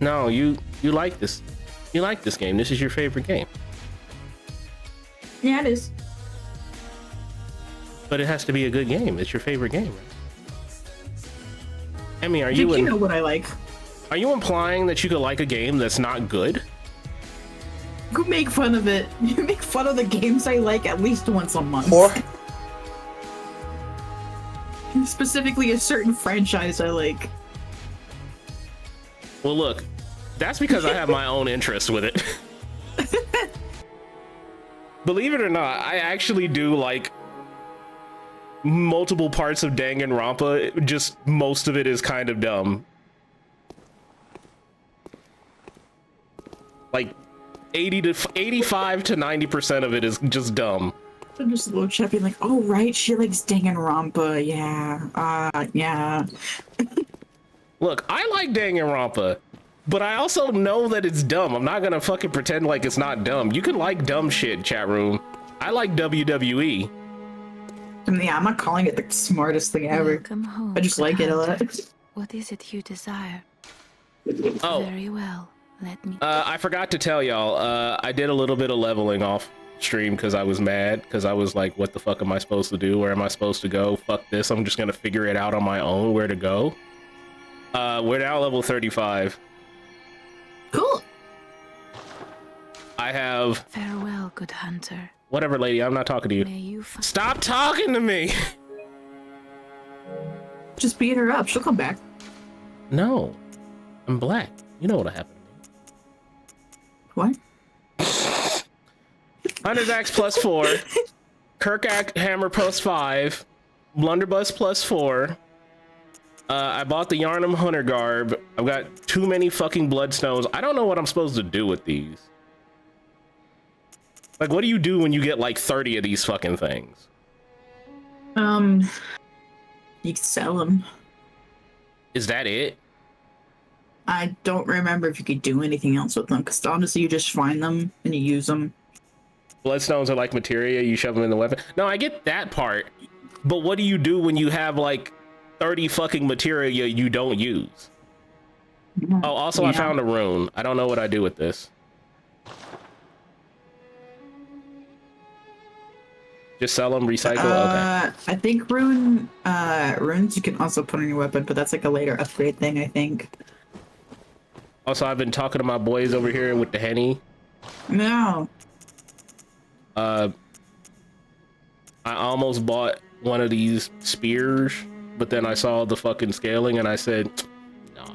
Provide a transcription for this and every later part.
No, you like this. You like this game. This is your favorite game. Yeah, it is. But it has to be a good game. It's your favorite game, right? I mean, You know what I like. Are you implying that you could like a game that's not good? You make fun of it. You make fun of the games I like at least once a month. Or specifically a certain franchise I like. Well, look, that's because I have my own interest with it. Believe it or not, I actually do like multiple parts of Danganronpa. Just most of it is kind of dumb. Like 85 to 90% of it is just dumb. I'm just a little chappy, like, oh right, she likes Danganronpa, yeah, yeah. Look, I like Danganronpa, but I also know that it's dumb. I'm not gonna fucking pretend like it's not dumb. You can like dumb shit, chat room. I like WWE. Yeah, I'm not calling it the smartest thing ever. Welcome home, I just like it a lot. What is it you desire? Oh. Very well. Let me. I forgot to tell y'all, I did a little bit of leveling off stream because I was mad, because I was like, what the fuck am I supposed to do? Where am I supposed to go? Fuck this, I'm just gonna figure it out on my own where to go. We're now level 35. Cool. I have... Farewell, good hunter. Whatever, lady, I'm not talking to you. May you find... Stop talking to me! Just beat her up, she'll come back. No, I'm black. You know what'll happen to me. What? Hunter's Axe +4, Kirk Hammer +5, Blunderbuss +4. I bought the Yarnum Hunter Garb. I've got too many fucking Bloodstones. I don't know what I'm supposed to do with these. Like, what do you do when you get like 30 of these fucking things? You can sell them. Is that it? I don't remember if you could do anything else with them, because honestly, you just find them and you use them. Bloodstones are like materia, you shove them in the weapon. No, I get that part, but what do you do when you have like 30 fucking materia you don't use? Oh, also, yeah. I found a rune. I don't know what I do with this. Just sell them, recycle. Okay. I think runes you can also put on your weapon, but that's like a later upgrade thing, I think. Also, I've been talking to my boys over here with the Henny. No. I almost bought one of these spears, but then I saw the fucking scaling and I said, no.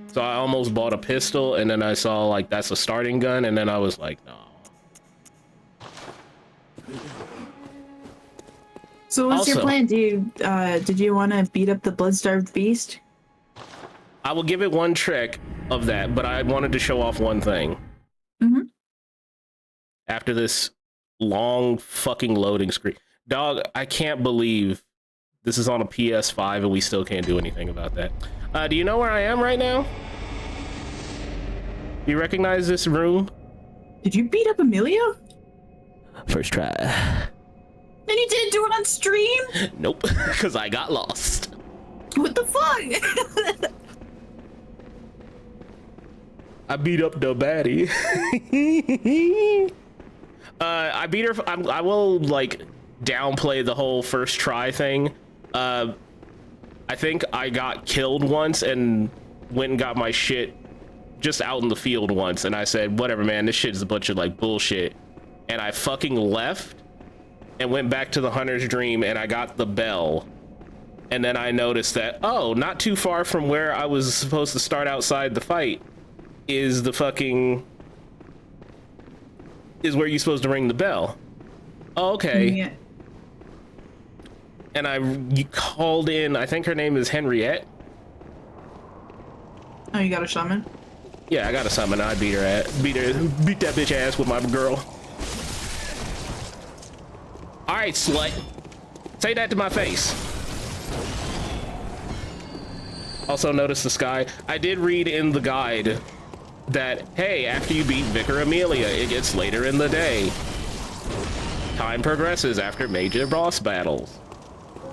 So I almost bought a pistol, and then I saw like that's a starting gun, and then I was like, no. So what's your plan? Did you want to beat up the blood-starved beast? I will give it one trick of that, but I wanted to show off one thing. Mm-hmm. After this long fucking loading screen. Dog, I can't believe this is on a PS5 and we still can't do anything about that. Do you know where I am right now? Do you recognize this room? Did you beat up Amelia? First try. And you didn't do it on stream? Nope, because I got lost. What the fuck? I beat up the baddie. I beat her. I will like downplay the whole first try thing. I think I got killed once and went and got my shit just out in the field once, and I said, whatever, man, this shit is a bunch of like bullshit. And I fucking left and went back to the Hunter's Dream, and I got the bell. And then I noticed that, oh, not too far from where I was supposed to start outside the fight is the fucking... is where you're supposed to ring the bell. Oh, okay. Yeah. And you called in, I think her name is Henriette. Oh, you got a summon? Yeah, I got a summon. I beat that bitch ass with my girl. All right, slut. Say that to my face. Also notice the sky. I did read in the guide that, hey, after you beat Vicar Amelia, it gets later in the day. Time progresses after major boss battles.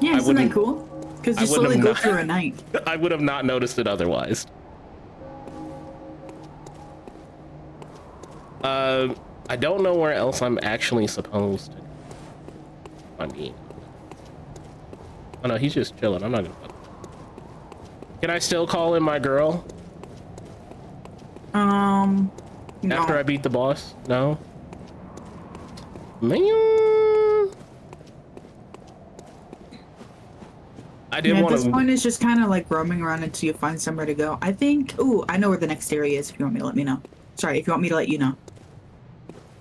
Yeah, isn't that cool? Because you slowly go through a night. I would have not noticed it otherwise. I don't know where else I'm actually supposed to. I mean, oh no, he's just chilling. I'm not gonna fuck. Can I still call in my girl? No. After I beat the boss? No. Man. I did want to. At this point, it's just kind of like roaming around until you find somewhere to go. I think. Ooh, I know where the next area is. If you want me to let me know. Sorry, if you want me to let you know.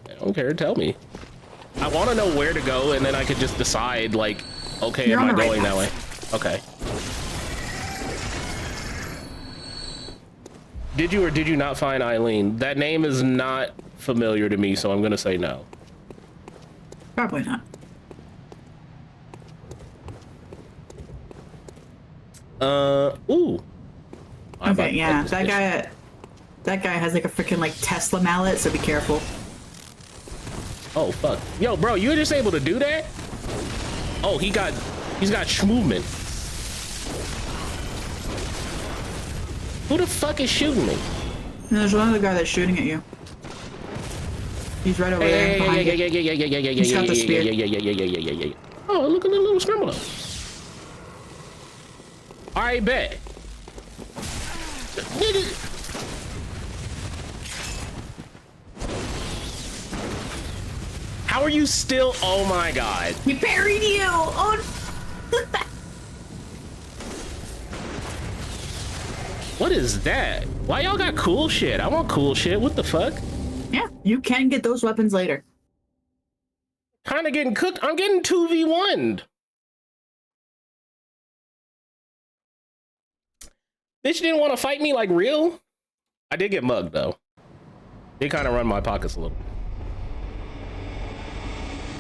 I don't care. Tell me. I want to know where to go, and then I could just decide. Like, okay, You're am I on the right going that way? path. Okay. Did you or did you not find Eileen? That name is not familiar to me, so I'm gonna say no. Probably not. Ooh. Okay, yeah, that guy has like a freaking like Tesla mallet, so be careful. Oh fuck. Yo, bro, you were just able to do that? Oh, he's got movement. Who the fuck is shooting me? And there's one other guy that's shooting at you. He's right over there behind you. He's got the spear. Yeah. Oh, look at the little scramble. All right, bet. How are you still? Oh my god. He buried you! Oh! What is that? Why y'all got cool shit? I want cool shit. What the fuck? Yeah, you can get those weapons later. Kinda getting cooked. I'm getting 2v1'd. Bitch didn't want to fight me like real? I did get mugged though. They kind of run my pockets a little.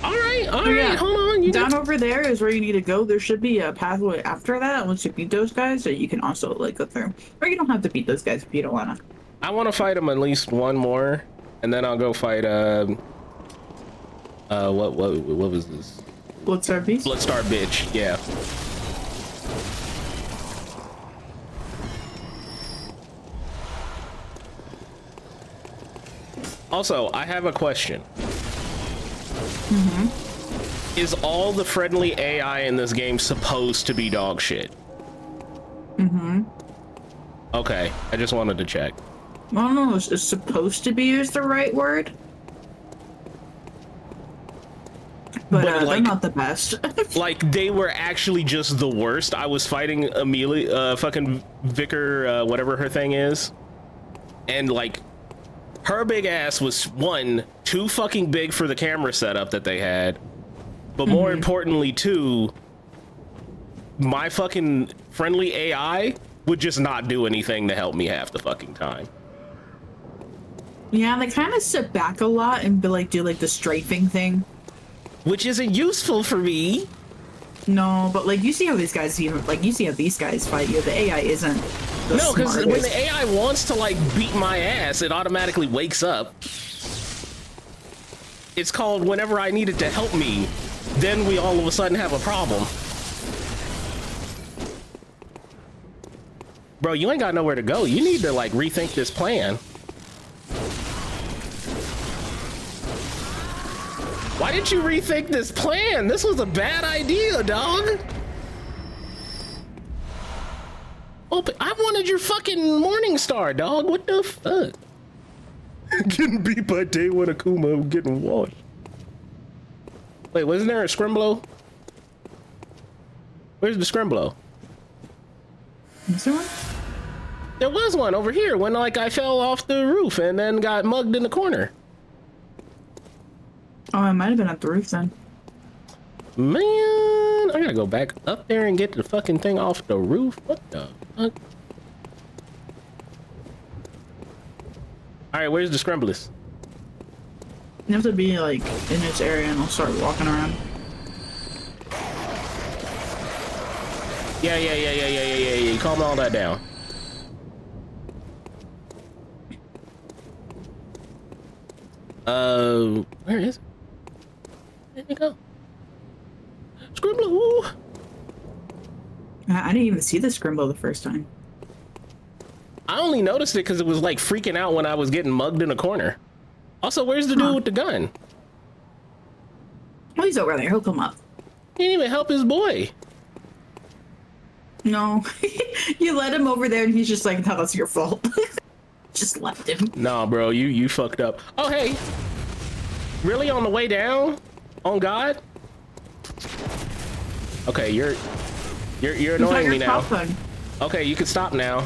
All right, hold on. Down over there is where you need to go. There should be a pathway after that once you beat those guys that you can also like go through. Or you don't have to beat those guys if you don't wanna. I want to fight them at least one more, and then I'll go fight what was this? Bloodstar Beast? Bloodstar bitch, yeah. Also, I have a question. Mm-hmm. Is all the friendly AI in this game supposed to be dog shit? Mm-hmm. Okay, I just wanted to check. I don't know, is supposed to be is the right word? But like, they're not the best. Like, they were actually just the worst. I was fighting Amelia, fucking Vicar, whatever her thing is. And, like, her big ass was, one, too fucking big for the camera setup that they had. But more importantly, two, my fucking friendly AI would just not do anything to help me half the fucking time. Yeah, they kind of sit back a lot and be like, do like the strafing thing. Which isn't useful for me. No, but like you see how these guys even like you see how these guys fight you. The AI isn't. No, because when the AI wants to like beat my ass, it automatically wakes up. It's called whenever I need it to help me, then we all of a sudden have a problem. Bro, you ain't got nowhere to go. You need to like rethink this plan. Why didn't you rethink this plan? This was a bad idea, dog. Open. I wanted your fucking Morning Star, dog. What the fuck? Getting beat by day one Akuma, getting washed. Wait, wasn't there a Scrimblow? Where's the Scrimblow? Is there one? There was one over here when like I fell off the roof and then got mugged in the corner. Oh, I might have been at the roof then. Man, I gotta go back up there and get the fucking thing off the roof. What the fuck? All right, where's the Scrimbless? You have to be like in this area and I'll start walking around. Yeah. Calm all that down. Where is it? Where'd it go? Scrimblow! I didn't even see the Scrimbo the first time. I only noticed it because it was like freaking out when I was getting mugged in a corner. Also, where's the dude with the gun? Oh, he's over there. He'll come up. He didn't even help his boy. No. You let him over there and he's just like, no, that's your fault. Just left him. Nah, bro, you fucked up. Oh, hey. Really on the way down? On God? Okay, you're annoying me now. Okay, you can stop now.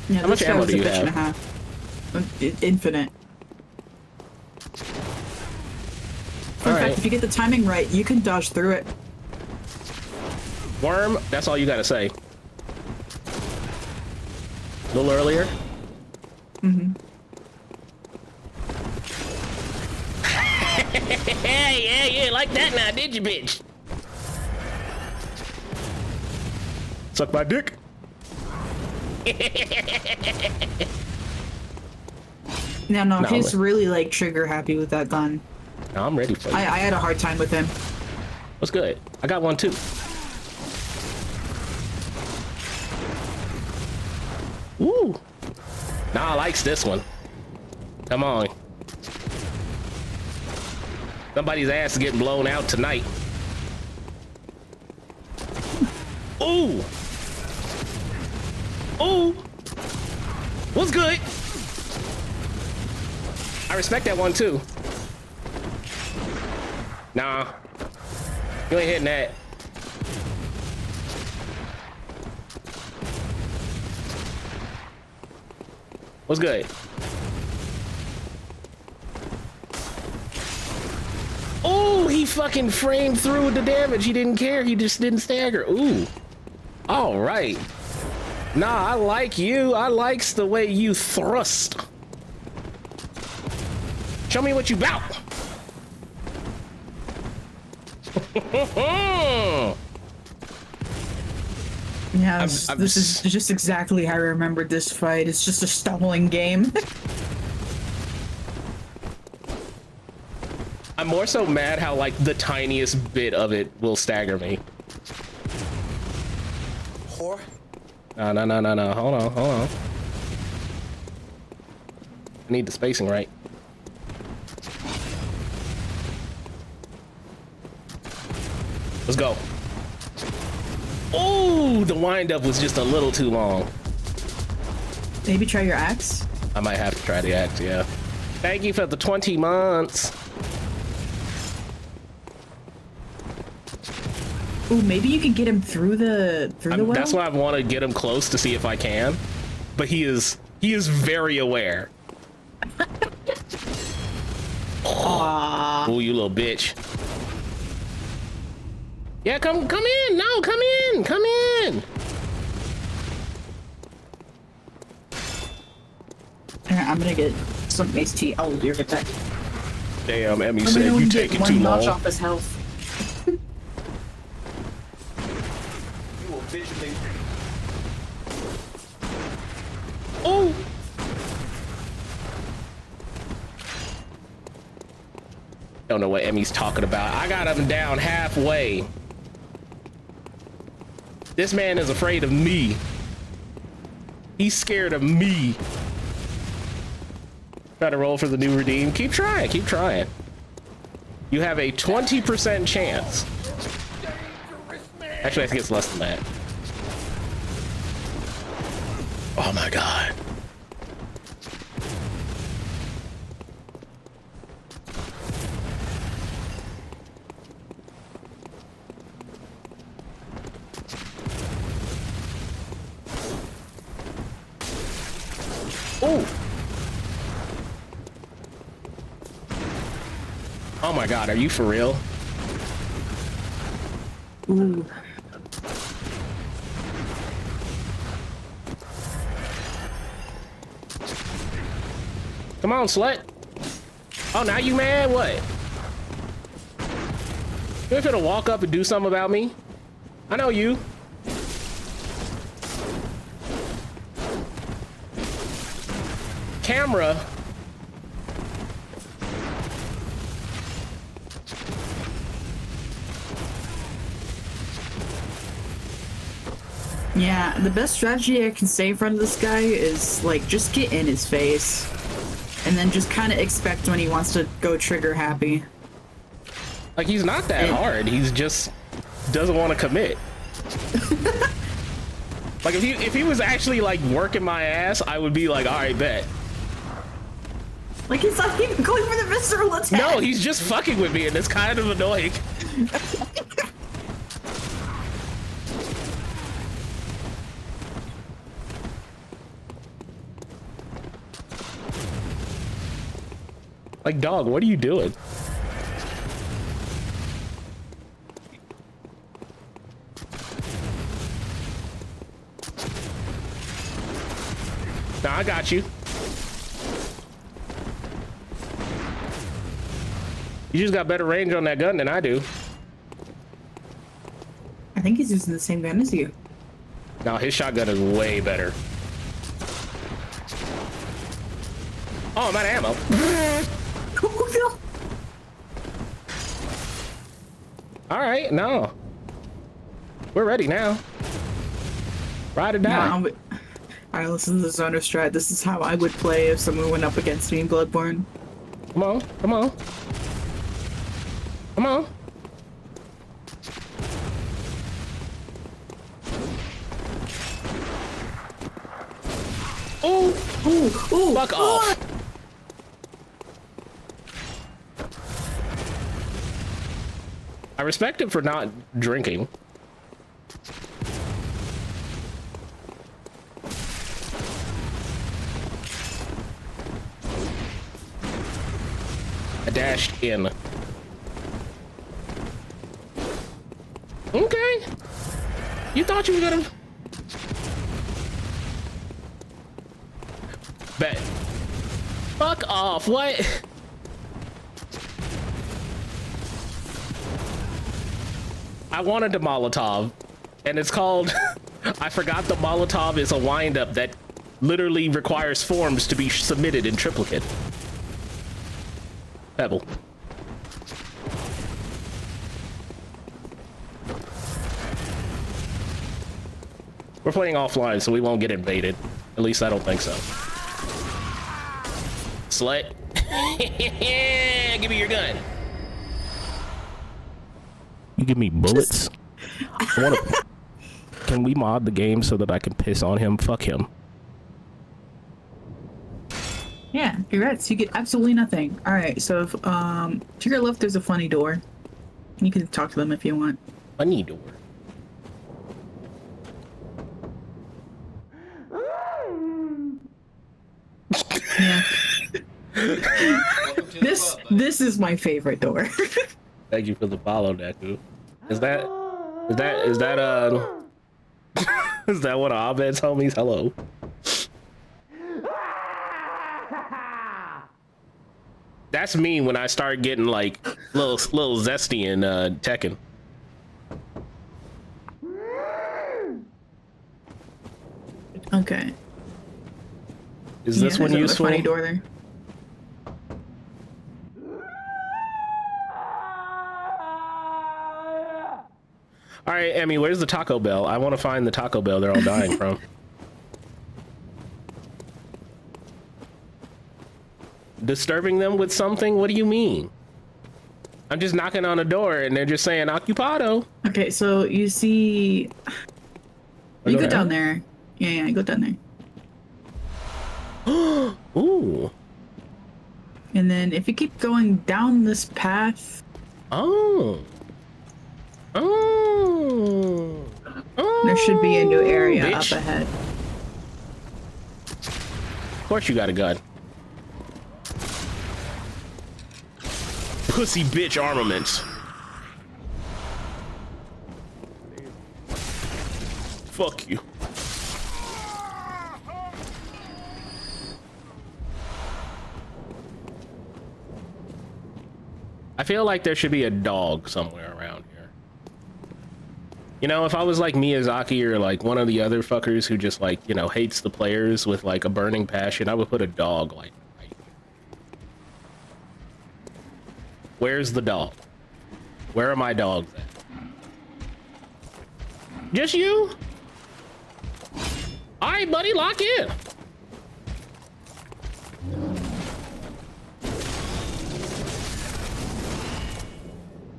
Yeah, how much ammo do you have? And a half. Infinite. In fact, if you get the timing right, you can dodge through it. Worm, that's all you gotta say. A little earlier. Mm-hmm. Yeah, like that now, did you, bitch? Suck my dick. No, he's really like trigger happy with that gun. No, I'm ready for you. I had a hard time with him. What's good? I got one too. Woo! Nah, I likes this one. Come on. Somebody's ass is getting blown out tonight. Ooh! Ooh! What's good? I respect that one too. Nah. You ain't hitting that. What's good? Oh, he fucking framed through the damage. He didn't care. He just didn't stagger. Ooh. All right. Nah, I like you. I likes the way you thrust. Show me what you bout. Yeah, this is just exactly how I remembered this fight. It's just a stalling game. I'm more so mad how like the tiniest bit of it will stagger me. Whore. No. Hold on. I need the spacing right. Let's go. Oh, the windup was just a little too long. Maybe try your axe? I might have to try the axe, yeah. Thank you for the 20 months. Ooh, maybe you can get him through the well? That's why I want to get him close to see if I can. But he is very aware. Oh, you little bitch. Yeah, come in. No, come in. Alright, I'm gonna get some iced tea. I'll be right back. Damn, Emmy said you taking too long. Notch off his health. Oh! Don't know what Emmy's talking about. I got him down halfway. This man is afraid of me. He's scared of me. Try to roll for the new redeem. Keep trying. You have a 20% chance. Actually, I think it's less than that. Oh my God. Oh. Oh my God, are you for real? Ooh. Come on, slut. Oh, now you mad? What? You ain't finna walk up and do something about me? I know you. Camera. Yeah, the best strategy I can say in front of this guy is like just get in his face, and then just kind of expect when he wants to go trigger happy. Like, he's not that hard. He's just doesn't want to commit. Like, if he was actually like working my ass, I would be like, all right, bet. Like, he's not even going for the visceral attack. No, he's just fucking with me, and it's kind of annoying. Like, dog, what are you doing? Nah, I got you. You just got better range on that gun than I do. I think he's using the same gun as you. No, his shotgun is way better. Oh, I'm out of ammo. Oh, All right, no. We're ready now. Ride or die. no. Alright, listen to the zoner strat. This is how I would play if someone went up against me in Bloodborne. Come on, come on. Come on. Oh, Ooh, fuck off. I respect him for not drinking. I dashed in. Okay. You thought you were gonna... Bet. Fuck off, what? I wanted a Molotov, and it's called... I forgot the Molotov is a wind-up that literally requires forms to be submitted in triplicate. Pebble. We're playing offline, so we won't get invaded. At least I don't think so. Slut. Give me your gun. You give me bullets? I wanna... Can we mod the game so that I can piss on him? Fuck him. Yeah, congrats. You get absolutely nothing. Alright, so if, to your left there's a funny door. You can talk to them if you want. Funny door. Yeah. This is my favorite door. Thank you for the follow, Deku. Is that is that one of Abed's homies? Hello. That's me when I start getting like little zesty in Tekken. Okay. Is this one useful? Funny door there. All right, Emmy, where's the Taco Bell? I want to find the Taco Bell they're all dying from. Disturbing them with something? What do you mean? I'm just knocking on a door and they're just saying occupado. Okay, so you see... You go down there. Yeah, go down there. Ooh. And then if you keep going down this path... Oh. Oh. Oh. There should be a new area Bitch. up ahead. Of course you got a gun. Pussy bitch armaments. Fuck you. I feel like there should be a dog somewhere around here. You know, if I was like Miyazaki or like one of the other fuckers who just like, you know, hates the players with like a burning passion, I would put a dog like right here. Where's the dog? Where are my dogs at? Just you? right, buddy, lock in.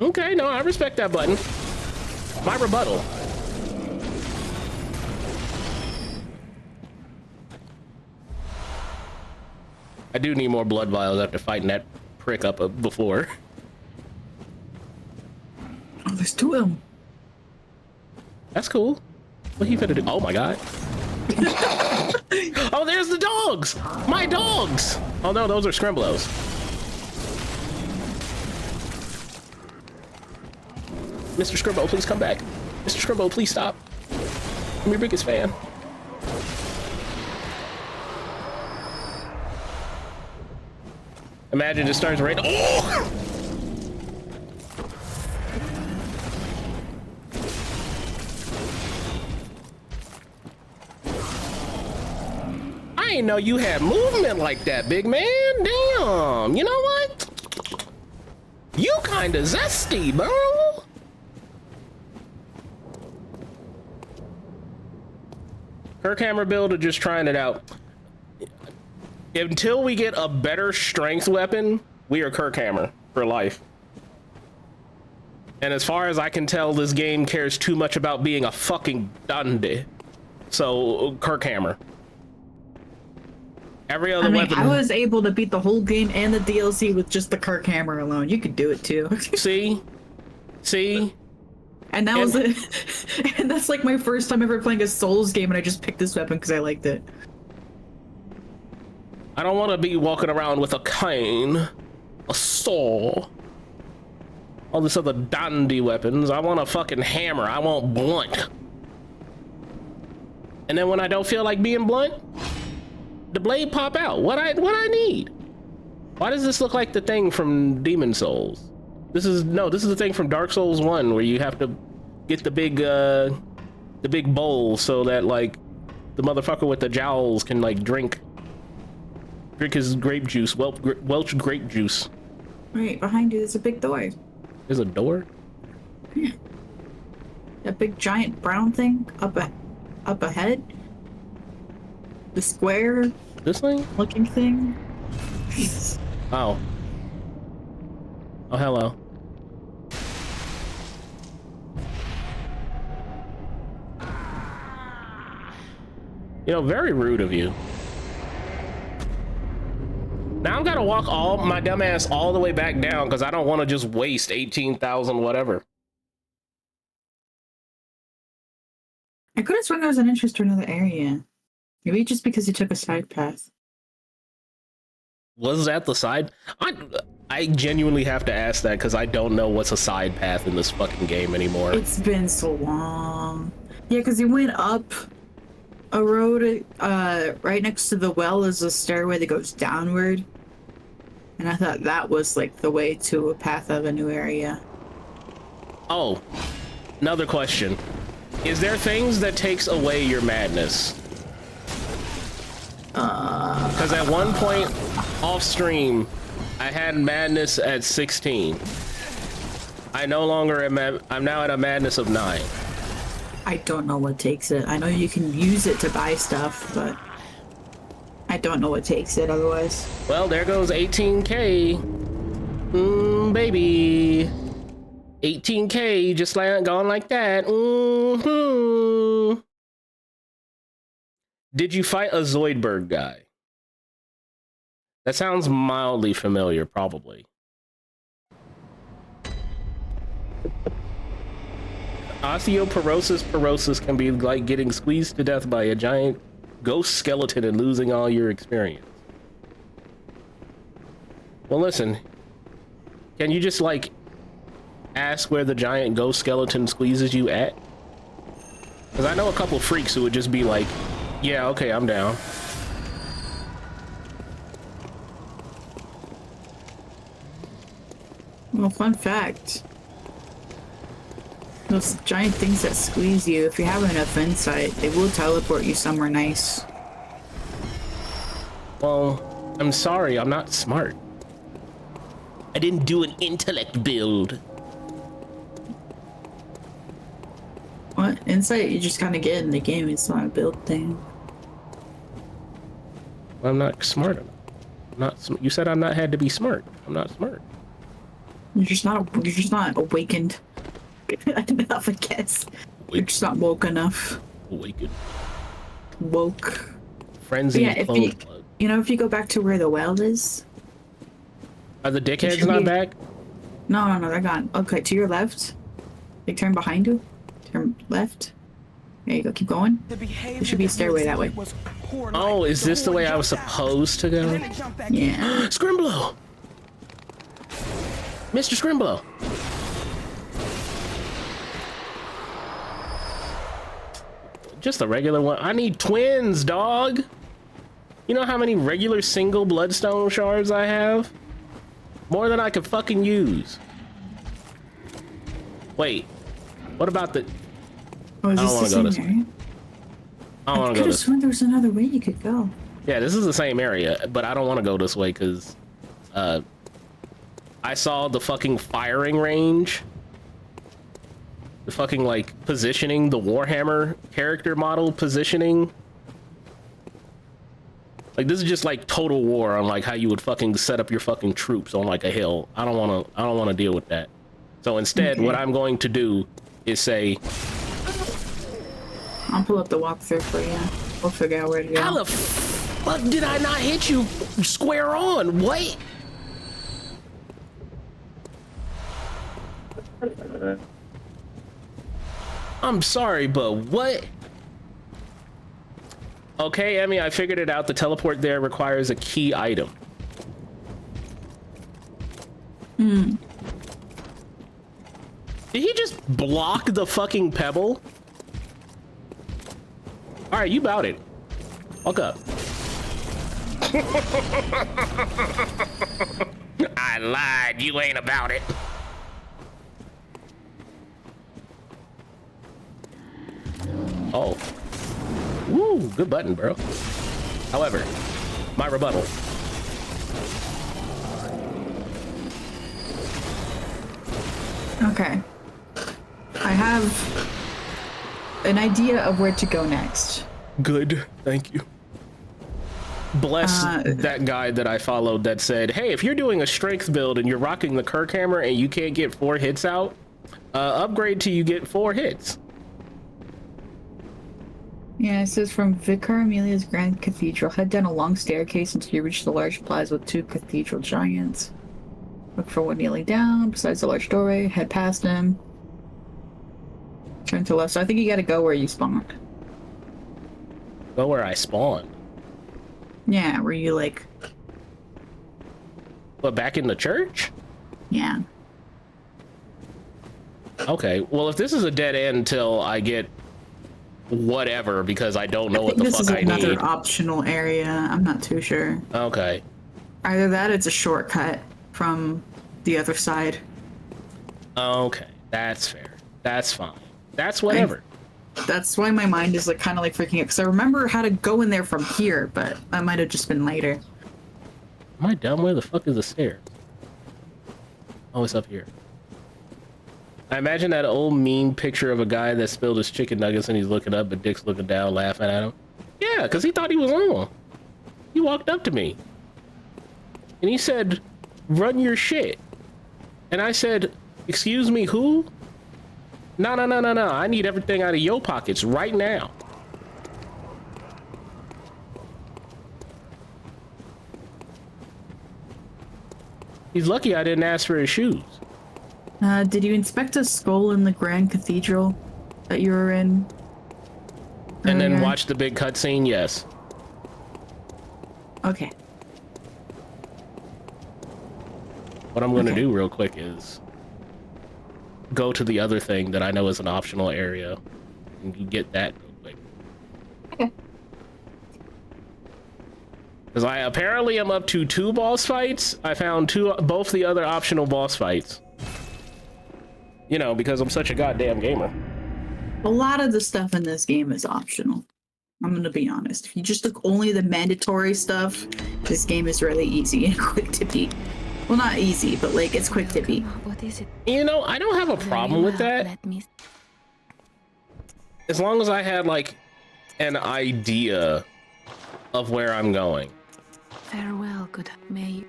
Okay, no, I respect that button. My rebuttal. I do need more blood vials after fighting that prick up before. Oh, there's two of them. That's cool. What he finna do? Oh my god. Oh, there's the dogs! My dogs! Oh no, those are Scrimblows. Mr. Scribbo, please come back. Mr. Scribbo, please stop. I'm your biggest fan. Imagine it starts raining. Oh! I didn't know you had movement like that, big man. Damn. You know what? You kinda zesty, bro. Kirkhammer build or just trying it out? Until we get a better strength weapon, we are Kirkhammer for life. And as far as I can tell, this game cares too much about being a fucking dundee. So, Kirkhammer. Every other weapon. I was able to beat the whole game and the DLC with just the Kirkhammer alone. You could do it too. See? See? And that was it. And that's like my first time ever playing a Souls game, and I just picked this weapon because I liked it. I don't want to be walking around with a cane, a saw, all this other dandy weapons. I want a fucking hammer. I want blunt. And then when I don't feel like being blunt, the blade pop out. What I need? Why does this look like the thing from Demon Souls? This is the thing from Dark Souls 1 where you have to get the big bowl so that like the motherfucker with the jowls can like drink his grape juice, Welch grape juice. Right behind you, there's a big door. There's a door? Yeah. That big giant brown thing up ahead. The square. This thing? Looking thing. Oh. Oh, hello. You know, very rude of you. Now I'm gonna walk my dumb ass all the way back down because I don't want to just waste 18,000 whatever. I could have sworn there was an entrance to another area. Maybe just because you took a side path. Was that the side? I genuinely have to ask that because I don't know what's a side path in this fucking game anymore. It's been so long. Yeah, because you went up a road, right next to the well is a stairway that goes downward. And I thought that was like the way to a path of a new area. Oh, another question. Is there things that takes away your madness? Because at one point off stream, I had madness at 16. I no longer am. I'm now at a madness of 9. I don't know what takes it. I know you can use it to buy stuff, but I don't know what takes it otherwise. Well, there goes 18K. Baby. 18K just like gone like that. Did you fight a Zoidberg guy? That sounds mildly familiar, probably. Osteoporosis can be like getting squeezed to death by a giant ghost skeleton and losing all your experience. Well, listen. Can you just, like, ask where the giant ghost skeleton squeezes you at? Because I know a couple freaks who would just be like, yeah, okay, I'm down. Well, fun fact. Those giant things that squeeze you, if you have enough insight, they will teleport you somewhere nice. Well, I'm sorry, I'm not smart. I didn't do an intellect build. What? Insight you just kind of get in the game, it's not a build thing. I'm not smart enough. You said I'm not had to be smart. I'm not smart. You're just not awakened enough, I guess. You're just not woke enough. Awakened. Woke. Frenzy. Yeah, if if you go back to where the well is. Are the dickheads not back? No, they're gone. Okay, to your left. Like, turn behind you. Turn left. There you go. Keep going. There should be a stairway that way. Oh, is this the way I was supposed to go? Yeah. Scrimblow! Mr. Scrimblow! Just a regular one. I need twins, dog! You know how many regular single bloodstone shards I have? More than I could fucking use. Wait. What about the... Oh, is I don't want to go this way. I don't want to go this way. I could have sworn there was another way you could go. Yeah, this is the same area, but I don't want to go this way because I saw the fucking firing range. The fucking, like, positioning, the Warhammer character model positioning. Like, this is just like Total War on, like, how you would fucking set up your fucking troops on, like, a hill. I don't want to deal with that. So instead, what I'm going to do is say... I'll pull up the walkthrough for you. We'll figure out where to go. How the fuck did I not hit you square on? What? I'm sorry, but what? Okay, Emmy, I figured it out. The teleport there requires a key item. Did he just block the fucking pebble? All right, you bout it. Walk up. I lied. You ain't about it. Oh. Woo, good button, bro. However, my rebuttal. Okay. I have an idea of where to go next. Good, thank you. Bless that guy that I followed that said, hey, if you're doing a strength build and you're rocking the Kirk hammer and you can't get 4 hits out, upgrade till you get 4 hits. Yeah, it says from Vicar Amelia's Grand Cathedral, head down a long staircase until you reach the large plaza with 2 cathedral giants. Look for one kneeling down besides the large doorway, head past him. Turn to left. So I think you gotta go where you spawned. Go where I spawned? Yeah, where you like... But back in the church? Yeah. Okay, well if this is a dead end till I get whatever because I don't know what the fuck I need. This is another optional area. I'm not too sure. Okay. Either that, it's a shortcut from the other side. Okay, that's fair. That's fine. That's whatever. That's why my mind is like kind of like freaking out because I remember how to go in there from here, but that might have just been later. Am I dumb? Where the fuck is the stairs? Oh, it's up here. I imagine that old meme picture of a guy that spilled his chicken nuggets and he's looking up, but Dick's looking down, laughing at him. Yeah, because he thought he was on. He walked up to me. And he said, run your shit. And I said, excuse me, who? No. I need everything out of your pockets right now. He's lucky I didn't ask for his shoes. Did you inspect a skull in the Grand Cathedral that you were in? And then watch the big cutscene? Yes. Okay. What I'm going to do real quick is go to the other thing that I know is an optional area and get that real quick. Okay. Because I apparently am up to 2 boss fights. I found both the other optional boss fights. You know, because I'm such a goddamn gamer. A lot of the stuff in this game is optional. I'm gonna be honest. If you just look only at the mandatory stuff, this game is really easy and quick to beat. Well, not easy, but like it's quick to beat. What is it? You know, I don't have a problem with that. Let me... As long as I had like an idea of where I'm going. Farewell, good. May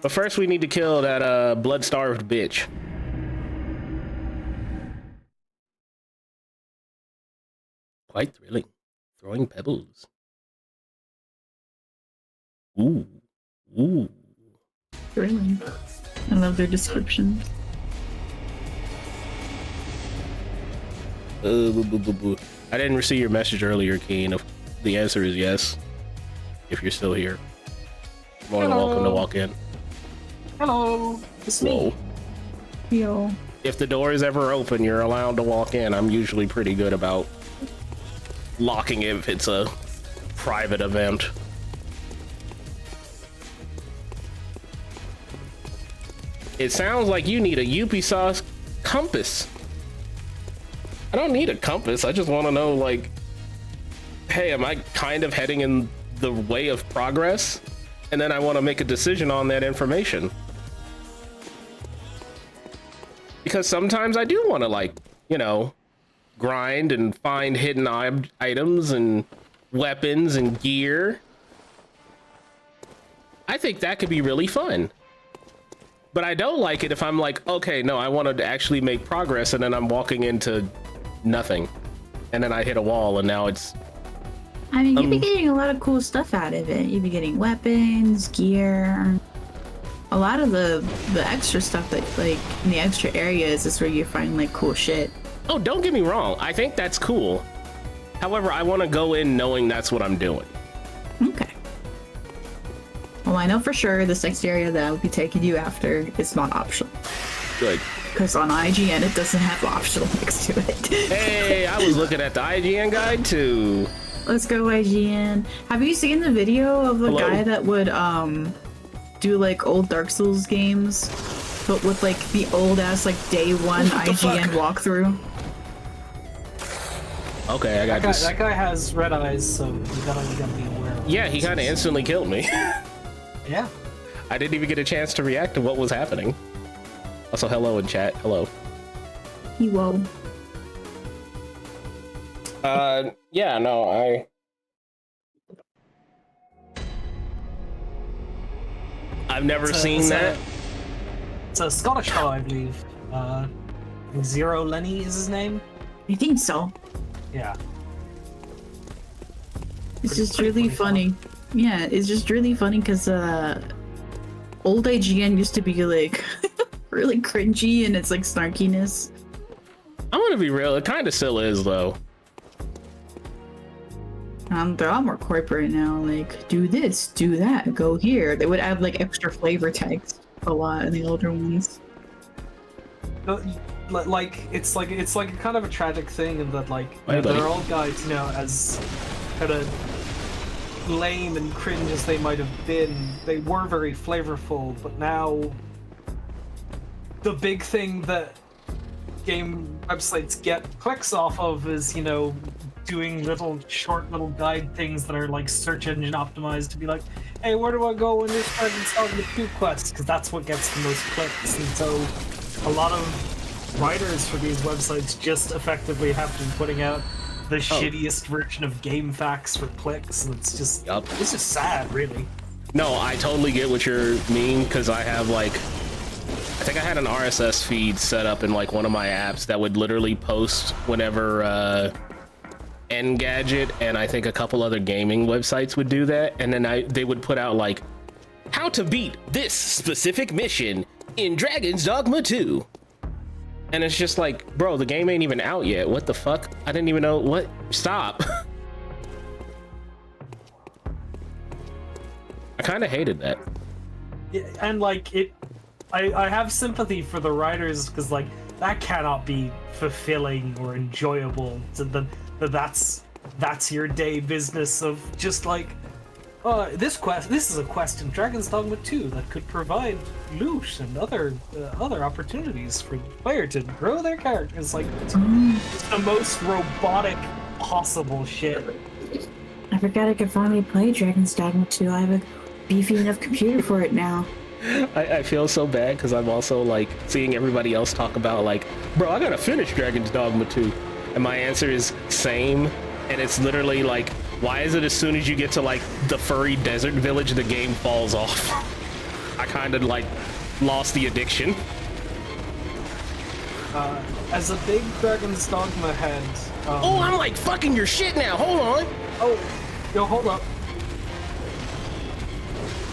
But first we need to kill that blood-starved bitch. Quite thrilling. Throwing pebbles. Ooh. Ooh. Really? I love their descriptions. I didn't receive your message earlier, Keen. The answer is yes. If you're still here. You're more than welcome to walk in. Hello, it's Whoa. me. Yo. If the door is ever open, you're allowed to walk in. I'm usually pretty good about locking it if it's a private event. It sounds like you need a Ubisoft compass. I don't need a compass. I just want to know, like, hey, am I kind of heading in the way of progress? And then I want to make a decision on that information. Because sometimes I do want to, like, you know, grind and find hidden items and weapons and gear. I think that could be really fun. But I don't like it if I'm like, okay, no, I want to actually make progress, and then I'm walking into nothing. And then I hit a wall, and now it's... I mean, you'd be getting a lot of cool stuff out of it. You'd be getting weapons, gear. A lot of the extra stuff that, like, in the extra areas is where you find, like, cool shit. Oh, don't get me wrong. I think that's cool. However, I want to go in knowing that's what I'm doing. Okay. Well, I know for sure this next area that I'll be taking you after is not optional. Good. Because on IGN, it doesn't have optional next to it. Hey, I was looking at the IGN guide too. Let's go, IGN. Have you seen the video of the Hello? guy that would do like old Dark Souls games, but with like the old ass like day one What the IGN walkthrough? Okay, I got this. That guy has red eyes, so you gotta be aware of Yeah, he kind of instantly killed me. Yeah. I didn't even get a chance to react to what was happening. Also, hello in chat. Hello. Whoa. Yeah, no, I've never seen that. It's a Scottish fellow, I believe. Zero Lenny is his name. I think so. Yeah. It's just really funny. Yeah, it's just really funny because old IGN used to be like really cringy and it's like snarkiness. I want to be real. It kind of still is, though. They're a lot more corporate now. Like, do this, do that, go here. They would add like extra flavor text a lot in the older ones. Like it's like a kind of a tragic thing in that like Hey, buddy. their old guys, you know, as kind of lame and cringe as they might have been, they were very flavorful, but now the big thing that game websites get clicks off of is, you know, doing short little guide things that are like search engine optimized to be like, hey, where do I go when this Dragon's Dogma 2 quest? Because that's what gets the most clicks. And so a lot of writers for these websites just effectively have to be putting out the shittiest version of game facts for clicks. And it's just it's just sad, really. No, I totally get what you're mean, because I have like, I think I had an RSS feed set up in like one of my apps that would literally post whenever Engadget and I think a couple other gaming websites would do that, and then they would put out like how to beat this specific mission in Dragon's Dogma 2. And it's just like, bro, the game ain't even out yet. What the fuck? I didn't even know what. Stop. I kind of hated that. Yeah, and like I have sympathy for the writers because like that cannot be fulfilling or enjoyable. So that's your day business of just like, this is a quest in Dragon's Dogma 2 that could provide loot and other opportunities for the player to grow their characters. Like it's the most robotic possible shit. I forgot I could finally play Dragon's Dogma 2. I have a beefy enough computer for it now. I feel so bad because I'm also like seeing everybody else talk about like, bro, I gotta finish Dragon's Dogma 2, and my answer is same, and it's literally like Why is it as soon as you get to like the furry desert village, the game falls off? I kind of like lost the addiction. As a big Dragon's Dogma head. Oh, I'm like fucking your shit now. Hold on. Oh, yo, hold up.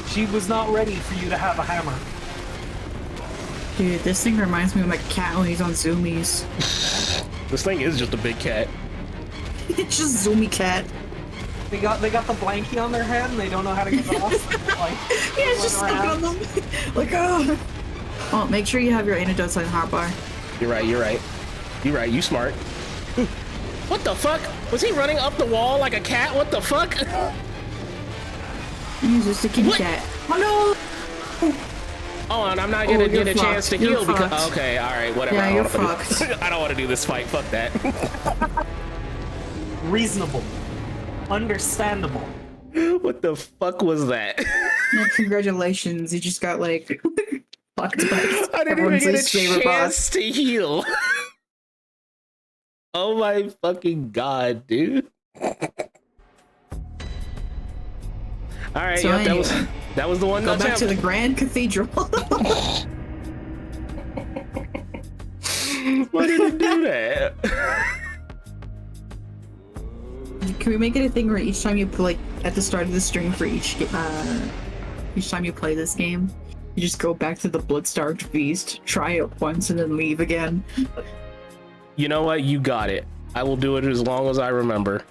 She was not ready for you to have a hammer. Dude, this thing reminds me of my cat when he's on zoomies. This thing is just a big cat. It's just zoomy cat. They got the blankie on their head and they don't know how to get it off. Like, Yeah, it's just stuck on them. Like, oh. Oh, make sure you have your antidotes on hotbar. You're right. You're right. You're right. You smart. What the fuck? Was he running up the wall like a cat? What the fuck? He's just a kitty cat. Oh no! Oh, and I'm not gonna get a chance to heal because. Fucked. Okay, all right, whatever. Yeah, I you're don't wanna fucked. I don't want to do this fight. Fuck that. Reasonable. Understandable. What the fuck was that? Yeah, congratulations, you just got like fucked by I didn't even everyone's get a least favorite chance boss. to heal. Oh my fucking god, dude. All right, So yep, anyway, that was the one. Go that's back to the happened. Grand Cathedral. Why did it do that? Can we make it a thing where each time you play at the start of the stream for each time you play this game, you just go back to the blood-starved feast, try it once, and then leave again? You know what? You got it. I will do it as long as I remember.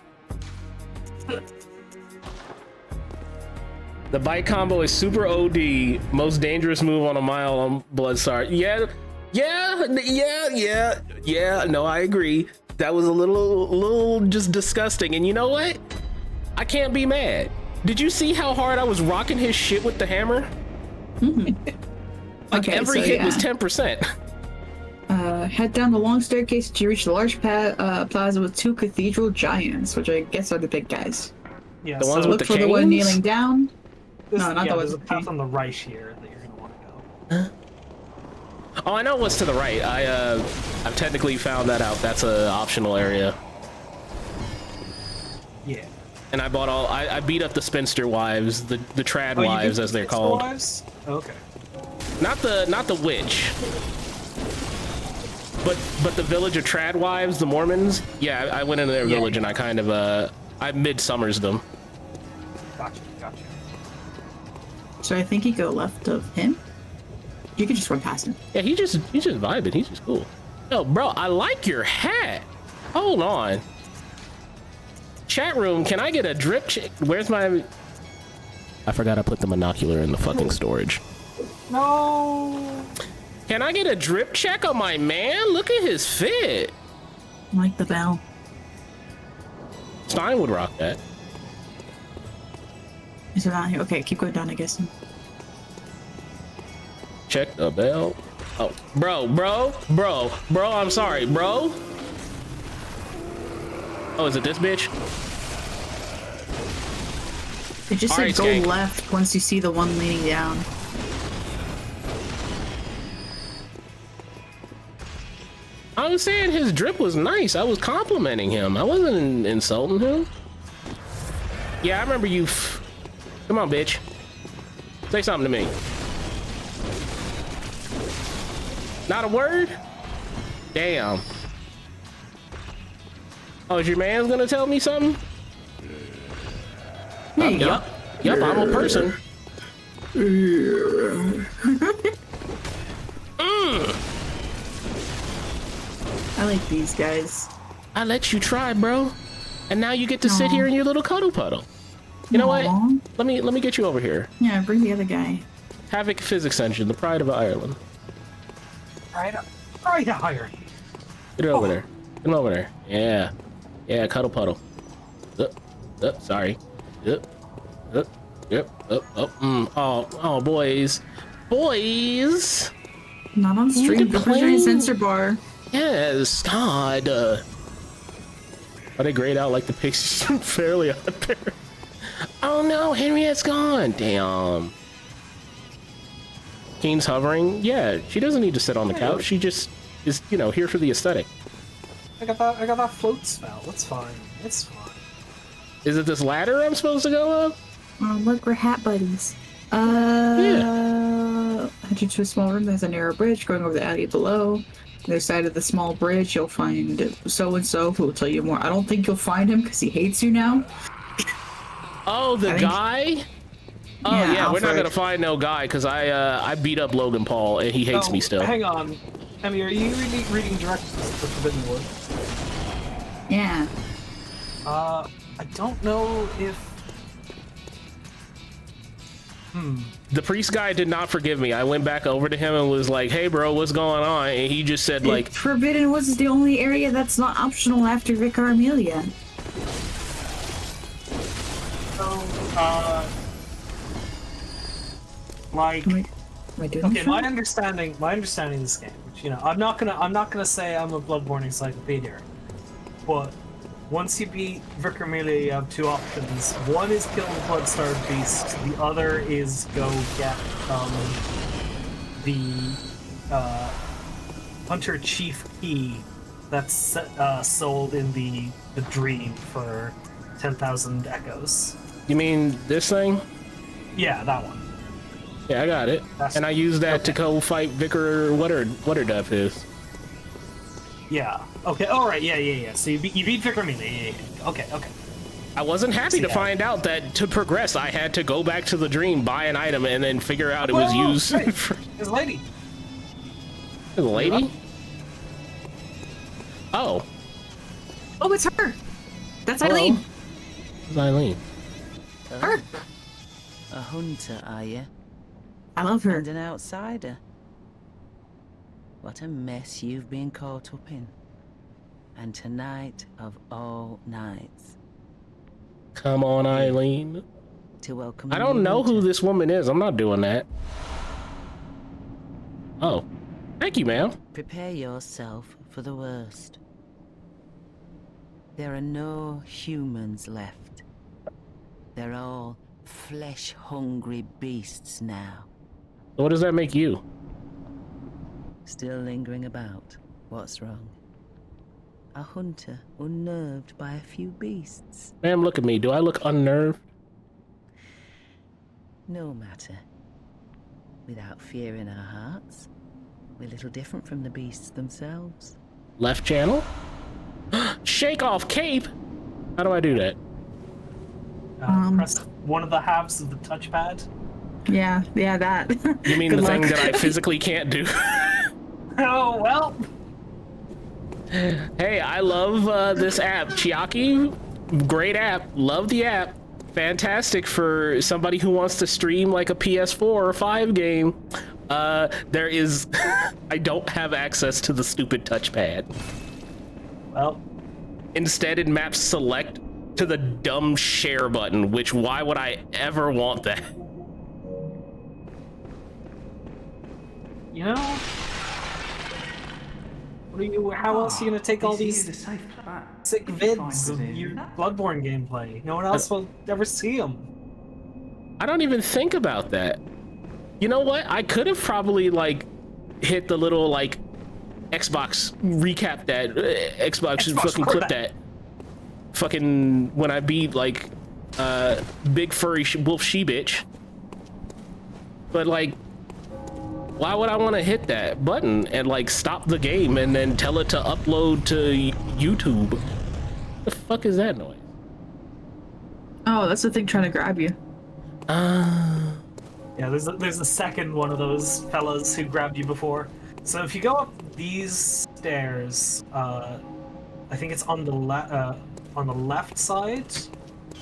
The bite combo is super OD. Most dangerous move on a mile on Bloodstar. Yeah. No, I agree. That was a little just disgusting. And you know what? I can't be mad. Did you see how hard I was rocking his shit with the hammer? Mm-hmm. Like Okay, every so hit yeah. was 10%. Head down the long staircase to reach the large plaza with two cathedral giants, which I guess are the big guys. Yeah, The ones so with Look the for the one canes? kneeling down. this, no, not yeah, the there's a one- path on the right here that you're gonna want to go. Oh, I know what's to the right. I've technically found that out. That's a optional area. Yeah. And I bought I beat up the spinster wives, the trad Oh, you wives did as they're Spinster called. Wives? Okay. Not the witch. But the village of trad wives, the Mormons. Yeah, I went into their Yeah. village and I kind of I midsummers them. Gotcha. So I think you go left of him. You can just run past him. Yeah, he's just vibing. He's just cool. Yo, bro, I like your hat. Hold on. Chat room, can I get a drip check? Where's my? I forgot I put the monocular in the fucking storage. No. Can I get a drip check on my man? Look at his fit. I like the bell. Stein would rock that. Is it not here? Okay, keep going down, I guess. Check the bell. Oh, bro, I'm sorry, bro. Oh, is it this bitch? It just said Alright, go Skank. left once you see the one leaning down. I was saying his drip was nice. I was complimenting him. I wasn't insulting him. Yeah, I remember you. Come on, bitch. Say something to me. Not a word? Damn. Oh, is your man's gonna tell me something? There you go. Yup, I'm a person. I like these guys. I let you try, bro. And now you get to sit Aw. here in your little cuddle puddle. You know what? Aw. Let me get you over here. Yeah, bring the other guy. Havoc Physics Engine, the pride of Ireland. Right iron. Get it over there. Get him over there. Yeah. Yeah, cuddle puddle. Sorry. Yep. Oh, boys. Boys! Not on stream. can Go for play. your sensor bar. Yes, God. Are they grayed out like the pixies from Fairly Odd Parents? Oh no, Henriette's gone. Damn. Keen's hovering. Yeah, she doesn't need to sit on the couch. She just is, here for the aesthetic. I got that float spell. It's fine. Is it this ladder I'm supposed to go up? Look, we're hat buddies. Head into a small room that has a narrow bridge going over the alley below. On the other side of the small bridge, you'll find so-and-so who will tell you more. I don't think you'll find him because he hates you now. Oh, the guy? Oh, yeah, we're not Alfred. gonna find no guy because I beat up Logan Paul and he hates me still. Hang on. Emmy, are you reading directions for Forbidden Wood? Yeah. I don't know if... The priest guy did not forgive me. I went back over to him and was like, hey, bro, what's going on? And he just said, like... Forbidden Woods is the only area that's not optional after Vicar Amelia. So, like... Am I doing Okay, this my right? understanding of this game, which, you know, I'm not gonna say I'm a Bloodborne encyclopedia, but once you beat Vicar Amelia, you have two options. One is kill the blood-starved beast. The other is go get the Hunter Chief Key that's sold in the dream for 10,000 echoes. You mean this thing? Yeah, that one. Yeah, I got it. And I used that to go fight Vicar Whatterduff is. Yeah. Okay. All right. Yeah. So you beat Vicar Amelia. Yeah. Okay. I wasn't happy to Yeah. find out that to progress, I had to go back to the dream, buy an item, and then figure out it was Whoa, used hey, for There's a lady. the lady. Oh, Oh, it's her! That's hello. Eileen! It's Eileen. Her! A hunter, are you? I love her. And an outsider? What a mess you've been caught up in. And tonight of all nights. Come on, Eileen. To welcome I a don't new know who hunter. this woman is. I'm not doing that. Oh, thank you, ma'am. Prepare yourself for the worst. There are no humans left. They're all flesh-hungry beasts now. What does that make you? Still lingering about. What's wrong? A hunter unnerved by a few beasts. Ma'am, look at me. Do I look unnerved? No matter. Without fear in our hearts, we're little different from the beasts themselves. Left channel? Shake off cape? How do I do that? Press one of the halves of the touchpad. Yeah, that. You mean Good the thing luck. that I physically can't do? Oh well. Hey, I love this app. Chiaki, great app. Love the app. Fantastic for somebody who wants to stream like a PS4 or 5 game. There is... I don't have access to the stupid touchpad. Well, Instead, it maps select to the dumb share button, which why would I ever want that? you know. What are you? How else are you gonna take all these sick vids of your Bloodborne gameplay? No one else will ever see them. I don't even think about that. You know what? I could have probably like hit the little like Xbox recap that Xbox should fucking clip that. Fucking when I beat like big furry wolf she bitch. But like, why would I want to hit that button and like stop the game and then tell it to upload to YouTube? What the fuck is that noise? Oh, that's the thing trying to grab you. Yeah, there's a second one of those fellas who grabbed you before. So if you go up these stairs, I think it's on the left side.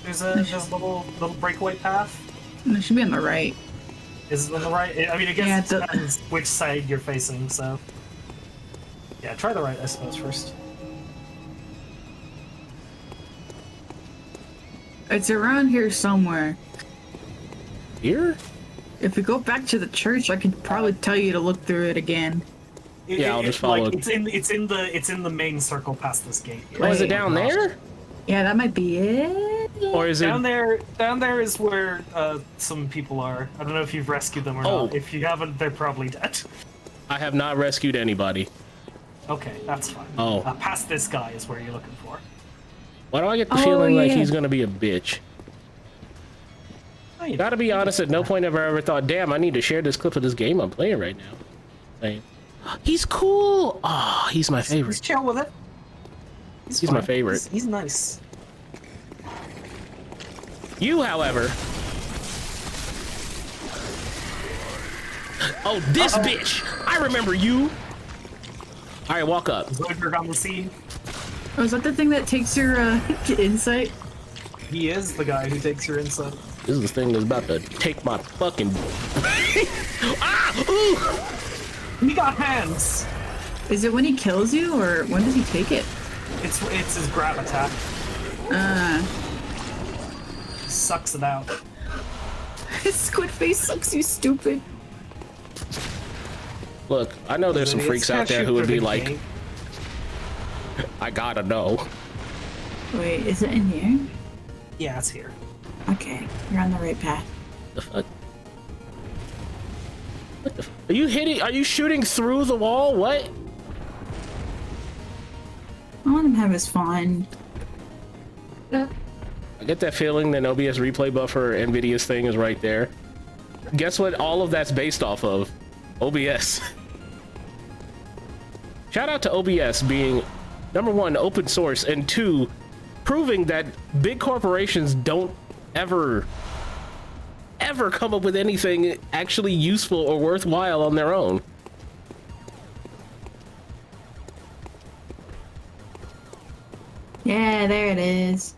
There's a little breakaway path. It should be on the right. Is it on the right? I mean, I guess Yeah, it depends which side you're facing. So yeah, try the right, I suppose, first. It's around here somewhere. Here? If we go back to the church, I could probably tell you to look through it again. Yeah, I'll just follow. Like, it's in the main circle past this gate. Oh, is it down there? Yeah, that might be it. Or is it? Down there is where some people are. I don't know if you've rescued them or not. If you haven't, they're probably dead. I have not rescued anybody. Okay, that's fine. Oh. Past this guy is where you're looking for. Why do I get the Oh, feeling like yeah. he's gonna be a bitch? Oh, you Gotta be honest, at no point have I ever thought, damn, I need to share this clip of this game I'm playing right now. Like, he's cool. Oh, he's my He's favorite. chill with it. He's my fine. favorite. He's nice. You, however. Oh, this bitch! I remember you. All right, walk up. Zoidberg on the scene. Oh, is that the thing that takes your insight? He is the guy who takes your insight. This is the thing that's about to take my fucking. Ah! Ooh! He got hands. Is it when he kills you, or when does he take it? It's his grab attack. He sucks it out. His squid face sucks, you stupid. Look, I know there's some freaks out there who would be like, I gotta know. Wait, is it in here? Yeah, it's here. Okay, you're on the right path. The fuck? What the? Are you hitting? Are you shooting through the wall? What? I want him to have his fun. I get that feeling that OBS replay buffer, Nvidia's thing is right there. Guess what? All of that's based off of OBS. Shout out to OBS being number one, open source, and two, proving that big corporations don't ever come up with anything actually useful or worthwhile on their own. Yeah, there it is.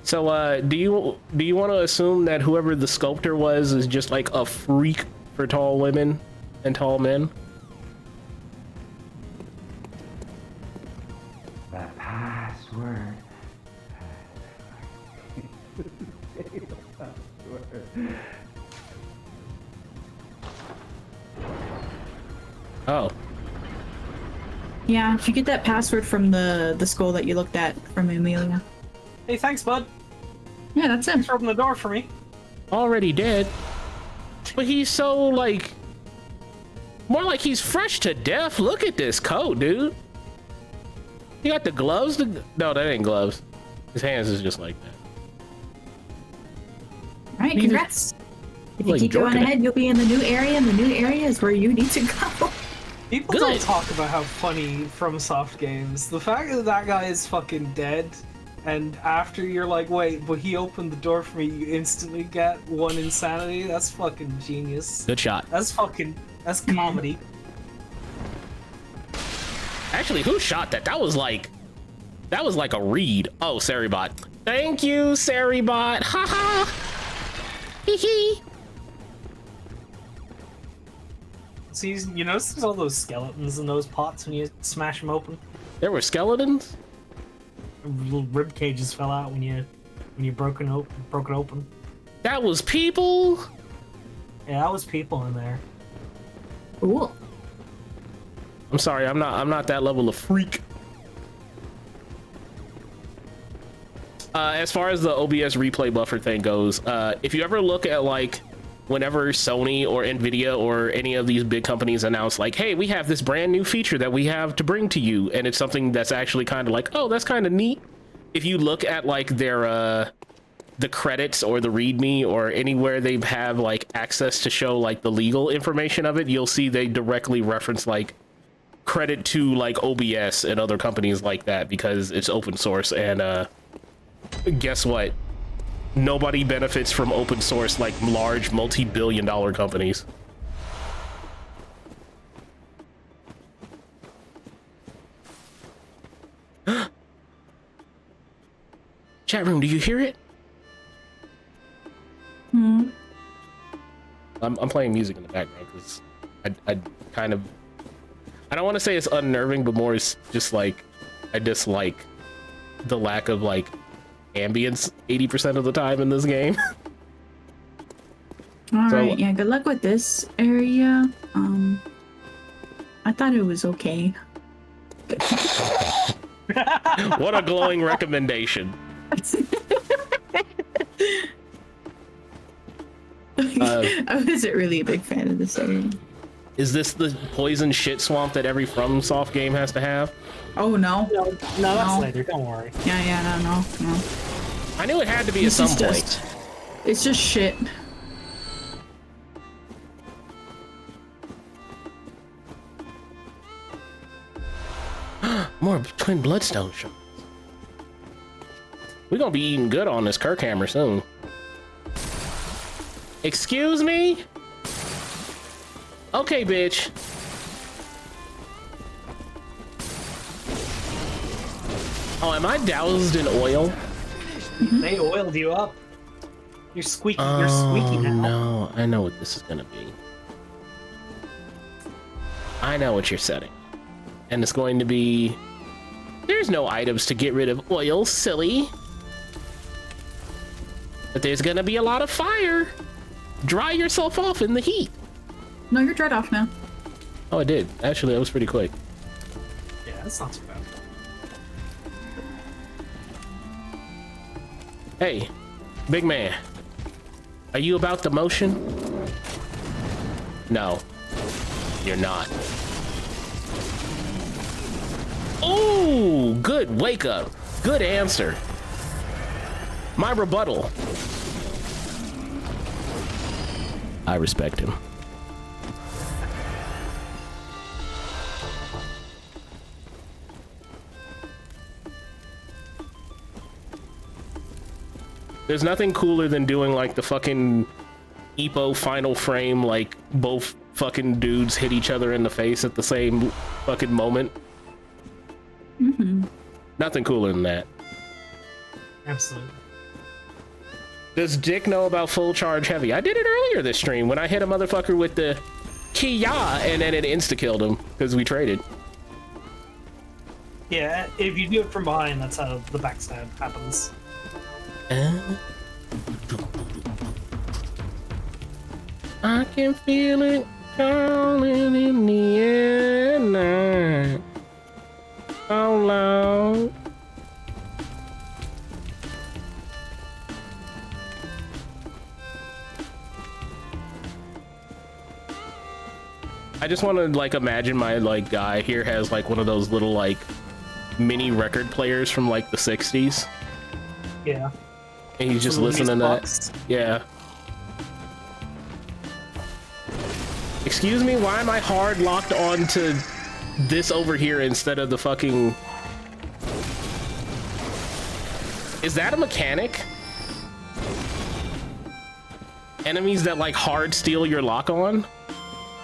So, do you want to assume that whoever the sculptor was is just like a freak for tall women and tall men? The password. Oh, Yeah, if you get that password from the skull that you looked at from Amelia. Hey, thanks, bud. Yeah, that's it. For opening the door for me. already dead. But he's so like, more like he's fresh to death. Look at this coat, dude. He got the gloves. No, that ain't gloves. His hands is just like that. All right, He's congrats. If you like keep going jorking it. ahead, you'll be in the new area, and the new area is where you need to go. People Good. don't talk about how funny FromSoft games. The fact that that guy is fucking dead, and after you're like, wait, but he opened the door for me, you instantly get one insanity. That's fucking genius. Good shot. That's comedy. Actually, who shot that? That was like a read. Oh, Saribot. Thank you, Saribot. Haha. Hee hee. See, you notice there's all those skeletons in those pots when you smash them open. There were skeletons? Little rib cages fell out when you broke it open. That was people? Yeah, that was people in there. Cool. I'm sorry, I'm not that level of freak. As far as the OBS replay buffer thing goes, if you ever look at like whenever Sony or Nvidia or any of these big companies announce like, hey, we have this brand new feature that we have to bring to you, and it's something that's actually kind of like, oh, that's kind of neat. If you look at like their the credits or the readme or anywhere they have like access to show like the legal information of it, you'll see they directly reference like credit to like OBS and other companies like that because it's open source. And guess what? Nobody benefits from open source like large multi-billion-dollar companies. Chat room, do you hear it? Hmm. I'm playing music in the background because I kind of, I don't want to say it's unnerving, but more it's just like I dislike the lack of like ambience 80% of the time in this game. All So- right, yeah, good luck with this area. I thought it was okay. What a glowing recommendation. I wasn't really a big fan of this area. Is this the poison shit swamp that every FromSoft game has to have? Oh no. No, that's No. later. Don't worry. Yeah, no. I knew it had to be This at is some point. it's just shit. More twin bloodstone shards. We're gonna be eating good on this Kirk hammer soon. Excuse me? Okay, bitch. Oh, am I doused in oil? They oiled you up. You're squeaky. You're squeaky now. No, I know what this is gonna be. I know what you're setting. And it's going to be... There's no items to get rid of oil, silly. But there's gonna be a lot of fire. Dry yourself off in the heat. No, you're dried off now. Oh, I did. Actually, that was pretty quick. Yeah, that's not too bad. Hey, big man. Are you about the motion? No, you're not. Oh, good wake up. Good answer. My rebuttal. I respect him. There's nothing cooler than doing like the fucking Epo final frame, like both fucking dudes hit each other in the face at the same fucking moment. Nothing cooler than that. Absolutely. Does Dick know about full charge heavy? I did it earlier this stream when I hit a motherfucker with the Kia and then it insta-killed him because we traded. Yeah, if you do it from behind, that's how the backstab happens. I can feel it calling in the air now. So loud. I just want to like imagine my like guy here has like one of those little like mini record players from like the 60s. Yeah. And he's just Some listening to music that. box. Yeah. Excuse me, why am I hard locked on to this over here instead of the fucking... Is that a mechanic? Enemies that like hard steal your lock on?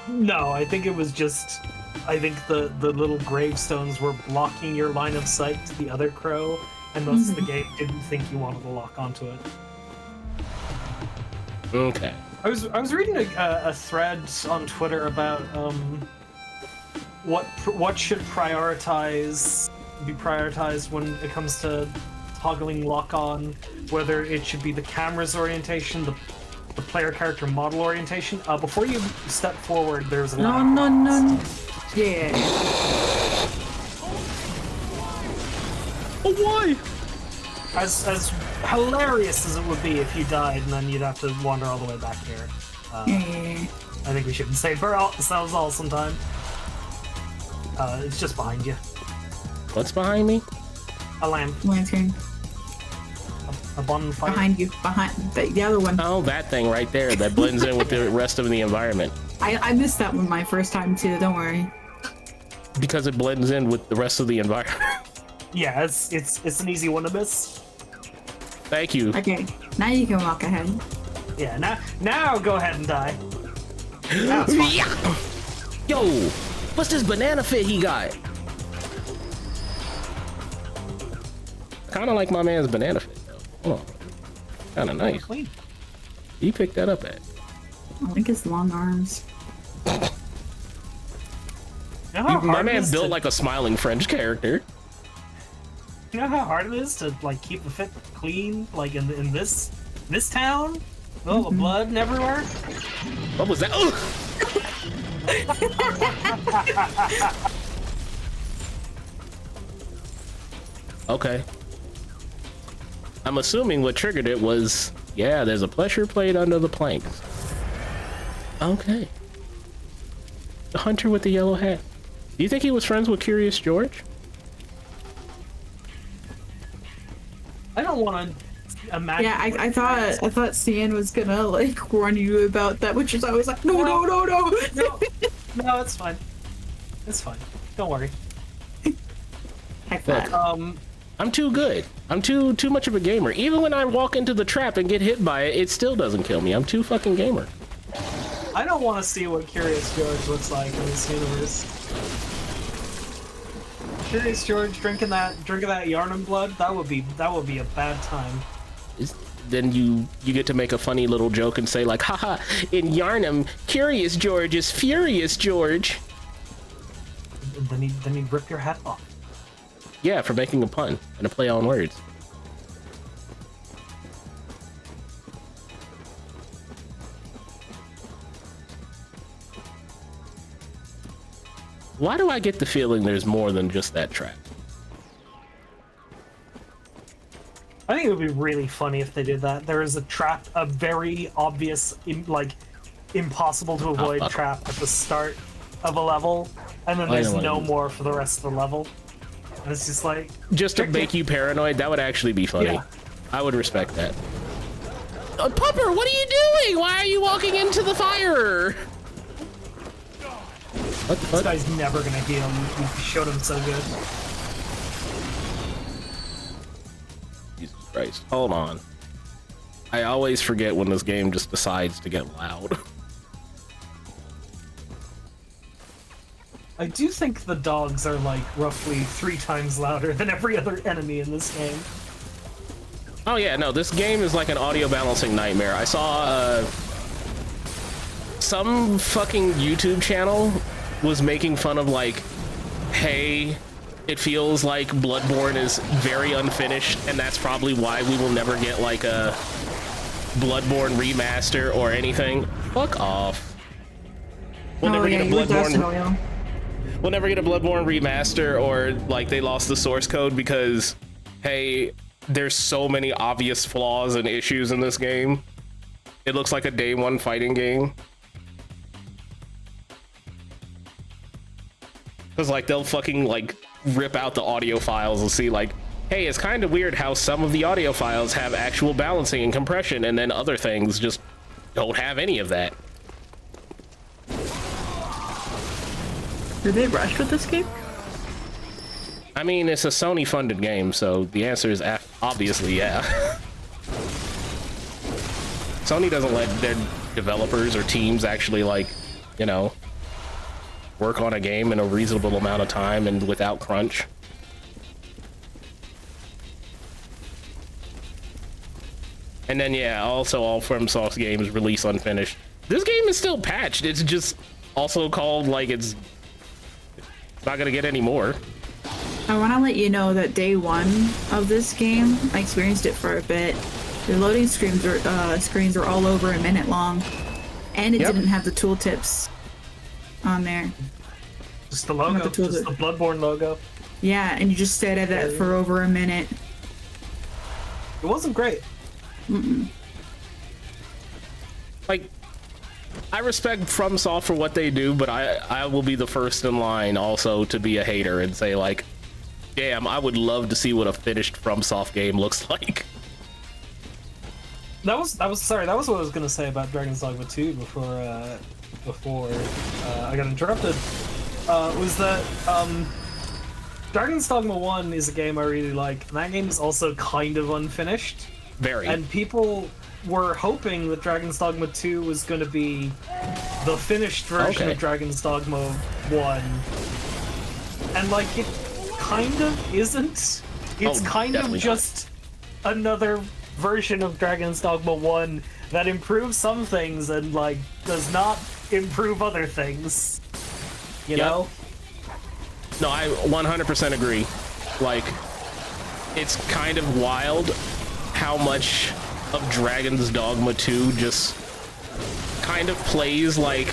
No, I think it was just... I think the little gravestones were blocking your line of sight to the other crow, and thus the game didn't think you wanted to lock onto it. Okay. I was reading a thread on Twitter about what should be prioritized when it comes to toggling lock on, whether it should be the camera's orientation, the player character model orientation. Before you step forward, there's a No. Yeah. Oh, why? As hilarious as it would be if you died and then you'd have to wander all the way back here. Yeah. I think we shouldn't save ourselves all sometime. It's just behind you. What's behind me? A lamp. Lantern. A bonfire. Behind you. Behind the other one. Oh, that thing right there that blends in with the rest of the environment. I missed that one my first time too, don't worry. Because it blends in with the rest of the environment. Yeah, it's an easy one to miss. Thank you. Okay, now you can walk ahead. Yeah, now go ahead and die. Now it's fine. Yeah. Yo, what's this banana fit he got? Kind of like my man's banana fit though. Hold on. Kind of nice. Clean. You picked that up at? I think it's long arms. You know how My hard it man is built to- like a smiling French character. You know how hard it is to like keep the fit clean, like in this town? Oh, the blood and everywhere. What was that? Oh! Okay. I'm assuming what triggered it was, yeah, there's a pressure plate under the planks. Okay. The hunter with the yellow hat. Do you think he was friends with Curious George? I don't want to imagine. Yeah, I thought Cian was gonna like warn you about that, which is I was like, no. No, it's fine. It's fine. Don't worry. Heck that. I'm too good. I'm too much of a gamer. Even when I walk into the trap and get hit by it, it still doesn't kill me. I'm too fucking gamer. I don't want to see what Curious George looks like in this universe. Curious George drinking that Yarnum blood, that would be a bad time. Then you get to make a funny little joke and say like, haha, in Yarnum, Curious George is Furious George. Then he'd rip your hat off. Yeah, for making a pun and a play on words. Why do I get the feeling there's more than just that trap? I think it would be really funny if they did that. There is a trap, a very obvious, impossible to avoid trap at the start of a level, and then there's no more for the rest of the level. And it's just like... Just to make you paranoid, that would actually be funny. Yeah. I would respect that. Pupper, what are you doing? Why are you walking into the fire? What the This fuck? guy's never gonna heal. You showed him so good. Jesus Christ. Hold on. I always forget when this game just decides to get loud. I do think the dogs are like roughly 3 times louder than every other enemy in this game. Oh yeah, no, this game is like an audio balancing nightmare. I saw some fucking YouTube channel was making fun of like, hey, it feels like BloodBorne is very unfinished, and that's probably why we will never get like a BloodBorne remaster or anything. Fuck off. We'll never get a BloodBorne. We'll never get a BloodBorne remaster, or like they lost the source code because, hey, there's so many obvious flaws and issues in this game. It looks like a day one fighting game. Cause like they'll fucking like rip out the audio files and see like, hey, it's kind of weird how some of the audio files have actual balancing and compression, and then other things just don't have any of that. Did they rush with this game? I mean, it's a Sony funded game, so the answer is obviously yeah. Sony doesn't let their developers or teams actually like, you know, work on a game in a reasonable amount of time and without crunch. And then yeah, also all FromSoft games release unfinished. This game is still patched. It's just also called like it's not gonna get any more. I want to let you know that day one of this game, I experienced it for a bit. The loading screens were all over a minute long, and it didn't have the tooltips on there. Just the logo, just the BloodBorne logo. Yeah, and you just stayed at that for over a minute. It wasn't great. Like, I respect FromSoft for what they do, but I will be the first in line also to be a hater and say like, damn, I would love to see what a finished FromSoft game looks like. That was what I was gonna say about Dragon's Dogma 2 before I got interrupted. Was that Dragon's Dogma 1 is a game I really like, and that game is also kind of unfinished. Very. And people were hoping that Dragon's Dogma 2 was going to be the finished version of Dragon's Dogma 1. And like, it kind of isn't. It's kind of just another version of Dragon's Dogma 1 that improves some things and like does not improve other things. You know? No, I 100% agree. Like, it's kind of wild how much of Dragon's Dogma 2 just kind of plays like,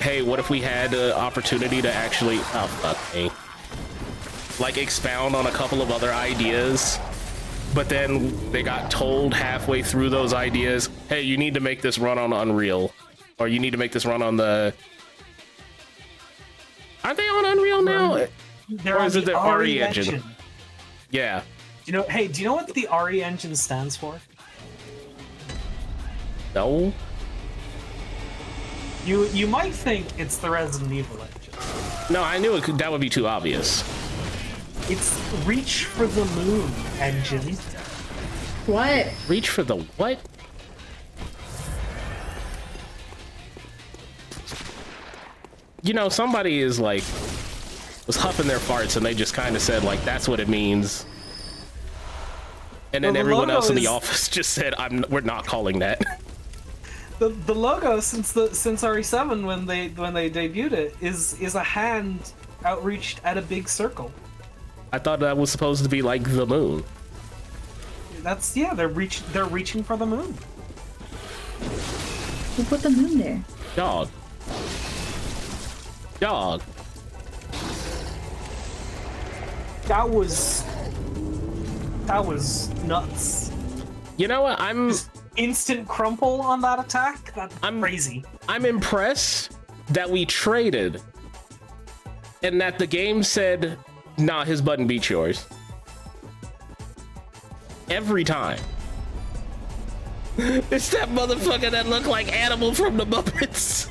hey, what if we had an opportunity to actually, oh fuck me, like expound on a couple of other ideas, but then they got told halfway through those ideas, hey, you need to make this run on Unreal, or you need to make this run on the Aren't they on Unreal now? They're Or on is it the RE engine? Yeah. You know, hey, do you know what the RE engine stands for? No. You might think it's the Resident Evil engine. No, I knew that would be too obvious. It's Reach for the Moon engine. What? Reach for the what? You know, somebody is like was huffing their farts and they just kind of said like that's what it means. And then Well, the everyone else in the logo is- office just said we're not calling that. The logo since RE7 when they debuted it is a hand outreached at a big circle. I thought that was supposed to be like the moon. That's they're reaching for the moon. Who put the moon there? Dog. Dog. That was nuts. You know what? I'm Instant crumple on that attack. That's crazy. I'm impressed that we traded and that the game said, nah, his button beats yours. Every time. It's that motherfucker that looked like Animal from the Muppets.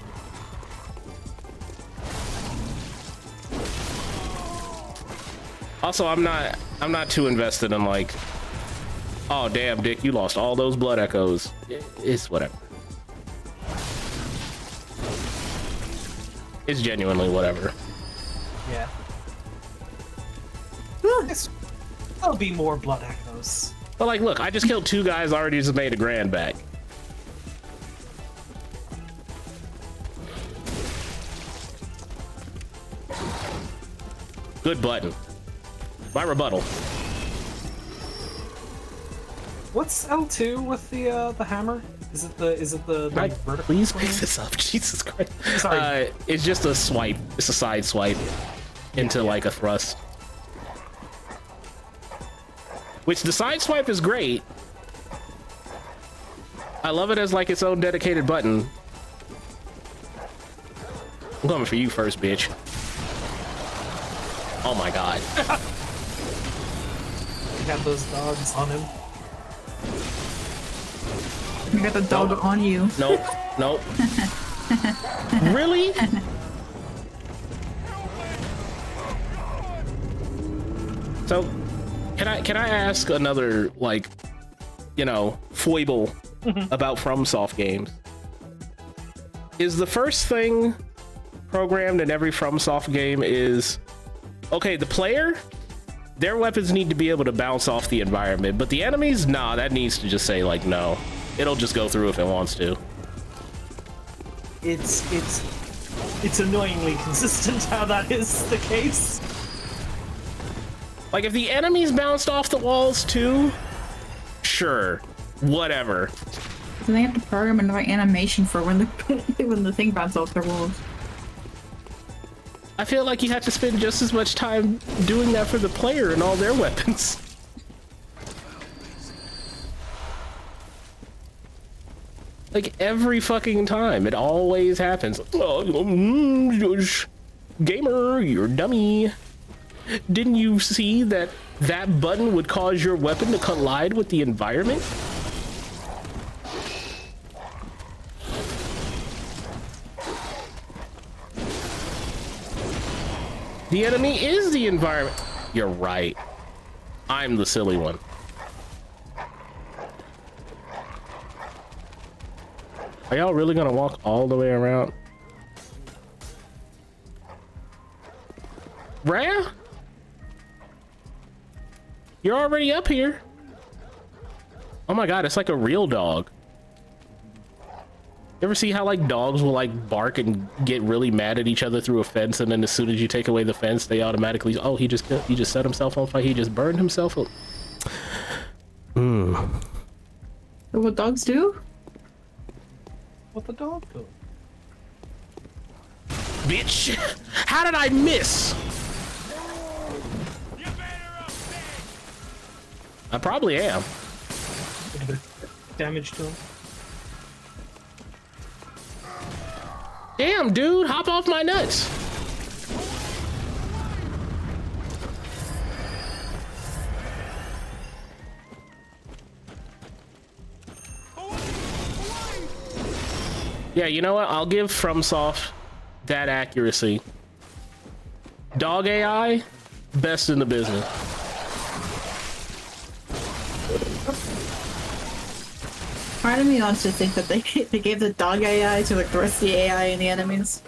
Also, I'm not too invested in like, oh damn, Dick, you lost all those blood echoes. It's whatever. It's genuinely whatever. Yeah. There'll be more blood echoes. But like, look, I just killed 2 guys, already just made $1,000 back. Good button. My rebuttal. What's L2 with the hammer? Is it the like, vertical? Please pick this up, Jesus Christ. Sorry. It's just a swipe. It's a side swipe into like a thrust. Which the side swipe is great. I love it as like its own dedicated button. I'm coming for you first, bitch. Oh my god. You got those dogs on him. You got the dog on you. Nope. Nope. Really? So, can I ask another, like, you know, foible about FromSoft games? Is the first thing programmed in every FromSoft game is, okay, the player, their weapons need to be able to bounce off the environment, but the enemies, nah, that needs to just say like no. It'll just go through if it wants to. It's annoyingly consistent how that is the case. Like if the enemies bounced off the walls too, sure, whatever. So they have to program another animation for when the when the thing bounces off their walls. I feel like you have to spend just as much time doing that for the player and all their weapons. Like every fucking time, it always happens. Gamer, you're dummy. Didn't you see that that button would cause your weapon to collide with the environment? The enemy is the environment. You're right. I'm the silly one. Are y'all really gonna walk all the way around? Rhea? You're already up here. Oh my god, it's like a real dog. You ever see how like dogs will like bark and get really mad at each other through a fence, and then as soon as you take away the fence, they automatically, oh, he just set himself on fire, he just burned himself. What dogs do? What the dog do? Bitch, how did I miss? I probably am. A bit of damage to him. Damn, dude, hop off my nuts. Yeah, you know what? I'll give FromSoft that accuracy. Dog AI, best in the business. Part of me wants to think that they gave the dog AI to like the rest of the AI and the enemies.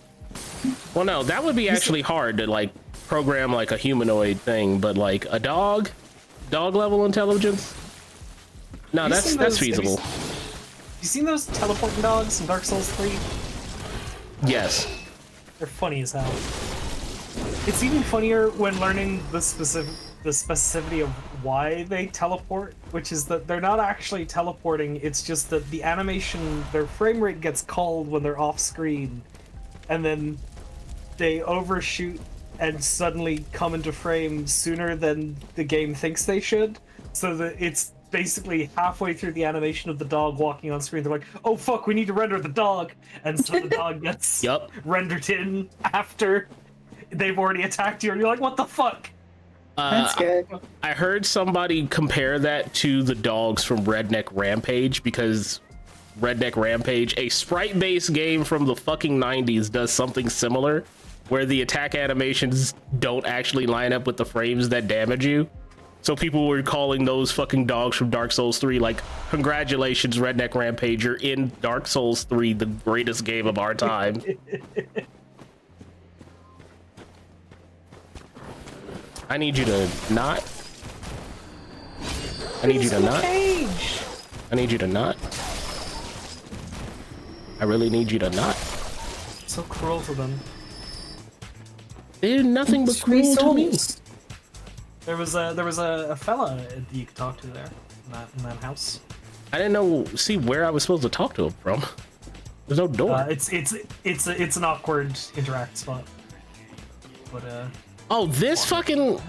Well, no, that would be actually hard to like program like a humanoid thing, but like a dog level intelligence. No, that's feasible. You seen those teleporting dogs in Dark Souls 3? Yes. They're funny as hell. It's even funnier when learning the specificity of why they teleport, which is that they're not actually teleporting, it's just that the animation, their frame rate gets called when they're off screen, and then they overshoot and suddenly come into frame sooner than the game thinks they should, so that it's basically halfway through the animation of the dog walking on screen, they're like, oh fuck, we need to render the dog, and so the dog gets rendered in after they've already attacked you, and you're like, what the fuck? That's good. I heard somebody compare that to the dogs from Redneck Rampage, because Redneck Rampage, a sprite-based game from the fucking 90s, does something similar, where the attack animations don't actually line up with the frames that damage you. So people were calling those fucking dogs from Dark Souls 3 like, congratulations, Redneck Rampage, you're in Dark Souls 3, the greatest game of our time. I need you to not. I need you to not. I need you to not. I really need you to not. So cruel to them. They did nothing but cruel to me. There was a fella that you could talk to there in that house. I didn't see where I was supposed to talk to him from. There's no door. It's an awkward interact spot. But oh, this fucking.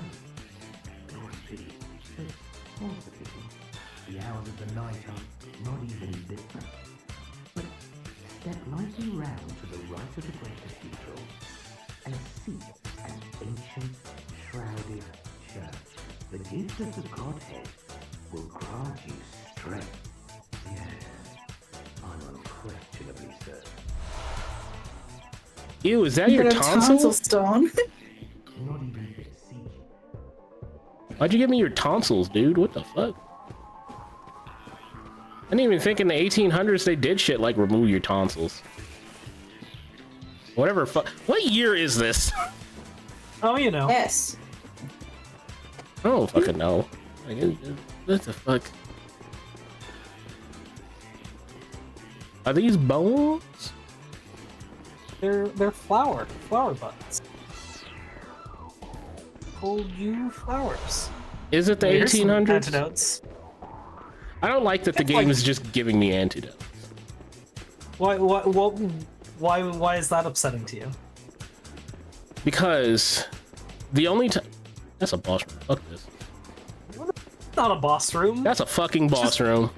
The hours of the night are not even different. But step lightly round to the right of the great cathedral and see an ancient, shrouded church. The gift of the Godhead will grant you strength. Yes, I'm unquestionably certain. Ew, is that your tonsil? Stone. Not even besieged. Why'd you give me your tonsils, dude? What the fuck? I didn't even think in the 1800s they did shit like remove your tonsils. Whatever. What year is this? Oh, you know. Yes. I don't fucking know. Like, what the fuck? Are these bones? They're flower buds. Told you flowers. Is it the 1800s? Antidotes. I don't like that the game is just giving me antidotes. Why is that upsetting to you? Because the only time that's a boss room. Fuck this. It's not a boss room. That's a fucking boss room.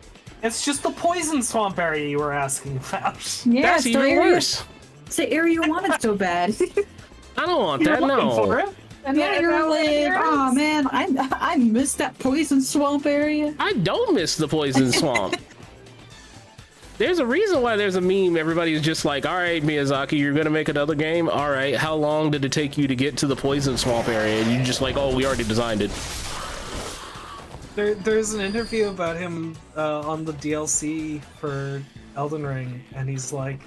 It's just the poison swamp area you were asking about. Yeah, That's even worse. It's the area you wanted so bad. I don't want You're that. looking for No. it. And yeah, you're like, oh man, I missed that poison swamp area. I don't miss the poison swamp. There's a reason why there's a meme. Everybody's just like, all right, Miyazaki, you're gonna make another game. All right, how long did it take you to get to the poison swamp area? And you're just like, oh, we already designed it. There's an interview about him on the DLC for Elden Ring, and he's like,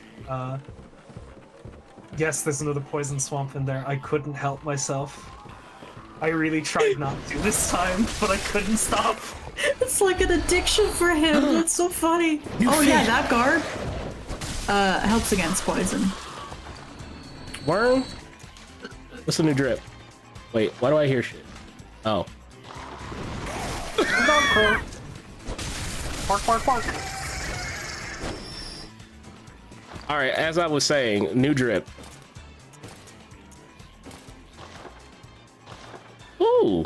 yes, there's another poison swamp in there. I couldn't help myself. I really tried not to this time, but I couldn't stop. It's like an addiction for him. That's so funny. Yeah, that guard helps against poison. Worm? What's the new drip? Wait, why do I hear shit? Oh. Dog crow. Bark, bark, bark. All right, as I was saying, new drip. Ooh.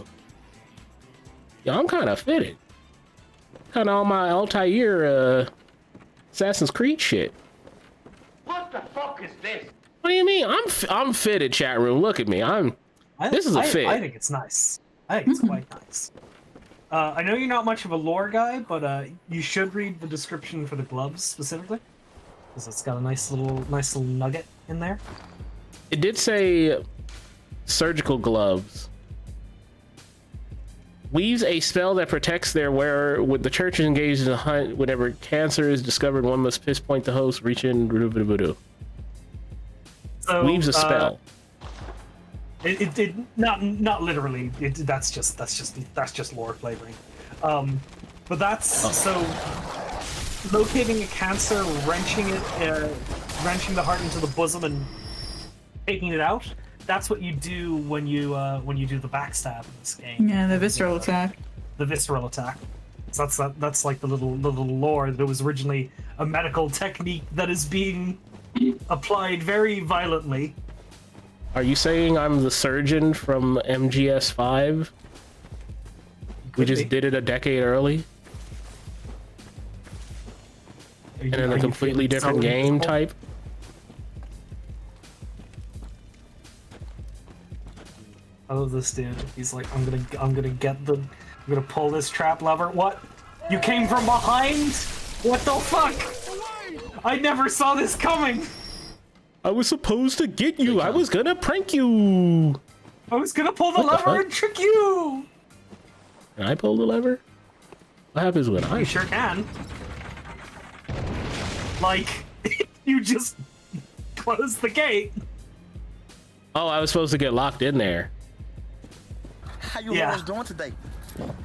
Yeah, I'm kind of fitted. Kind of on my Altair Assassin's Creed shit. What the fuck is this? What do you mean? I'm fitted, chat room. Look at me. This is a fit. I think it's nice. I think it's quite nice. I know you're not much of a lore guy, but you should read the description for the gloves specifically. because it's got a nice little nugget in there. It did say surgical gloves. Weaves a spell that protects their wearer. When the church is engaged in a hunt, whenever cancer is discovered, one must pinpoint the host, reach in, So, Weaves a spell. It not literally. That's just lore flavoring. But that's so locating a cancer, wrenching the heart into the bosom and taking it out. That's what you do when you do the backstab in this game. Yeah, the visceral attack. The visceral attack. So that's like the little lore that was originally a medical technique that is being applied very violently. Are you saying I'm the surgeon from MGS5? We just did it a decade early? And in a completely different game type? I love this dude. He's like, I'm gonna pull this trap lever. What? You came from behind? What the fuck? I never saw this coming. I was supposed to get you. I was gonna prank you. I was gonna pull the lever and trick you. Can I pull the lever? What happens when I? You sure can. Like, you just close the gate. Oh, I was supposed to get locked in there. How you always doing today?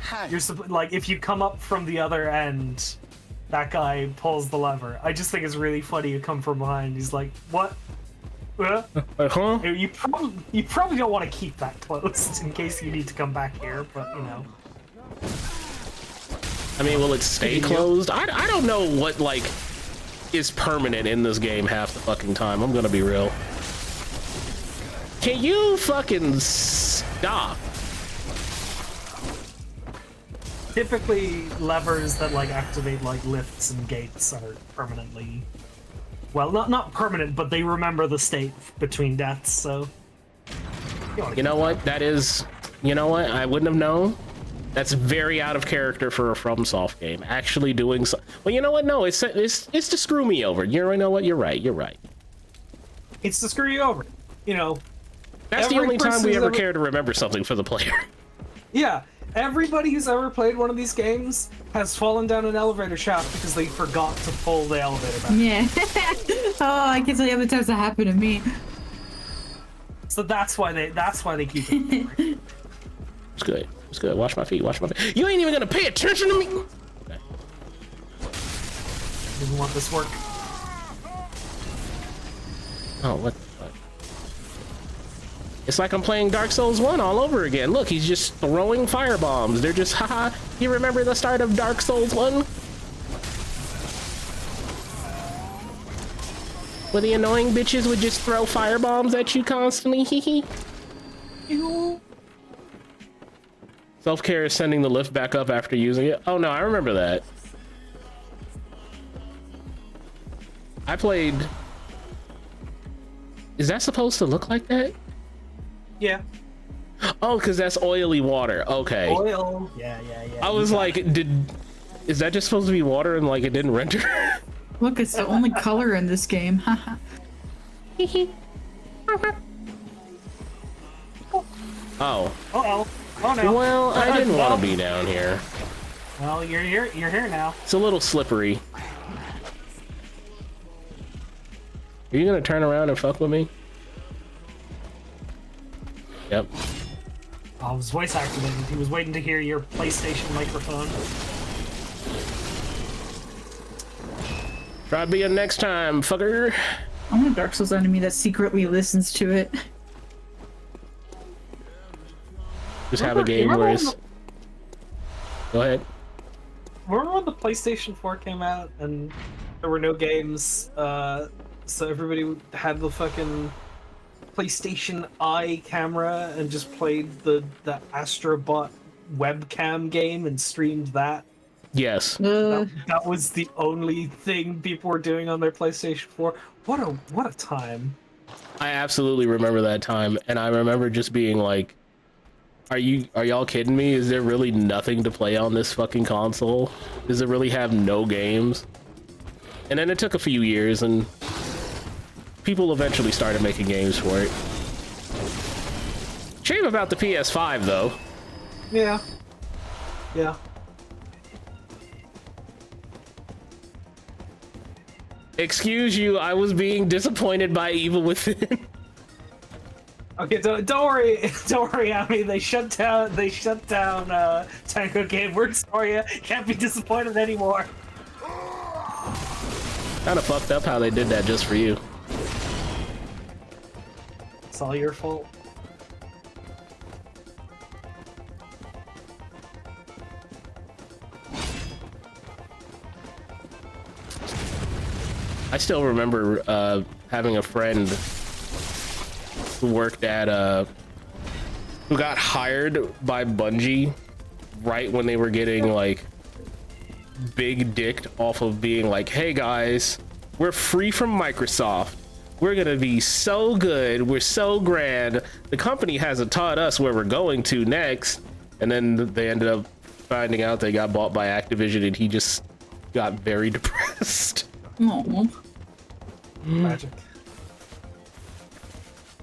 Hi. You're like, if you come up from the other end, that guy pulls the lever. I just think it's really funny. You come from behind. He's like, "What? Huh? You probably don't want to keep that closed in case you need to come back here, but you know." I mean, will it stay closed? I don't know what like is permanent in this game half the fucking time. I'm gonna be real. Can you fucking stop? Typically, levers that like activate like lifts and gates are permanently, well, not permanent, but they remember the state between deaths. So, you know what? That is, you know what? I wouldn't have known. That's very out of character for a FromSoft game. Actually doing so. Well, you know what? No, it's to screw me over. You know what? You're right. You're right. It's to screw you over. You know. That's the only time we ever care to remember something for the player. Yeah. Everybody who's ever played one of these games has fallen down an elevator shaft because they forgot to pull the elevator back. Yeah. Oh, I can tell you how many times that happened to me. So that's why they keep it. It's good. It's good. Wash my feet. Wash my feet. You ain't even gonna pay attention to me. Okay. Didn't want this work. Oh, what the fuck? It's like I'm playing Dark Souls 1 all over again. Look, he's just throwing firebombs. They're just, haha. You remember the start of Dark Souls 1? Where the annoying bitches would just throw firebombs at you constantly, hee. Self-care is sending the lift back up after using it. Oh no, I remember that. I played... Is that supposed to look like that? Yeah. Oh, because that's oily water. Okay. Oil. Yeah. I was like, is that just supposed to be water and like it didn't render? Look, it's the only color in this game. Haha. Oh. Uh-oh. Oh no. Well, I didn't want to be down here. Well, you're here. You're here now. It's a little slippery. Are you gonna turn around and fuck with me? Yep. Oh, it was voice activated. He was waiting to hear your PlayStation microphone. Try being next time, fucker. I want a Dark Souls enemy that secretly listens to it. Just have a game where it's... Go ahead. Remember when the PlayStation 4 came out and there were no games, so everybody had the fucking PlayStation Eye camera and just played the Astrobot webcam game and streamed that? Yes. That was the only thing people were doing on their PlayStation 4. What a time. I absolutely remember that time, and I remember just being like, are y'all kidding me? Is there really nothing to play on this fucking console? Does it really have no games? And then it took a few years, and people eventually started making games for it. Shame about the PS5, though. Yeah. Yeah. Excuse you, I was being disappointed by Evil Within. Okay, don't worry, don't worry, Abby. They shut down Tango Gameworks for you. Can't be disappointed anymore. Kinda fucked up how they did that just for you. It's all your fault. I still remember having a friend who worked at who got hired by Bungie right when they were getting like big dicked off of being like, hey guys, we're free from Microsoft, we're gonna be so good, we're so grand, the company hasn't taught us where we're going to next. And then they ended up finding out they got bought by Activision, and he just got very depressed. Aww. Magic.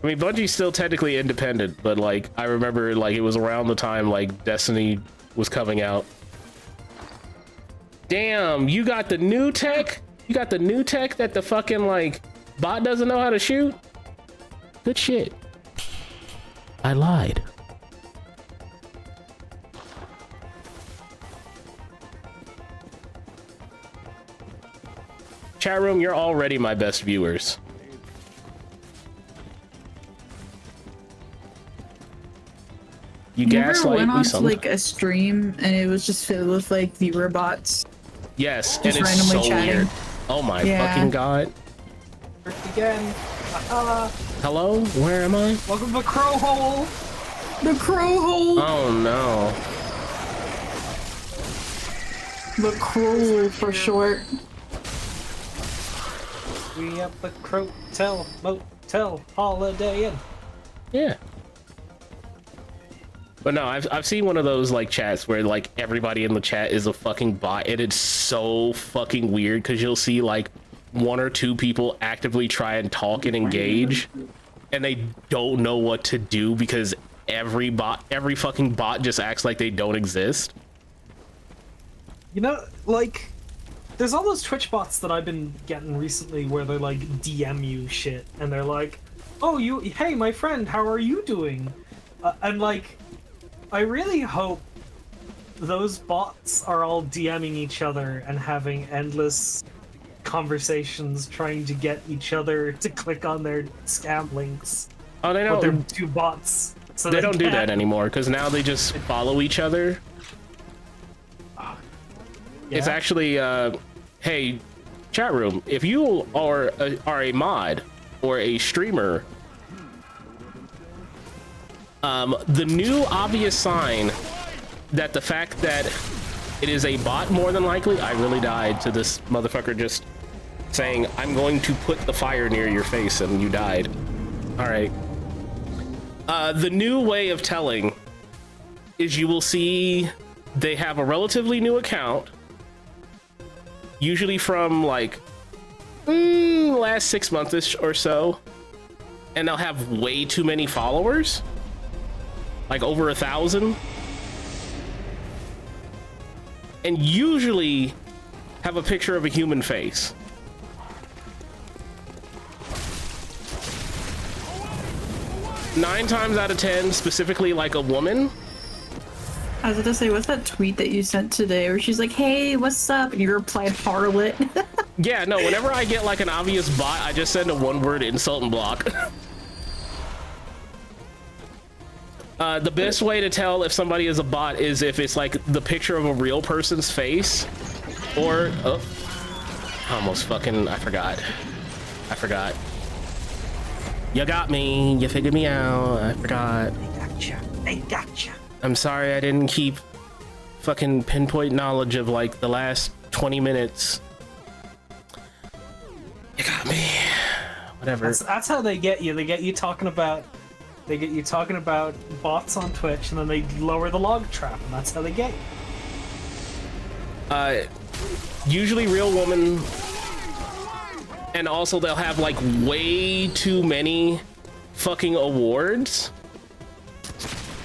I mean, Bungie's still technically independent, but like I remember like it was around the time like Destiny was coming out. Damn, you got the new tech? You got the new tech that the fucking like bot doesn't know how to shoot? Good shit. I lied. Chat room, you're already my best viewers. You gaslight went me on to sometimes. like a stream and it was just filled with like viewer bots. Yes, just and it's so randomly chatting. weird. Oh my Yeah. fucking god. Again. Hello? Where am I? Welcome to the Crow Hole. The crow hole. Oh no. The crow for short. We at the Crotel Motel Holiday Inn. Yeah. But no, I've seen one of those like chats where like everybody in the chat is a fucking bot, and it's so fucking weird because you'll see like one or two people actively try and talk and engage, and they don't know what to do because every fucking bot just acts like they don't exist. You know, like, there's all those Twitch bots that I've been getting recently where they're like DM you shit, and they're like, "Oh, hey, my friend, how are you doing?" And like, I really hope those bots are all DMing each other and having endless conversations trying to get each other to click on their scam links. Oh, they But they're don't. two bots. So They don't do can't- that anymore because now they just follow each other. It's Yeah. actually, hey, chat room, if you are a mod or a streamer, the new obvious sign that the fact that it is a bot more than likely, I really died to this motherfucker just saying, I'm going to put the fire near your face, and you died. All right. The new way of telling is you will see they have a relatively new account, usually from like last 6 months or so, and they'll have way too many followers, like over 1,000, and usually have a picture of a human face. Nine times out of 10, specifically like a woman. I was gonna say, what's that tweet that you sent today where she's like, "Hey, what's up?" and you replied, "Harlot." Yeah, no, whenever I get like an obvious bot, I just send a one-word insult and block. The best way to tell if somebody is a bot is if it's like the picture of a real person's face, or almost fucking, I forgot. You got me. You figured me out. I forgot. They gotcha. I'm sorry I didn't keep fucking pinpoint knowledge of like the last 20 minutes. You got me. Whatever. That's how they get you. They get you talking about bots on Twitch, and then they lower the log trap, and that's how they get you. Usually real woman And also they'll have like way too many fucking awards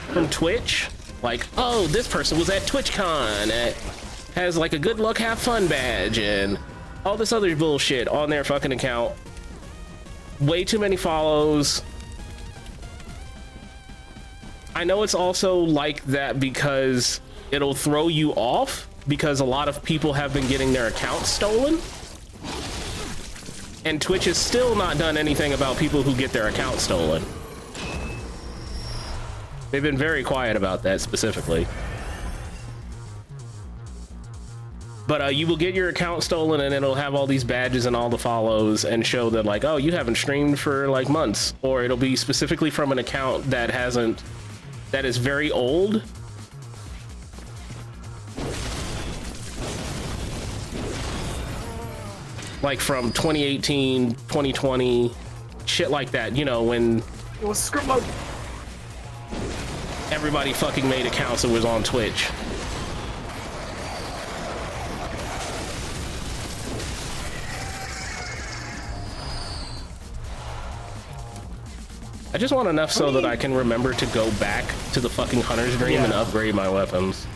from Twitch. Like, oh, this person was at TwitchCon, has like a good luck, have fun badge, and all this other bullshit on their fucking account. Way too many follows. I know it's also like that because it'll throw you off, because a lot of people have been getting their accounts stolen. And Twitch has still not done anything about people who get their accounts stolen. They've been very quiet about that specifically. But you will get your account stolen and it'll have all these badges and all the follows and show that like, oh, you haven't streamed for like months. Or it'll be specifically from an account that is very old. Like from 2018, 2020, shit like that, you know, when It was script mode. everybody fucking made accounts that was on Twitch. I just want enough so that I can remember to go back to the fucking Hunter's Dream and upgrade my weapons.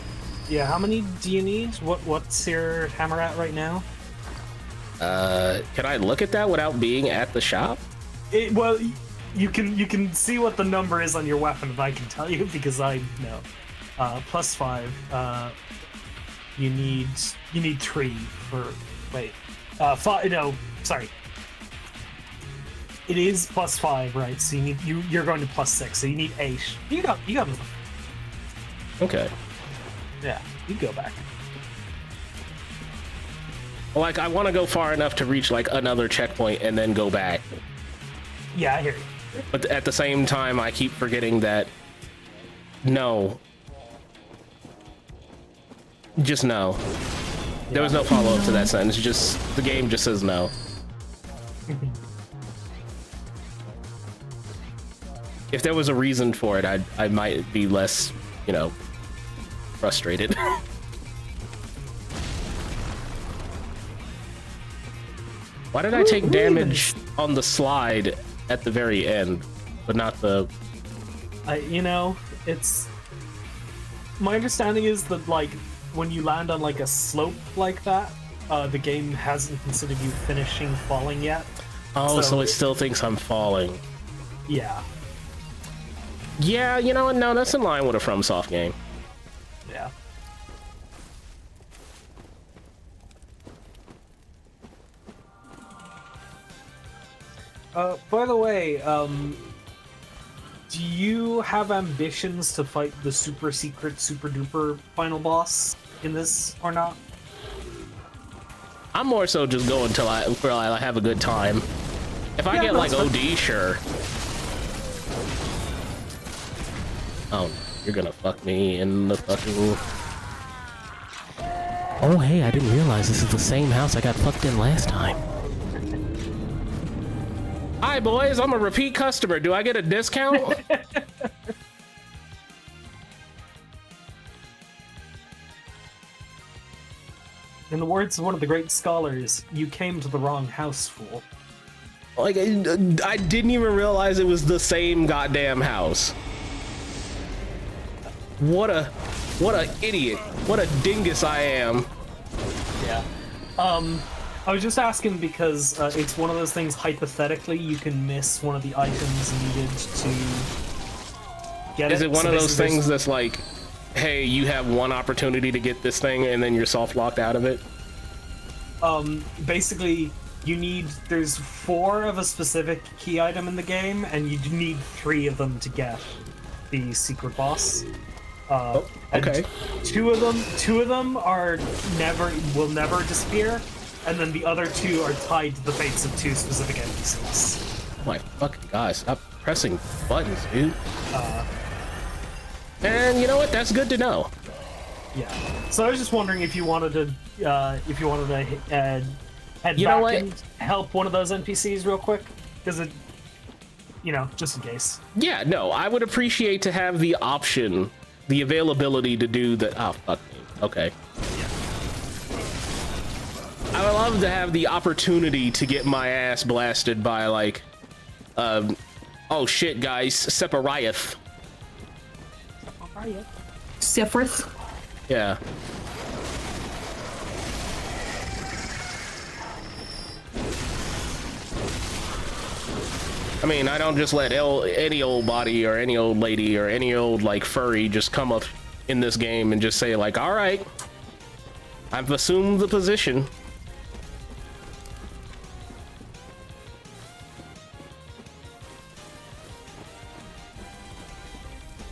Yeah, how many do you need? What's your hammer at right now? Can I look at that without being at the shop? Well, you can see what the number is on your weapon, if I can tell you, because I know. +5. You need 3 for. Wait. 5. No, sorry. It is +5, right? So you're going to +6. So you need 8. You got enough. Okay. Yeah, you go back. Like, I want to go far enough to reach like another checkpoint and then go back. Yeah, I hear you. But at the same time, I keep forgetting that. No. Just no. There was no follow-up to that sentence. Just the game just says no. If there was a reason for it, I might be less, you know, frustrated. Why did I take damage on the slide at the very end, but not the... You know, it's... My understanding is that, like, when you land on, like, a slope like that, the game hasn't considered you finishing falling yet. Oh, so it still thinks I'm falling. Yeah. Yeah, you know what? No, that's in line with a FromSoft game. Yeah. By the way, do you have ambitions to fight the super secret, super duper final boss in this or not? I'm more so just going till I have a good time. If I get like OD, sure. Oh, you're gonna fuck me in the fucking... Oh, hey, I didn't realize this is the same house I got fucked in last time. Hi, boys, I'm a repeat customer. Do I get a discount? In the words of one of the great scholars, you came to the wrong house, fool. Like, I didn't even realize it was the same goddamn house. What a idiot. What a dingus I am. Yeah. I was just asking because it's one of those things, hypothetically, you can miss one of the items needed to get it. Is it one of those things that's like, hey, you have one opportunity to get this thing and then you're soft locked out of it? Basically, there's 4 of a specific key item in the game, and you need 3 of them to get the secret boss. Okay. Two of them will never disappear, and then the other 2 are tied to the fates of 2 specific NPCs. Oh my fucking god, stop pressing buttons, dude. And you know what? That's good to know. Yeah. So I was just wondering if you wanted to head back and help one of those NPCs real quick, because it, just in case. Yeah, no, I would appreciate to have the option, the availability to do that. Oh, fuck me. Okay. I would love to have the opportunity to get my ass blasted by like, oh shit, guys, Sephiroth. Sephiroth. Yeah. I mean, I don't just let any old body or any old lady or any old like furry just come up in this game and just say like, all right, I've assumed the position.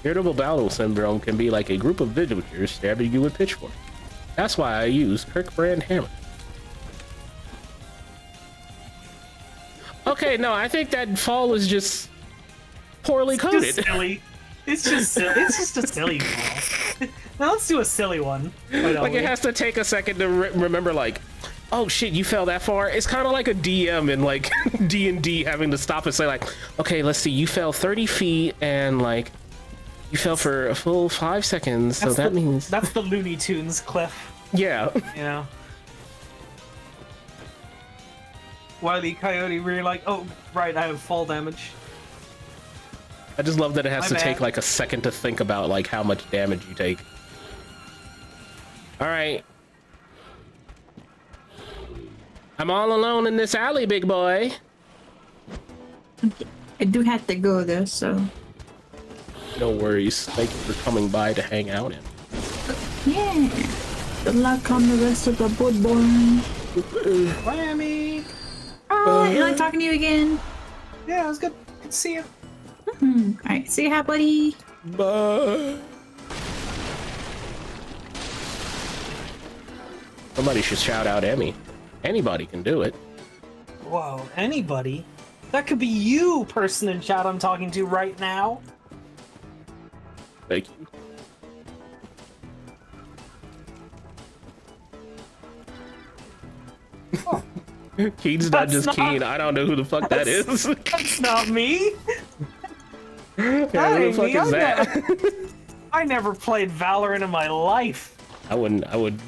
Irritable bowel syndrome can be like a group of villagers stabbing you with pitchforks. That's why I use Kirk brand hammer. Okay, no, I think that fall is just poorly coded. Just silly. It's just silly. It's just a silly fall. Now let's do a silly one. Like it has to take a second to remember like, oh shit, you fell that far. It's kind of like a DM in like D&D having to stop and say like, okay, let's see, you fell 30 feet and like you fell for a full 5 seconds. So that means that's the Looney Tunes cliff. Yeah. You know. Wile E. Coyote, where you're like, oh right, I have fall damage. I just love that it has to take like a second to think about like how much damage you take. All right. I'm all alone in this alley, big boy. I do have to go there, so. No worries. Thank you for coming by to hang out in. Yeah. Good luck on the rest of the BloodBorne. Whammy. Oh, like talking to you again. Yeah, it was good. Good to see you. Alright, see ya, buddy. Bye. Somebody should shout out Emmy. Anybody can do it. Whoa, anybody? That could be you, person in chat I'm talking to right now. Thank you. Oh. Keen's not just Keen. I don't know who the fuck that is. That's not me. Yeah, who the fuck is that? I never played Valorant in my life. I would.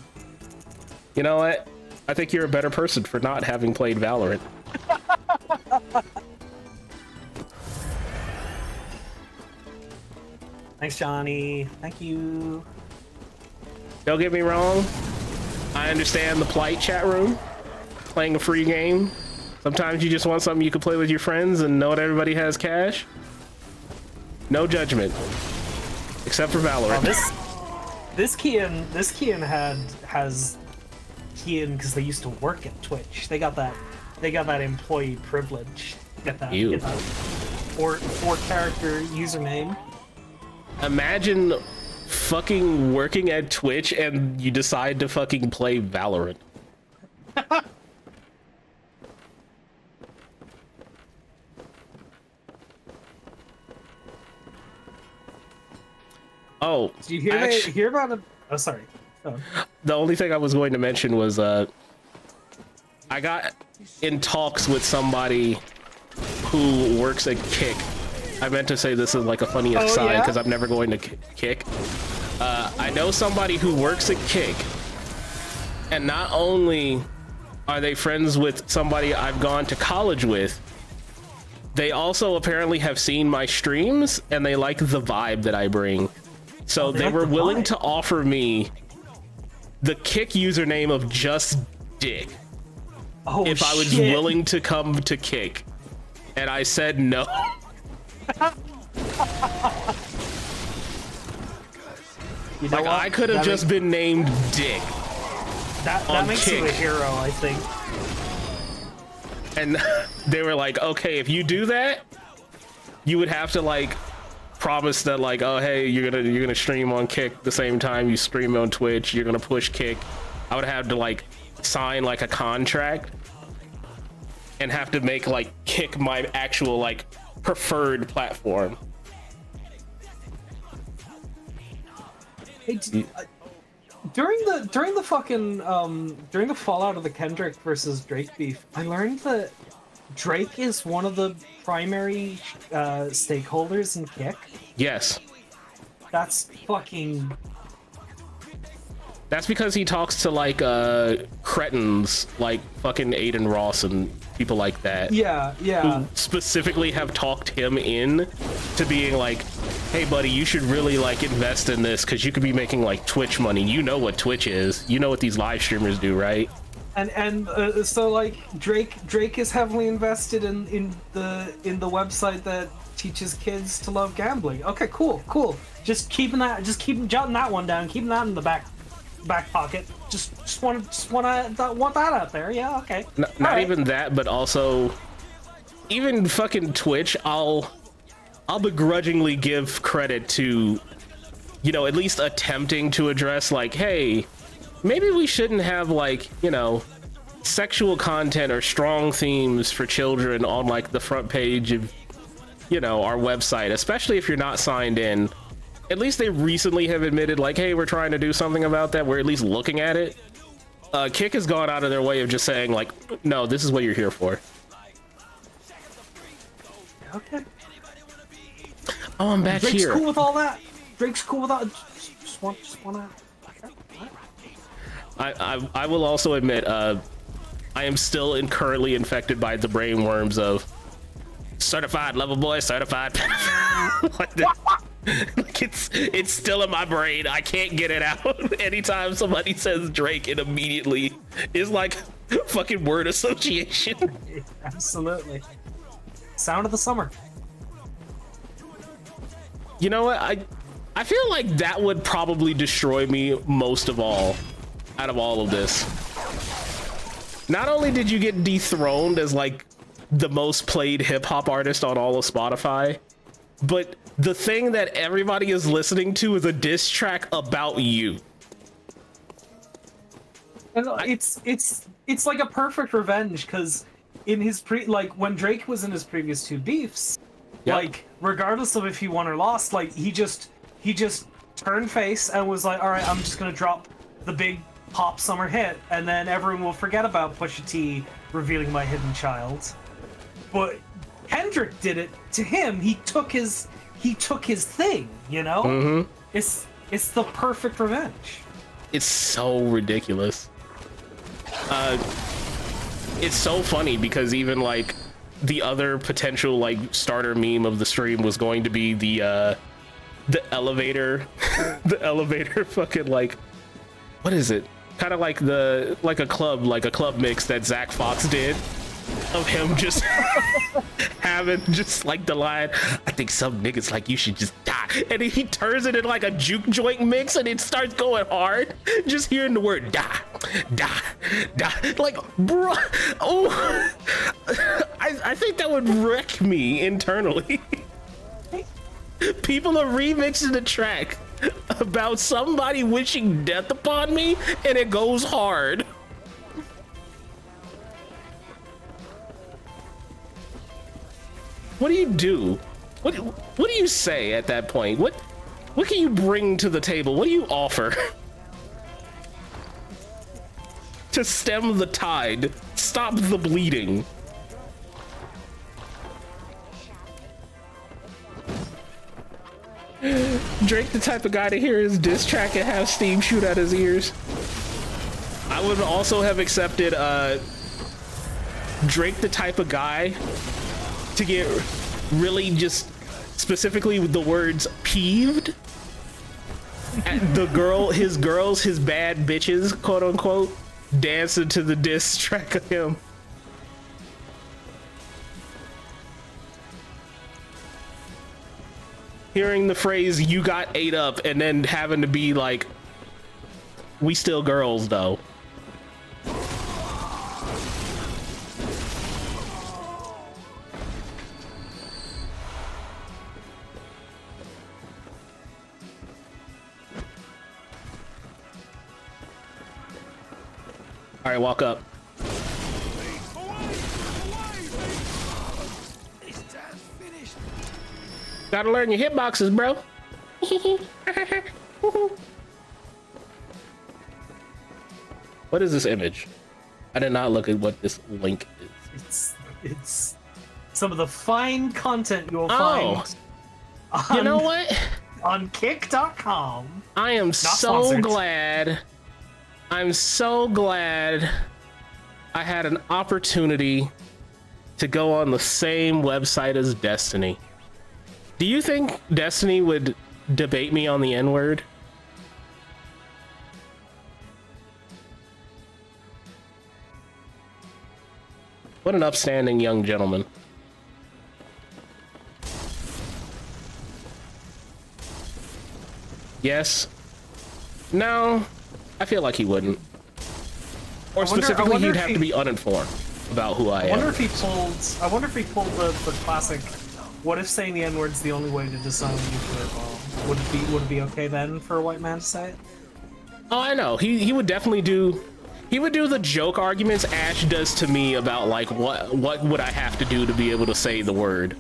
You know what? I think you're a better person for not having played Valorant. Thanks, Johnny. Thank you. Don't get me wrong. I understand the plight, chat room. Playing a free game. Sometimes you just want something you can play with your friends and know that everybody has cash. No judgment. Except for Valorant. This Kian has Kian because they used to work at Twitch. They got that employee privilege. Get that four character username. Imagine fucking working at Twitch and you decide to fucking play Valorant. Oh, do you hear about it? Oh, sorry. Oh. The only thing I was going to mention was I got in talks with somebody who works at Kick. I meant to say this is like a funny aside because I'm never going to Kick. I know somebody who works at Kick, and not only are they friends with somebody I've gone to college with, they also apparently have seen my streams and they like the vibe that I bring. So they were willing to offer me the Kick username of Just Dick if I was willing to come to Kick, and I said no. You know like what? I could have just been named Dick. That makes you a hero, I think. And they were like, okay, if you do that, you would have to like promise that like, oh hey, you're gonna stream on Kick the same time you stream on Twitch, you're gonna push Kick. I would have to like sign like a contract and have to make like Kick my actual like preferred platform. Hey, during the fucking during the fallout of the Kendrick versus Drake beef, I learned that Drake is one of the primary stakeholders in Kick. Yes. That's fucking. That's because he talks to like cretins like fucking Aiden Ross and people like that. Yeah, yeah. Who specifically have talked him in to being like, hey buddy, you should really like invest in this because you could be making like Twitch money. You know what Twitch is. You know what these live streamers do, right? And so like Drake is heavily invested in the website that teaches kids to love gambling. Okay, cool. Just keep jotting that one down, keeping that in the back pocket. Just want that out there. Yeah, okay. Not even that, but also even fucking Twitch, I'll begrudgingly give credit to, you know, at least attempting to address like, hey, maybe we shouldn't have like, you know, sexual content or strong themes for children on like the front page of, you know, our website, especially if you're not signed in. At least they recently have admitted like, hey, we're trying to do something about that. We're at least looking at it. Kick has gone out of their way of just saying like, no, this is what you're here for. Okay. Oh, I'm back Drake's here. cool with all that. Drake's cool with all. Just wanna. I will also admit, I am still currently infected by the brain worms of certified lover boy, certified. Like it's still in my brain. I can't get it out. Anytime somebody says Drake, it immediately is like fucking word association. Absolutely. Sound of the summer. You know what? I feel like that would probably destroy me most of all out of all of this. Not only did you get dethroned as like the most played hip-hop artist on all of Spotify, but the thing that everybody is listening to is a diss track about you. And it's like a perfect revenge, because in his when Drake was in his previous two beefs, yep, like regardless of if he won or lost, like he just turned face and was like, all right, I'm just gonna drop the big pop summer hit, and then everyone will forget about Pusha T revealing my hidden child. But Kendrick did it to him. He took his thing, you know? Mm-hmm. It's the perfect revenge. It's so ridiculous. It's so funny because even like the other potential like starter meme of the stream was going to be the elevator the elevator fucking like, what is it? Kind of like a club mix that Zach Fox did of him just having just like the line, I think some niggas like you should just die, and then he turns it in like a juke joint mix and it starts going hard, just hearing the word die, like bro. Oh, I think that would wreck me internally. People are remixing the track about somebody wishing death upon me and it goes hard. What do you do? What do you say at that point? What can you bring to the table? What do you offer to stem the tide, stop the bleeding? Drake the type of guy to hear his diss track and have steam shoot out his ears. I would also have accepted Drake the type of guy to get really just specifically with the words peeved at his bad bitches, quote unquote, dancing to the diss track of him. Hearing the phrase "you got ate up" and then having to be like, "We still girls though." All right, walk up. Gotta learn your hitboxes, bro. What is this image? I did not look at what this link is. It's some of the fine content you'll find. You know what? On kick.com. I am so glad I'm so glad I had an opportunity to go on the same website as Destiny. Do you think Destiny would debate me on the N-word? What an upstanding young gentleman. Yes. No, I feel like he wouldn't. Or specifically, he'd have to be uninformed about who I am. I wonder if he pulled the classic. What if saying the N-word's the only way to disarm a nuclear bomb? Would it be okay then for a white man to say it? Oh, I know. He would definitely do. He would do the joke arguments Ash does to me about like what would I have to do to be able to say the word.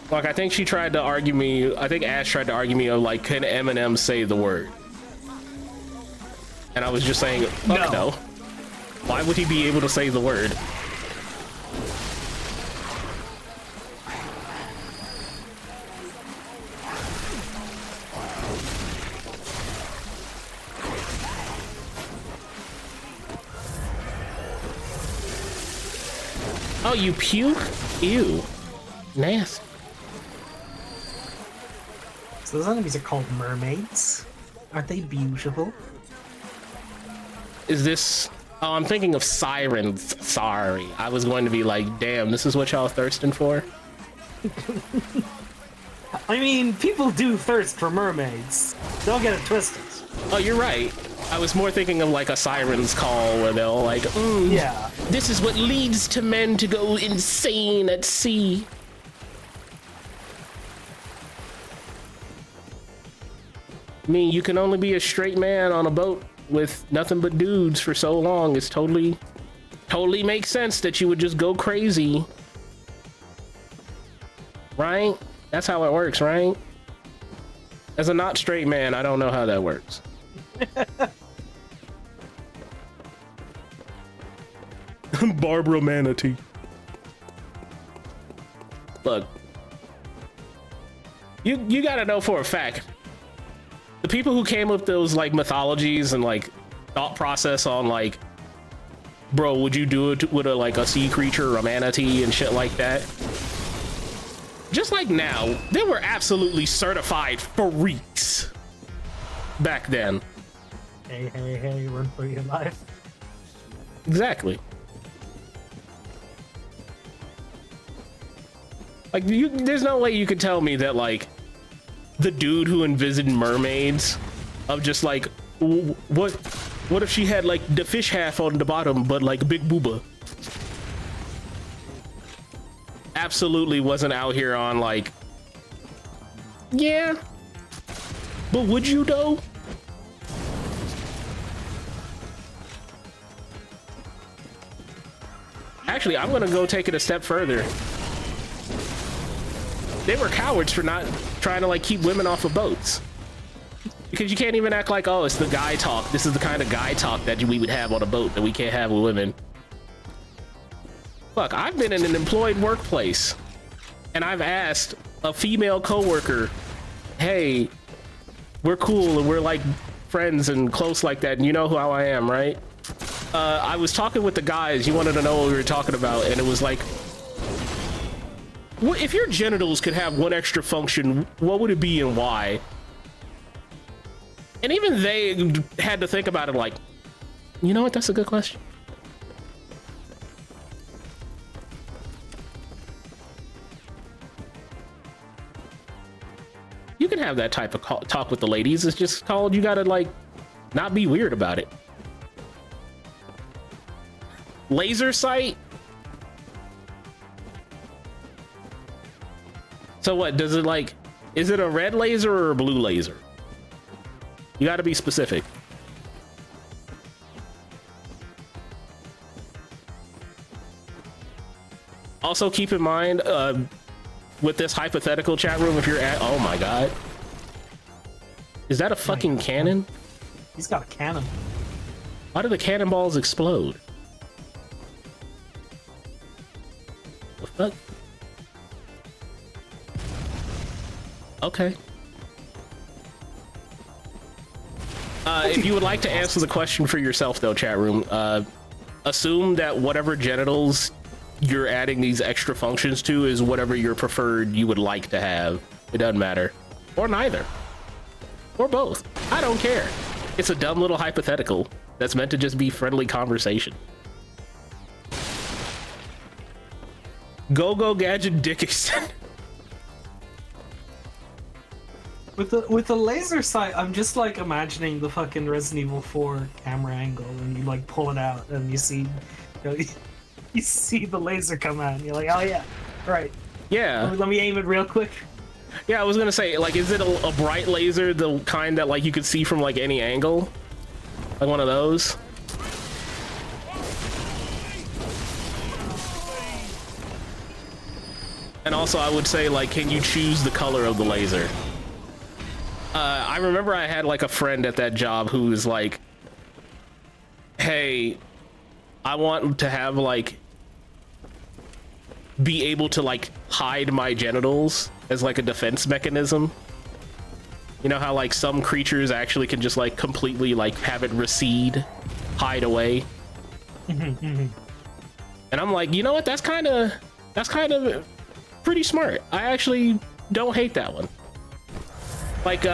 Like, I think she tried to argue me. I think Ash tried to argue me of like, can Eminem say the word? And I was just saying, fuck no. Why would he be able to say the word? Oh, you puke? Ew. Nasty. So those enemies are called mermaids. Aren't they beautiful? Is this... Oh, I'm thinking of sirens. Sorry. I was going to be like, damn, this is what y'all thirsting for? I mean, people do thirst for mermaids. Don't get it twisted. Oh, you're right. I was more thinking of like a siren's call where they'll like, yeah, this is what leads to men to go insane at sea. I mean, you can only be a straight man on a boat with nothing but dudes for so long. It's totally makes sense that you would just go crazy. Right? That's how it works, right? As a not straight man, I don't know how that works. Barbara Manatee. Look, you gotta know for a fact, the people who came up with those like mythologies and like thought process on like, bro, would you do it with a sea creature or a manatee and shit like that? Just like now, they were absolutely certified freaks back then. Hey, run for your life. Exactly. Like, there's no way you could tell me that, like, the dude who envisioned mermaids of just, like, what if she had, like, the fish half on the bottom, but, like, big booba? Absolutely wasn't out here on, like, yeah, but would you, though? Actually, I'm gonna go take it a step further. They were cowards for not trying to like keep women off of boats. Because you can't even act like, oh, it's the guy talk. This is the kind of guy talk that we would have on a boat that we can't have with women. Fuck, I've been in an employed workplace and I've asked a female coworker, hey, we're cool and we're like friends and close like that, and you know how I am, right? I was talking with the guys, you wanted to know what we were talking about, and it was like, if your genitals could have one extra function, what would it be and why? And even they had to think about it like, you know what, that's a good question. You can have that type of talk with the ladies. It's just called, you gotta like, not be weird about it. Laser sight? So what, does it like, is it a red laser or a blue laser? You gotta be specific. Also keep in mind, with this hypothetical chat room, if you're at, oh my god. Is that a fucking cannon? He's got a cannon. Why do the cannonballs explode? The fuck? Okay. If you would like to answer the question for yourself, though, chat room, assume that whatever genitals you're adding these extra functions to is whatever your preferred you would like to have. It doesn't matter. Or neither. Or both. I don't care. It's a dumb little hypothetical that's meant to just be friendly conversation. Go Gadget Dickinson. With the laser sight, I'm just like imagining the fucking Resident Evil 4 camera angle, and you like pull it out, and you see, you see the laser come out, and you're like, oh yeah, right. Yeah. Let me aim it real quick. Yeah, I was gonna say, like, is it a bright laser, the kind that like you could see from like any angle, like one of those? And also, I would say, like, can you choose the color of the laser? I remember I had like a friend at that job who was like, hey, I want to have like be able to like hide my genitals as like a defense mechanism. You know how like some creatures actually can just like completely like have it recede, hide away. And I'm like, you know what, that's kind of pretty smart. I actually don't hate that one. Like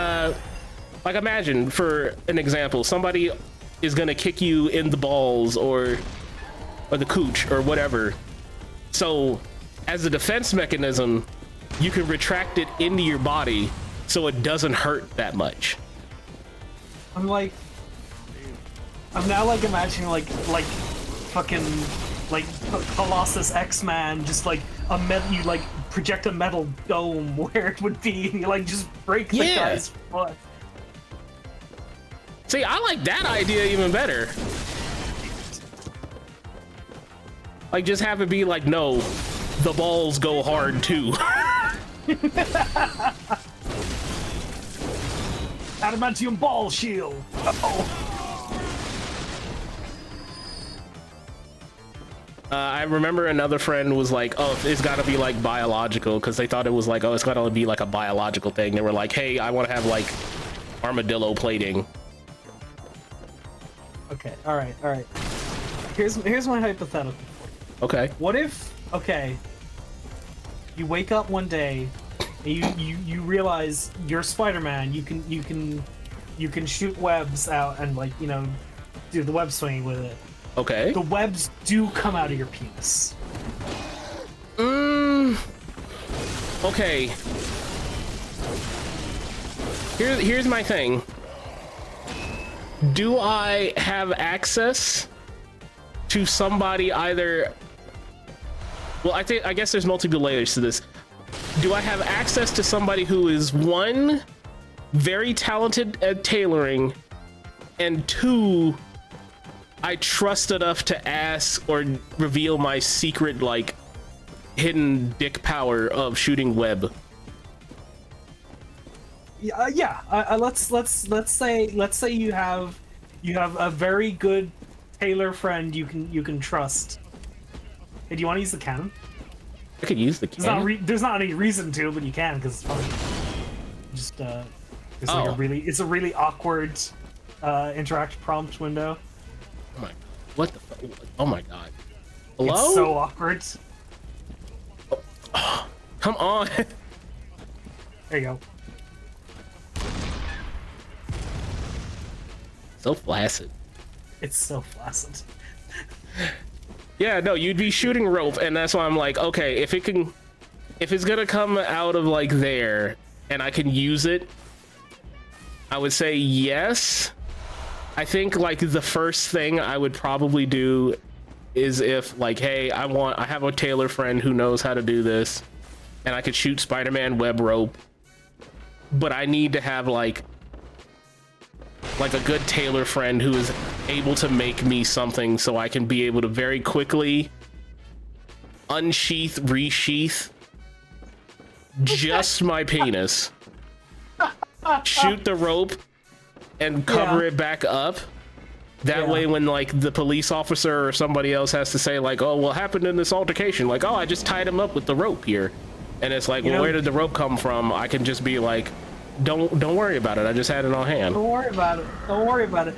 imagine, for an example, somebody is gonna kick you in the balls or the cooch or whatever. So as a defense mechanism, you can retract it into your body so it doesn't hurt that much. I'm now like imagining like fucking like Colossus X-Man, just like you like project a metal dome where it would be, and you like just break the guy's foot. See, I like that idea even better. Like, just have it be like, no, the balls go hard too. Adamantium ball shield. I remember another friend was like, oh, it's got to be like biological, because they thought it was like, oh, it's got to be like a biological thing. They were like, hey, I want to have like armadillo plating. Okay, all right. Here's my hypothetical. Okay. What if, okay, you wake up one day and you realize you're Spider-Man. You can shoot webs out and like, you know, do the web swinging with it. Okay. The webs do come out of your penis. Okay. Here's my thing. Do I have access to somebody either? Well, I guess there's multiple layers to this. Do I have access to somebody who is, one, very talented at tailoring, and two, I trust enough to ask or reveal my secret, like, hidden dick power of shooting web? Let's say you have a very good tailor friend you can trust. Hey, do you want to use the cannon? I could use the cannon. There's not any reason to, but you can because it's fun. Just it's like a really awkward interact prompt window. Oh my, what the? Oh my god! Hello? It's so awkward. Oh, come on! There you go. So flaccid. It's so flaccid. Yeah, no, you'd be shooting rope, and that's why I'm like, okay, if it's gonna come out of like there, and I can use it, I would say yes. I think like the first thing I would probably do is if like, hey, I have a tailor friend who knows how to do this, and I could shoot Spider-Man web rope, but I need to have like a good tailor friend who is able to make me something so I can be able to very quickly unsheath, resheath just my penis, shoot the rope, and cover it back up. That way, when like the police officer or somebody else has to say like, oh, what happened in this altercation? Like, oh, I just tied him up with the rope here. and it's like, You well, know- where did the rope come from? I can just be like, don't worry about it. I just had it on hand. Don't worry about it. Don't worry about it.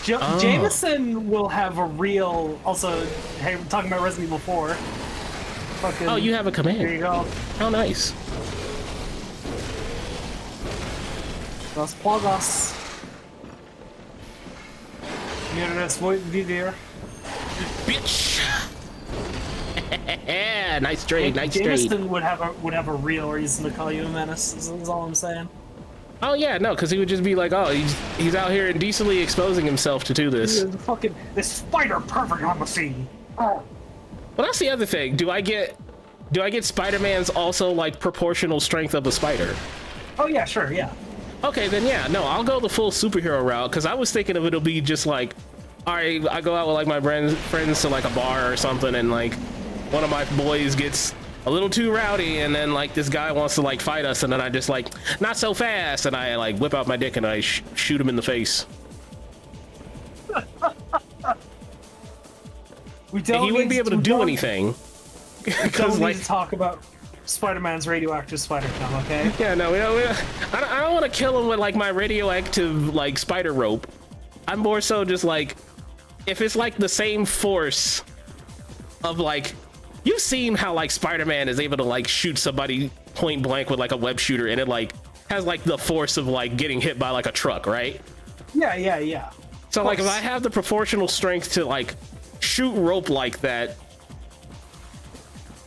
Jameson will have a real. Also, hey, we're talking about Resident Evil 4. Fucking, Oh, you have a command. Here you go. How nice. Los Plagos. Mierdas muy vivir. Bitch. Nice trade. Nice trade. Jameson would have a real reason to call you a menace. Is all I'm saying. Oh yeah, no, because he would just be like, oh, he's out here indecently exposing himself to do this. Fucking this spider perfect on the scene. Oh. Well, that's the other thing. Do I get Spider-Man's also like proportional strength of a spider? Oh yeah, sure, yeah. Okay, then yeah, no, I'll go the full superhero route because I was thinking of it'll be just like, all right, I go out with like my friends to like a bar or something, and like one of my boys gets a little too rowdy, and then like this guy wants to like fight us, and then I just like, not so fast, and I like whip out my dick and I shoot him in the face. We don't. He wouldn't be able to do anything Because like to talk about Spider-Man's radioactive spider come, okay? yeah, no, I don't want to kill him with like my radioactive like spider rope. I'm more so just like, if it's like the same force of like, you've seen how like Spider-Man is able to like shoot somebody point blank with like a web shooter, and it like has like the force of like getting hit by like a truck, right? Yeah. So like if I have the proportional strength to like shoot rope like that,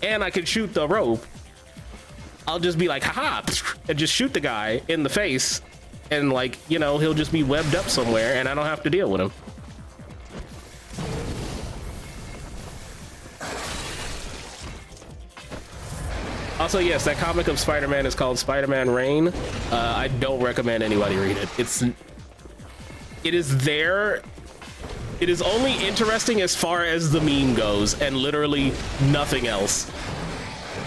and I can shoot the rope, I'll just be like, haha, and just shoot the guy in the face, and like, you know, he'll just be webbed up somewhere and I don't have to deal with him. Also, yes, that comic of Spider-Man is called Spider-Man Reign. I don't recommend anybody read it. It is there. It is only interesting as far as the meme goes, and literally nothing else.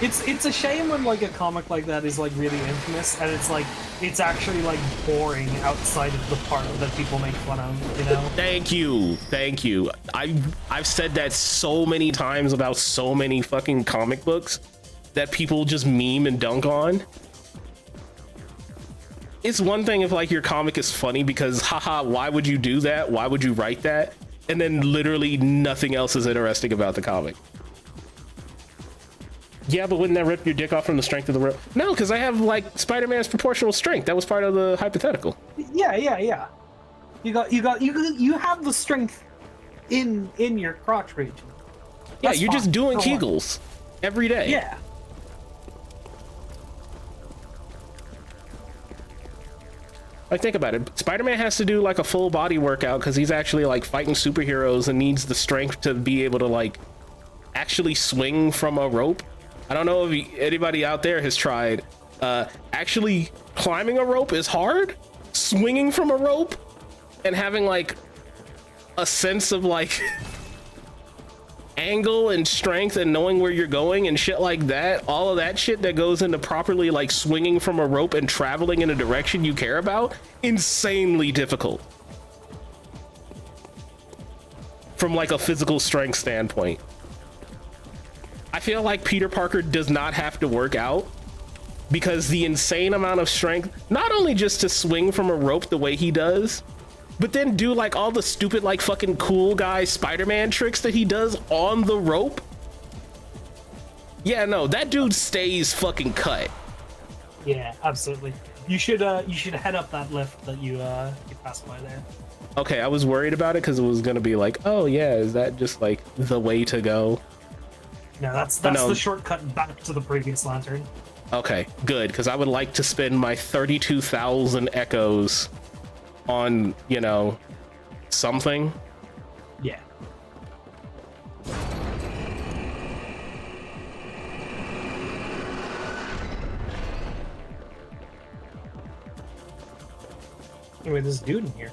It's a shame when like a comic like that is like really infamous, and it's like it's actually like boring outside of the part that people make fun of, you know? Thank you. I've said that so many times about so many fucking comic books that people just meme and dunk on. It's one thing if like your comic is funny because haha, why would you do that? Why would you write that? And then literally nothing else is interesting about the comic. Yeah, but wouldn't that rip your dick off from the strength of the rope? No, because I have like Spider-Man's proportional strength. That was part of the hypothetical. Yeah. You have the strength in your crotch region. Yeah, That's you're just fine. doing Don't worry. Kegels every day. Yeah. Like, think about it. Spider-Man has to do like a full body workout because he's actually like fighting superheroes and needs the strength to be able to like actually swing from a rope. I don't know if anybody out there has tried. Actually climbing a rope is hard. Swinging from a rope and having like a sense of like angle and strength and knowing where you're going and shit like that, all of that shit that goes into properly like swinging from a rope and traveling in a direction you care about, insanely difficult from like a physical strength standpoint. I feel like Peter Parker does not have to work out because the insane amount of strength, not only just to swing from a rope the way he does, but then do like all the stupid like fucking cool guy Spider-Man tricks that he does on the rope. Yeah, no, that dude stays fucking cut. Yeah, absolutely. You should head up that lift that you passed by there. Okay, I was worried about it because it was gonna be like, oh yeah, is that just like the way to go? No, that's no. the shortcut back to the previous lantern. Okay, good, because I would like to spend my 32,000 echoes on, you know, something. Yeah. Anyway, there's a dude in here.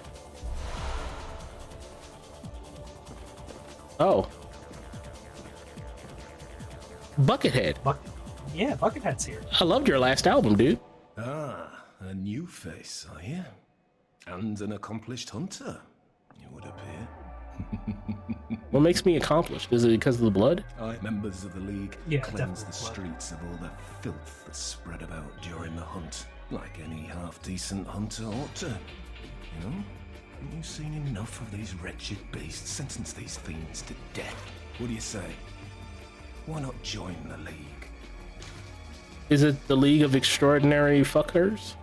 Oh. Buckethead. Yeah, Buckethead's here. I loved your last album, dude. Ah, a new face, are you? And an accomplished hunter, it would appear. What makes me accomplished? Is it because of the blood? Members of the League Yeah, cleanse the definitely. streets of all the filth that's spread about during the hunt, like any half-decent hunter ought to. You know? Haven't you seen enough of these wretched beasts? Sentence these fiends to death. What do you say? Why not join the League? Is it the League of Extraordinary Fuckers?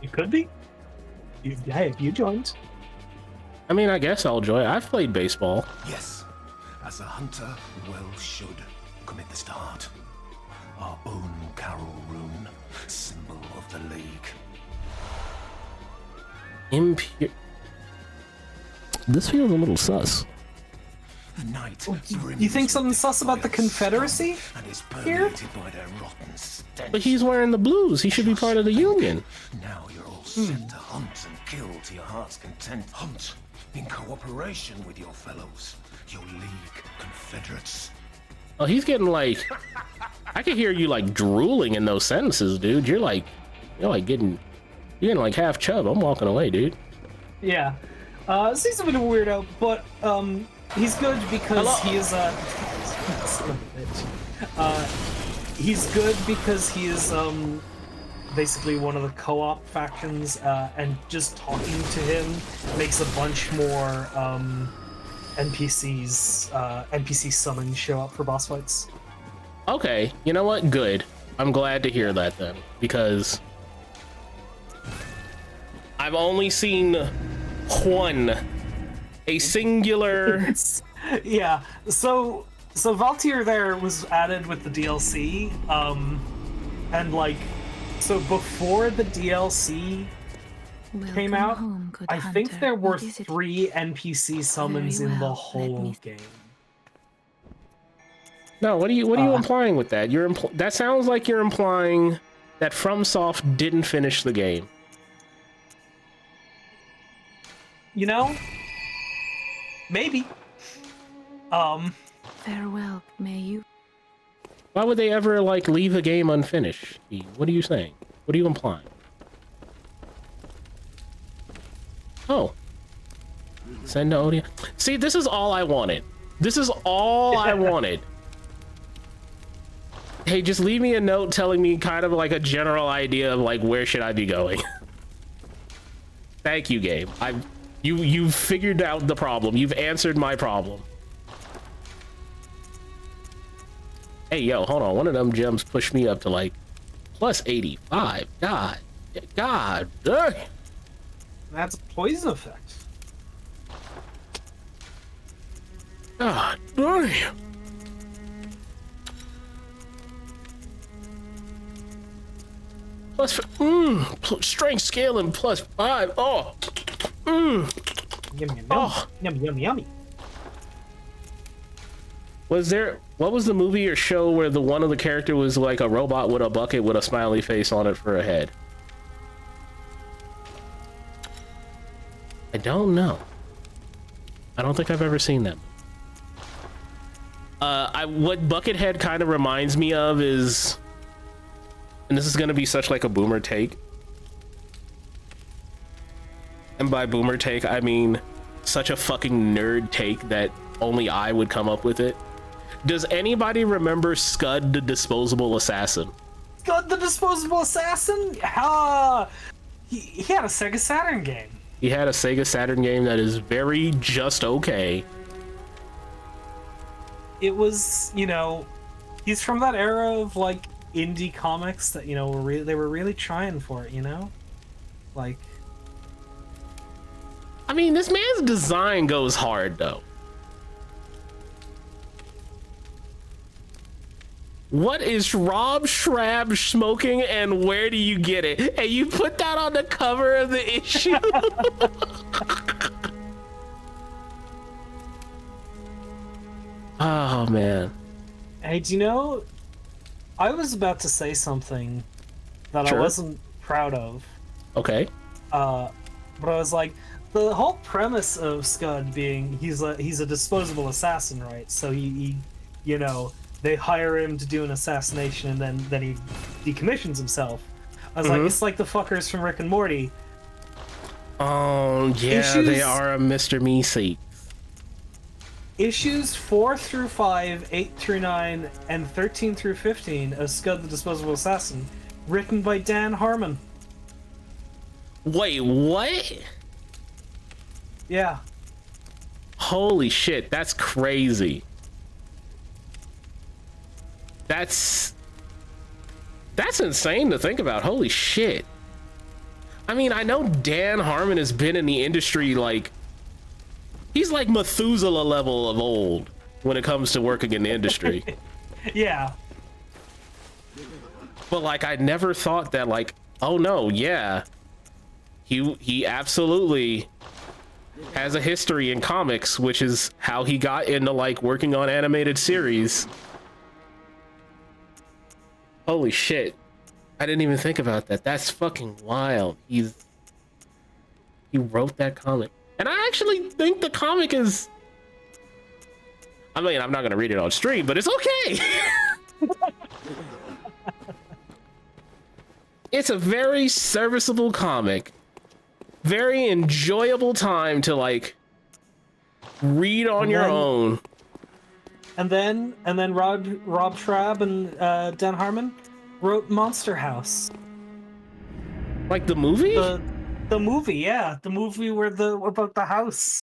It could be. Yeah, if you joined. I mean, I guess I'll join. I've played baseball. Yes, as a hunter well should. Commit this to heart. Our own Carol rune, symbol of the League. Impure. This feels a little sus. The night You think something sus about the Confederacy? and is here? permeated by their rotten stench. But he's wearing the blues. He should be part of the Union. Now you're all set to hunt and kill to your heart's content. Hunt in cooperation with your fellows, your League Confederates. Oh, he's getting like, I can hear you like drooling in those sentences, dude. You're getting like half chub. I'm walking away, dude. Yeah. Seems a bit of a weirdo, but he's good because he is a son of a bitch. He's good because he is basically one of the co-op factions, and just talking to him makes a bunch more NPC summons show up for boss fights. Okay, you know what? Good. I'm glad to hear that then, because I've only seen one, a singular. Yeah. So Valtier there was added with the DLC, and like, so before the DLC came Welcome out, home, good I think hunter. there were What is it? 3 NPC summons Very in the well, let whole me- game. No, what are you implying with that? That sounds like you're implying that FromSoft didn't finish the game. You know? Maybe. Farewell, may you. Why would they ever like leave a game unfinished? What are you saying? What are you implying? Oh. Send to Odia. See, this is all I wanted. This is all I wanted. Hey, just leave me a note telling me kind of like a general idea of like where should I be going. Thank you, game. You've figured out the problem. You've answered my problem. Hey, yo, hold on. One of them gems pushed me up to like plus 85. God dang. That's a poison effect. God damn. Strength scaling plus 5. Oh. Yum, yum, yum. Oh. Yummy, yummy, yummy. What was the movie or show where the one of the character was like a robot with a bucket with a smiley face on it for a head? I don't know. I don't think I've ever seen them. What Buckethead kind of reminds me of is, and this is gonna be such like a boomer take, and by boomer take I mean such a fucking nerd take that only I would come up with it. Does anybody remember Scud the Disposable Assassin? Scud the Disposable Assassin? He had a Sega Saturn game. He had a Sega Saturn game that is very just okay. It was, you know, he's from that era of like indie comics that, you know, they were really trying for it, you know? Like, I mean, this man's design goes hard though. What is Rob Schrab smoking and where do you get it? And you put that on the cover of the issue? Oh, man. hey, do you know, I was about to say something that Sure. I wasn't proud of. Okay. But I was like, the whole premise of Scud being he's a disposable assassin, right? So he you know, they hire him to do an assassination and then he decommissions himself. I was like, it's like the fuckers from Rick and Morty. Oh, yeah, Issues- they are a Mr. Meeseeks. issues 4 through 5, 8 through 9, and 13 through 15 of Scud the Disposable Assassin, written by Dan Harmon. Wait, what? Yeah. Holy shit, that's crazy. That's insane to think about. Holy shit. I mean, I know Dan Harmon has been in the industry, like, he's like Methuselah level of old when it comes to working in the industry. Yeah. But like, I never thought that, like, oh no, yeah, he absolutely has a history in comics, which is how he got into like working on animated series. Holy shit, I didn't even think about that. That's fucking wild. He wrote that comic, and I actually think the comic is, I mean, I'm not gonna read it on stream, but it's okay. It's a very serviceable comic, very enjoyable time to like read on your own. And then Rob Schrab and Dan Harmon wrote Monster House. Like the movie? The movie, yeah, the movie about the house.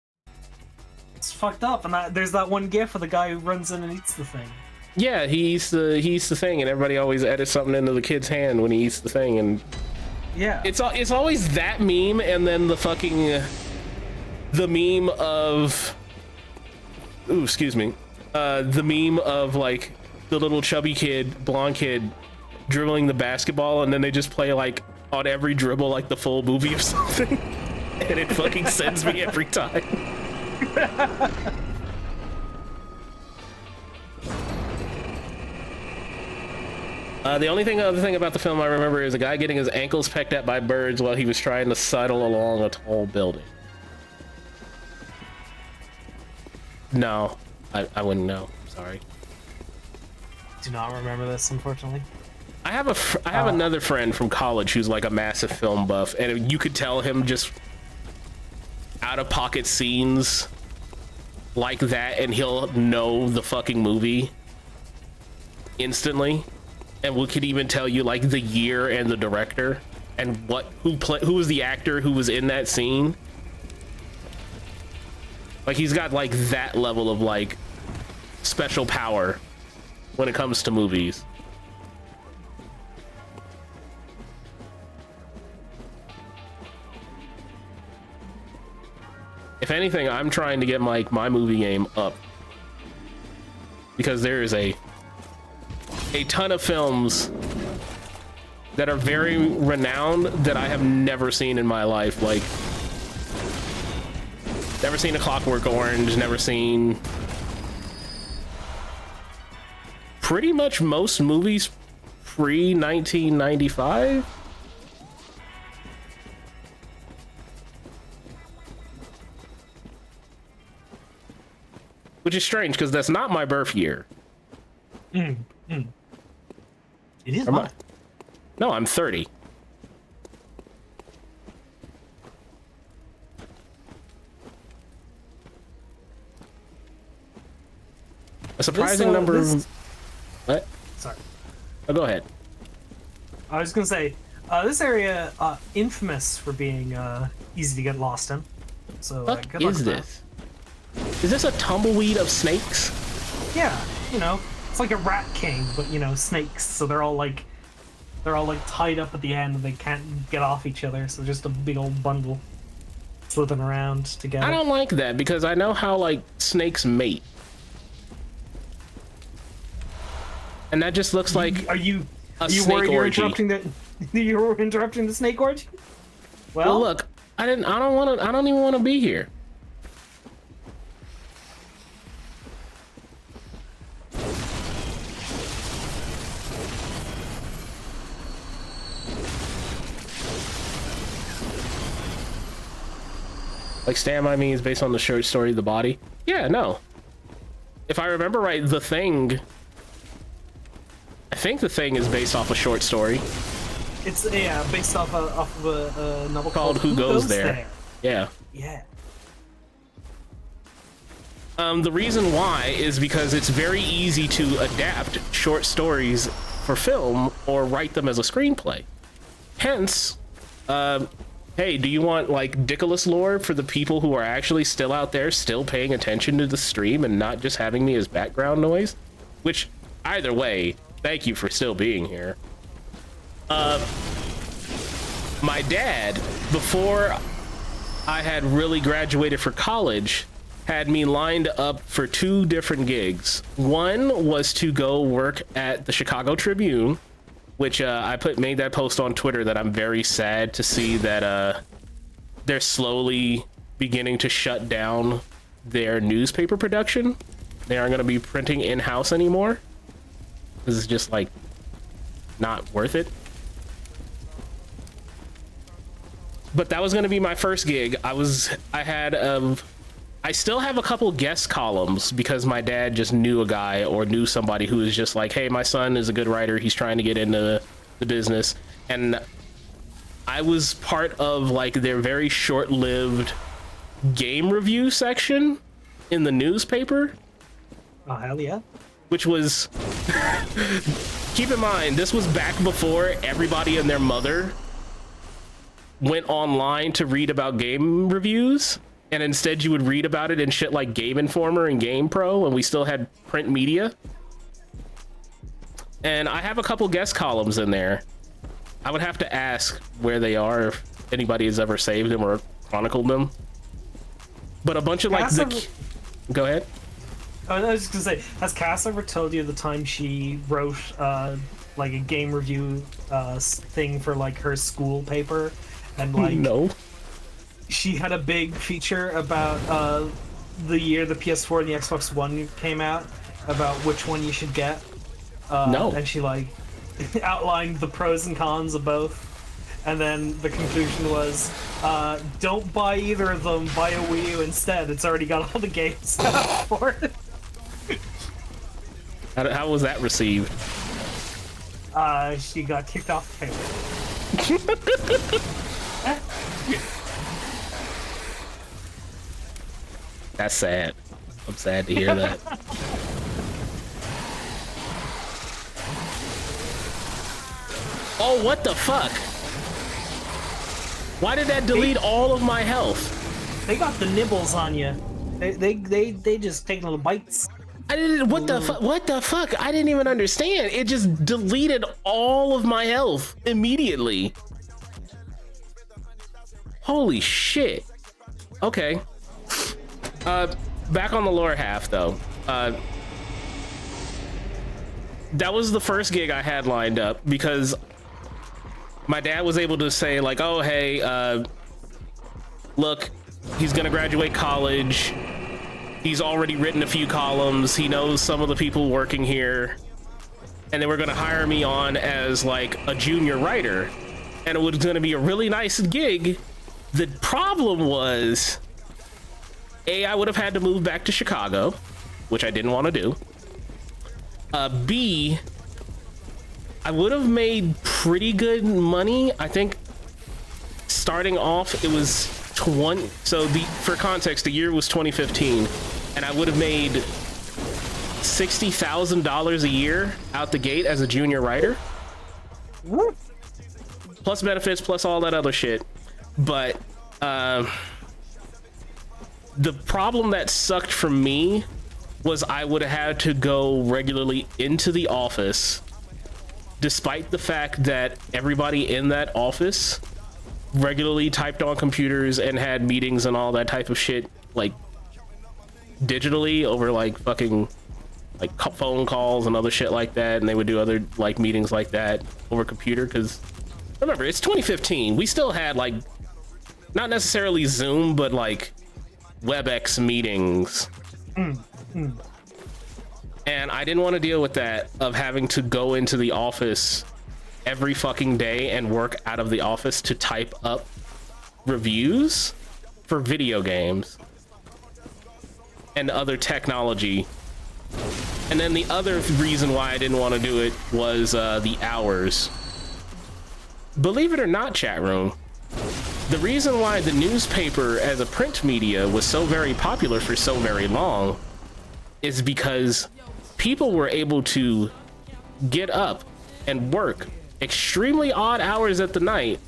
It's fucked up, and there's that one gif of the guy who runs in and eats the thing. Yeah, he eats the thing, and everybody always edits something into the kid's hand when he eats the thing, and yeah, it's always that meme, and then the fucking the meme of, ooh, excuse me, the meme of like the little chubby kid, blonde kid, dribbling the basketball, and then they just play like on every dribble like the full movie of something, and it fucking sends me every time. The only other thing about the film I remember is a guy getting his ankles pecked at by birds while he was trying to sidle along a tall building. No, I wouldn't know. Sorry. Do not remember this, unfortunately. I have another friend from college who's like a massive film buff, and you could tell him just out of pocket scenes like that, and he'll know the fucking movie instantly. And we could even tell you like the year and the director and who was the actor who was in that scene. Like, he's got like that level of like special power when it comes to movies. If anything, I'm trying to get my movie game up, because there is a ton of films that are very renowned that I have never seen in my life. Like, never seen A Clockwork Orange, never seen pretty much most movies pre-1995. Which is strange, because that's not my birth year. It is not. No, I'm 30. A surprising number of... What? Sorry. Oh, go ahead. I was gonna say, this area, infamous for being easy to get lost in. So, What good luck is with that. this? Is this a tumbleweed of snakes? Yeah, you know, it's like a rat king, but you know, snakes. So they're all like tied up at the end, and they can't get off each other. So just a big old bundle slithering around together. I don't like that, because I know how like snakes mate, and that just looks like Are you snake worried you're orgy. you're interrupting the snake orgy? Well, look, I don't even want to be here. Like, Stand By Me is based on the short story The Body? Yeah, no. If I remember right, The Thing... I think The Thing is based off a short story. It's, based off of a novel Called Who Goes There. Yeah. Yeah. The reason why is because it's very easy to adapt short stories for film or write them as a screenplay. Hence, hey, do you want like Dickolas lore for the people who are actually still out there, still paying attention to the stream and not just having me as background noise? Which, either way, thank you for still being here. My dad, before I had really graduated for college, had me lined up for 2 different gigs. One was to go work at the Chicago Tribune, which I made that post on Twitter that I'm very sad to see that they're slowly beginning to shut down their newspaper production. They aren't going to be printing in-house anymore. This is just like not worth it. But that was going to be my first gig. I still have a couple guest columns because my dad just knew a guy or knew somebody who was just like, hey, my son is a good writer. He's trying to get into the business. And I was part of like their very short-lived game review section in the newspaper. Oh, hell yeah. Which was, keep in mind, this was back before everybody and their mother went online to read about game reviews. And instead you would read about it in shit like Game Informer and Game Pro, and we still had print media. And I have a couple guest columns in there. I would have to ask where they are, if anybody has ever saved them or chronicled them. But a bunch of like Go ahead. I was just gonna say, has Cass ever told you the time she wrote like a game review thing for like her school paper? And like no. She had a big feature about the year the PS4 and the Xbox One came out, about which one you should get. No. And she like outlined the pros and cons of both. And then the conclusion was, don't buy either of them, buy a Wii U instead. It's already got all the games out for it. How was that received? She got kicked off the paper. That's sad. I'm sad to hear that. Oh, what the fuck? Why did that delete all of my health? They got the nibbles on you. They just take little bites. I didn't. What the fuck? What the fuck? I didn't even understand. It just deleted all of my health immediately. Holy shit. Okay. Back on the lore half though. That was the first gig I had lined up because my dad was able to say like, oh, hey, look, he's gonna graduate college. He's already written a few columns. He knows some of the people working here. And they were gonna hire me on as like a junior writer. And it was gonna be a really nice gig. The problem was, A, I would have had to move back to Chicago, which I didn't want to do. B, I would have made pretty good money. I think starting off, it was for context, the year was 2015, and I would have made $60,000 a year out the gate as a junior writer. Plus benefits, plus all that other shit. But the problem that sucked for me was I would have had to go regularly into the office, despite the fact that everybody in that office regularly typed on computers and had meetings and all that type of shit, like digitally over like fucking like phone calls and other shit like that, and they would do other like meetings like that over computer. Because remember, it's 2015. We still had like not necessarily Zoom, but like WebEx meetings. And I didn't want to deal with that, of having to go into the office every fucking day and work out of the office to type up reviews for video games and other technology. And then the other reason why I didn't want to do it was the hours. Believe it or not, chat room, the reason why the newspaper as a print media was so very popular for so very long is because people were able to get up and work extremely odd hours at the night,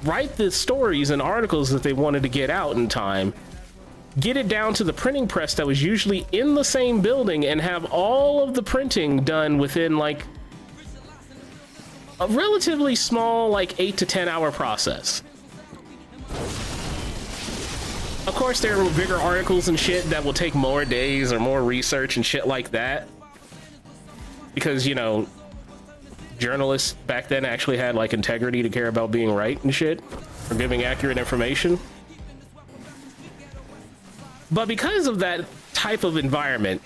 write the stories and articles that they wanted to get out in time, get it down to the printing press that was usually in the same building, and have all of the printing done within like a relatively small, like 8 to 10 hour process. Of course, there were bigger articles and shit that will take more days or more research and shit like that, because, you know, journalists back then actually had like integrity to care about being right and shit, or giving accurate information. But because of that type of environment,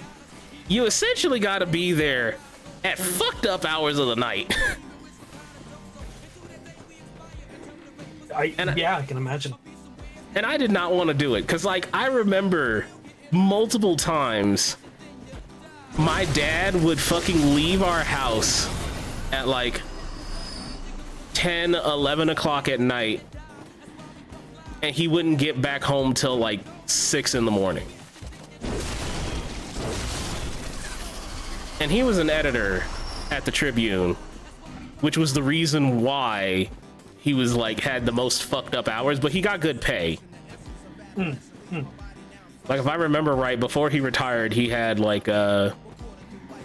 you essentially got to be there at fucked up hours of the night. I can imagine. And I did not want to do it, because like I remember multiple times my dad would fucking leave our house at like 10, 11 o'clock at night, and he wouldn't get back home till like 6 in the morning. And he was an editor at the Tribune, which was the reason why he was like had the most fucked up hours, but he got good pay. Like if I remember right, before he retired, he had like I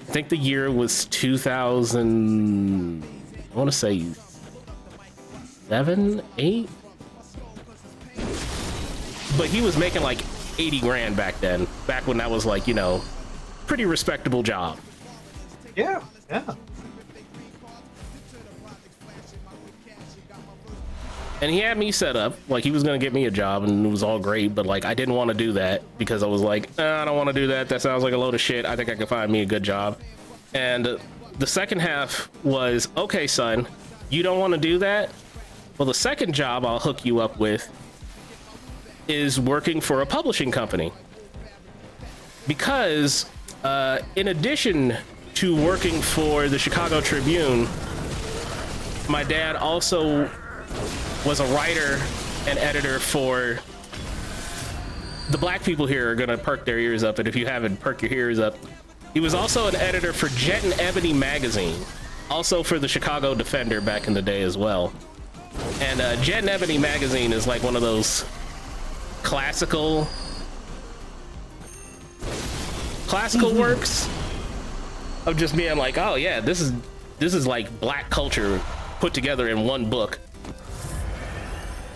think the year was 2000, I want to say 7, 8, but he was making like 80 grand back then, back when that was like, you know, pretty respectable job. Yeah. And he had me set up, like he was gonna get me a job, and it was all great, but like I didn't want to do that, because I was like, I don't want to do that. That sounds like a load of shit. I think I can find me a good job. And the second half was, okay, son, you don't want to do that? Well, the second job I'll hook you up with is working for a publishing company. Because in addition to working for the Chicago Tribune, my dad also was a writer and editor for, the black people here are gonna perk their ears up, and if you haven't, perk your ears up. He was also an editor for Jet and Ebony magazine, also for the Chicago Defender back in the day as well. And Jet and Ebony magazine is like one of those classical works of just being like, oh yeah, this is like black culture put together in one book.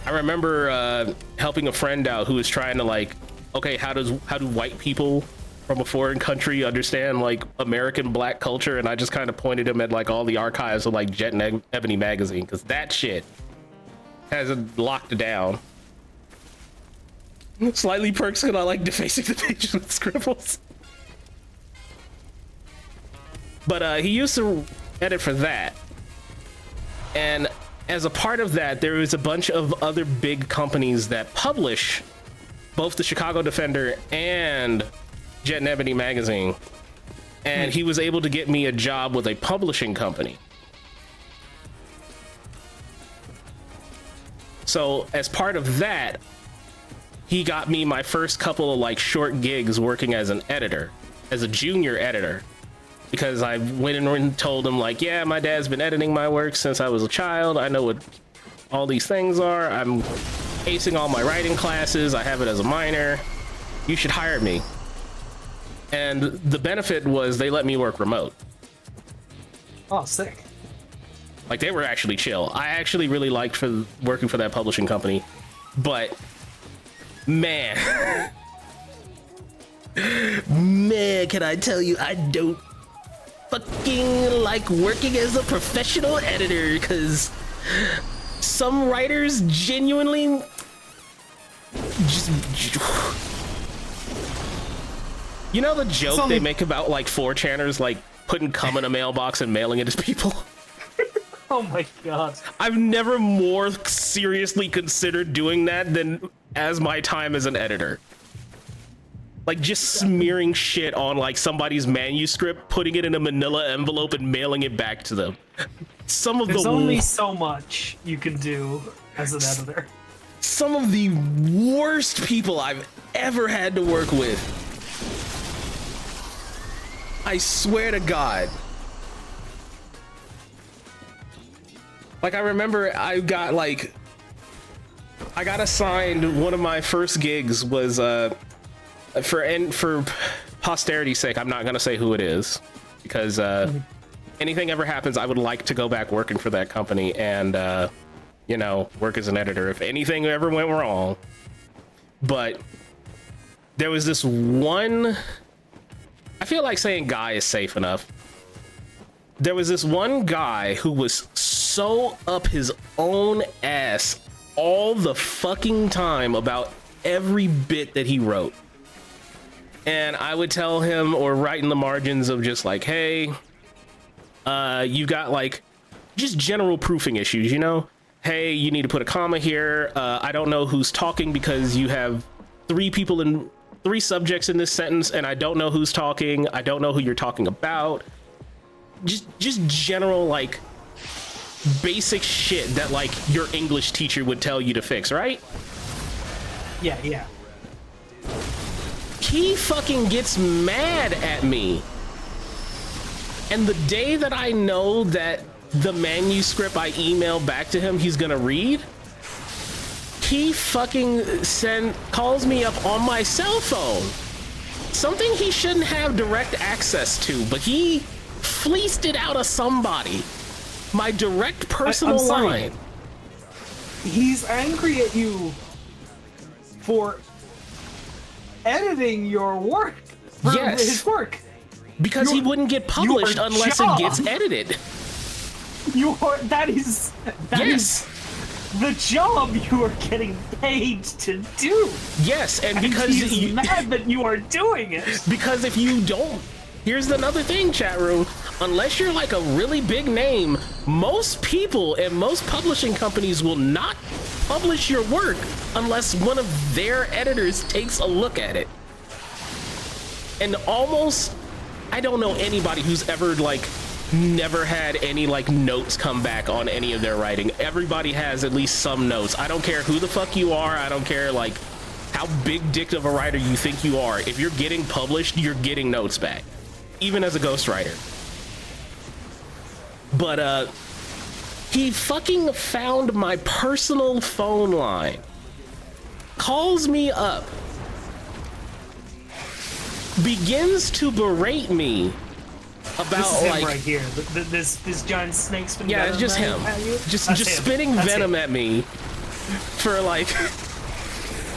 I remember helping a friend out who was trying to like, okay, how do white people from a foreign country understand like American black culture? And I just kind of pointed him at like all the archives of like Jet and Ebony magazine, because that shit has it locked down. Slightly perks because I like defacing the pages with scribbles. But he used to edit for that. And as a part of that, there was a bunch of other big companies that publish both the Chicago Defender and Jet and Ebony magazine. And he was able to get me a job with a publishing company. So as part of that, he got me my first couple of like short gigs working as an editor, as a junior editor. Because I went in and told him like, yeah, my dad's been editing my work since I was a child. I know what all these things are. I'm acing all my writing classes. I have it as a minor. You should hire me. And the benefit was they let me work remote. Oh, sick. Like they were actually chill. I actually really liked working for that publishing company. But man, can I tell you, I don't fucking like working as a professional editor, because some writers genuinely just, you know, the joke they make about like 4chaners like putting cum in a mailbox and mailing it to people. Oh my god. I've never more seriously considered doing that than as my time as an editor. Like just smearing shit on like somebody's manuscript, putting it in a manila envelope and mailing it back to them. There's only so much you can do as an editor. Some of the worst people I've ever had to work with I swear to God. Like, I remember I got assigned, one of my first gigs was for posterity's sake, I'm not gonna say who it is, because anything ever happens, I would like to go back working for that company and you know, work as an editor if anything ever went wrong. But there was this one, I feel like saying guy is safe enough. There was this one guy who was so up his own ass all the fucking time about every bit that he wrote. And I would tell him or write in the margins of just like, hey, you got like just general proofing issues, you know? Hey, you need to put a comma here. I don't know who's talking because you have three subjects in this sentence and I don't know who's talking. I don't know who you're talking about. Just general like basic shit that like your English teacher would tell you to fix, right? Yeah. He fucking gets mad at me. And the day that I know that the manuscript I email back to him he's gonna read, he fucking calls me up on my cell phone. Something he shouldn't have direct access to, but he fleeced it out of somebody. My direct personal line. He's angry at you for editing your work. Yes. His work. Because he wouldn't get published unless it gets edited. That is the job you are getting paid to do. Yes, and because he's mad that you are doing it. Because if you don't, here's another thing, chat room. Unless you're like a really big name, most people and most publishing companies will not publish your work unless one of their editors takes a look at it. And almost, I don't know anybody who's ever like never had any like notes come back on any of their writing. Everybody has at least some notes. I don't care who the fuck you are. I don't care like how big dick of a writer you think you are. If you're getting published, you're getting notes back, even as a ghostwriter. But he fucking found my personal phone line, calls me up, begins to berate me about this is him like right here. This giant snake spinning. Yeah, it's just him. Just spinning venom at me for like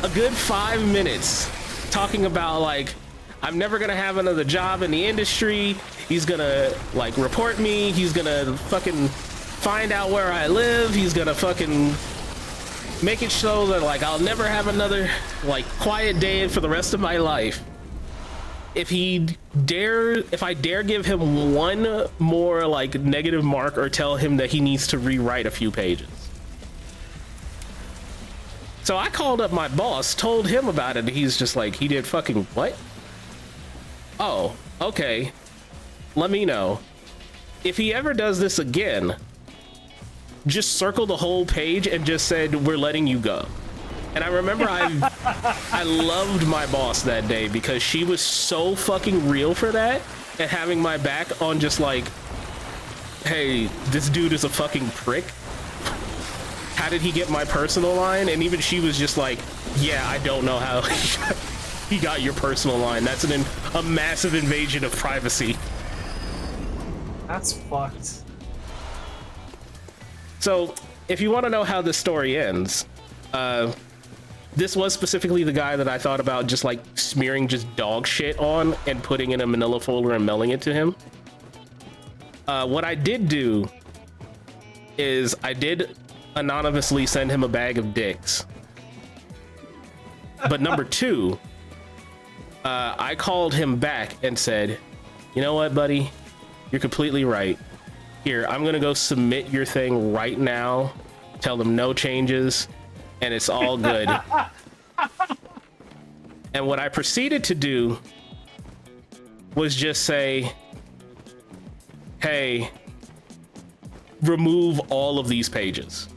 a good 5 minutes, talking about like I'm never gonna have another job in the industry. He's gonna like report me. He's gonna fucking find out where I live. He's gonna fucking make it so that like I'll never have another like quiet day for the rest of my life. If I dare give him one more like negative mark or tell him that he needs to rewrite a few pages. So I called up my boss, told him about it. He's just like, he did fucking what? Oh, okay. Let me know. If he ever does this again, just circle the whole page and just said, we're letting you go. And I remember I loved my boss that day because she was so fucking real for that and having my back on just like, hey, this dude is a fucking prick. How did he get my personal line? And even she was just like, yeah, I don't know how he got your personal line. That's a massive invasion of privacy. That's fucked. So if you want to know how this story ends, this was specifically the guy that I thought about just like smearing just dog shit on and putting in a manila folder and mailing it to him. What I did do is I did anonymously send him a bag of dicks. But number two, I called him back and said, you know what, buddy? You're completely right. Here, I'm gonna go submit your thing right now. Tell them no changes, and it's all good. And what I proceeded to do was just say, hey, remove all of these pages.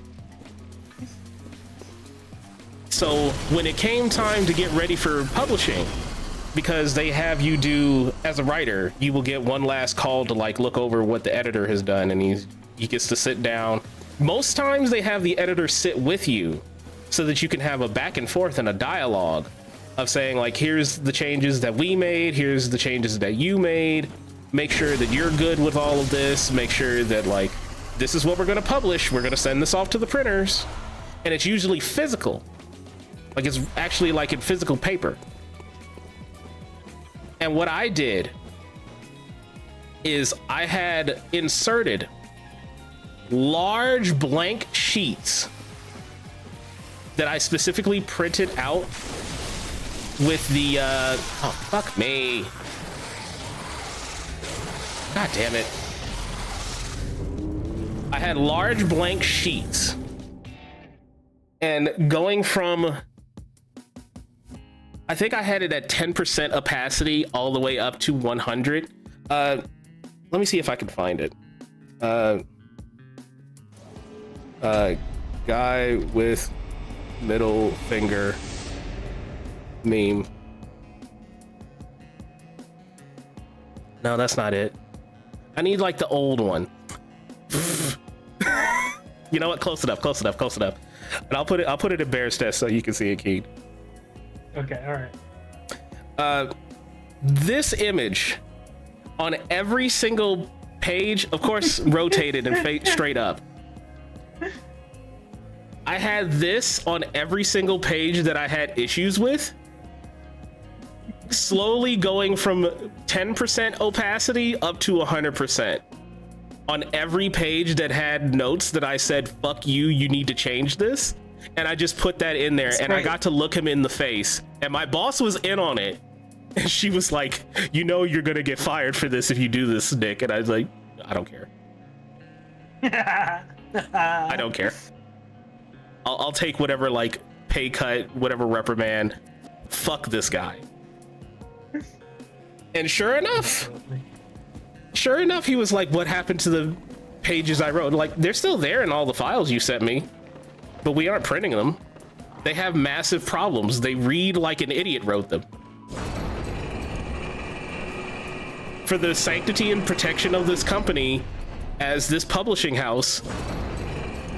So when it came time to get ready for publishing, because they have you do, as a writer, you will get one last call to like look over what the editor has done, and he gets to sit down. Most times they have the editor sit with you so that you can have a back and forth and a dialogue of saying like, here's the changes that we made, here's the changes that you made, make sure that you're good with all of this, make sure that like, this is what we're going to publish, we're going to send this off to the printers. And it's usually physical, like it's actually like in physical paper. And what I did is I had inserted large blank sheets that I specifically printed out with the oh fuck me, god damn it, I had large blank sheets, and going from, I think I had it at 10% opacity all the way up to 100. Let me see if I can find it. Guy with middle finger meme. No, that's not it. I need like the old one. You know what? Close it up. And I'll put it in Bear's test so you can see it, Keith. Okay, all right. This image on every single page, of course, rotated and straight up. I had this on every single page that I had issues with, slowly going from 10% opacity up to 100% on every page that had notes that I said, fuck you, you need to change this. And I just put that in there. That's and great. I got to look him in the face, and my boss was in on it. And she was like, you know, you're going to get fired for this if you do this, Nick. And I was like, I don't care. I don't care. I'll take whatever, like, pay cut, whatever reprimand. Fuck this guy. And sure enough, he was like, what happened to the pages I wrote? Like, they're still there in all the files you sent me, but we aren't printing them. They have massive problems. They read like an idiot wrote them. For the sanctity and protection of this company, as this publishing house,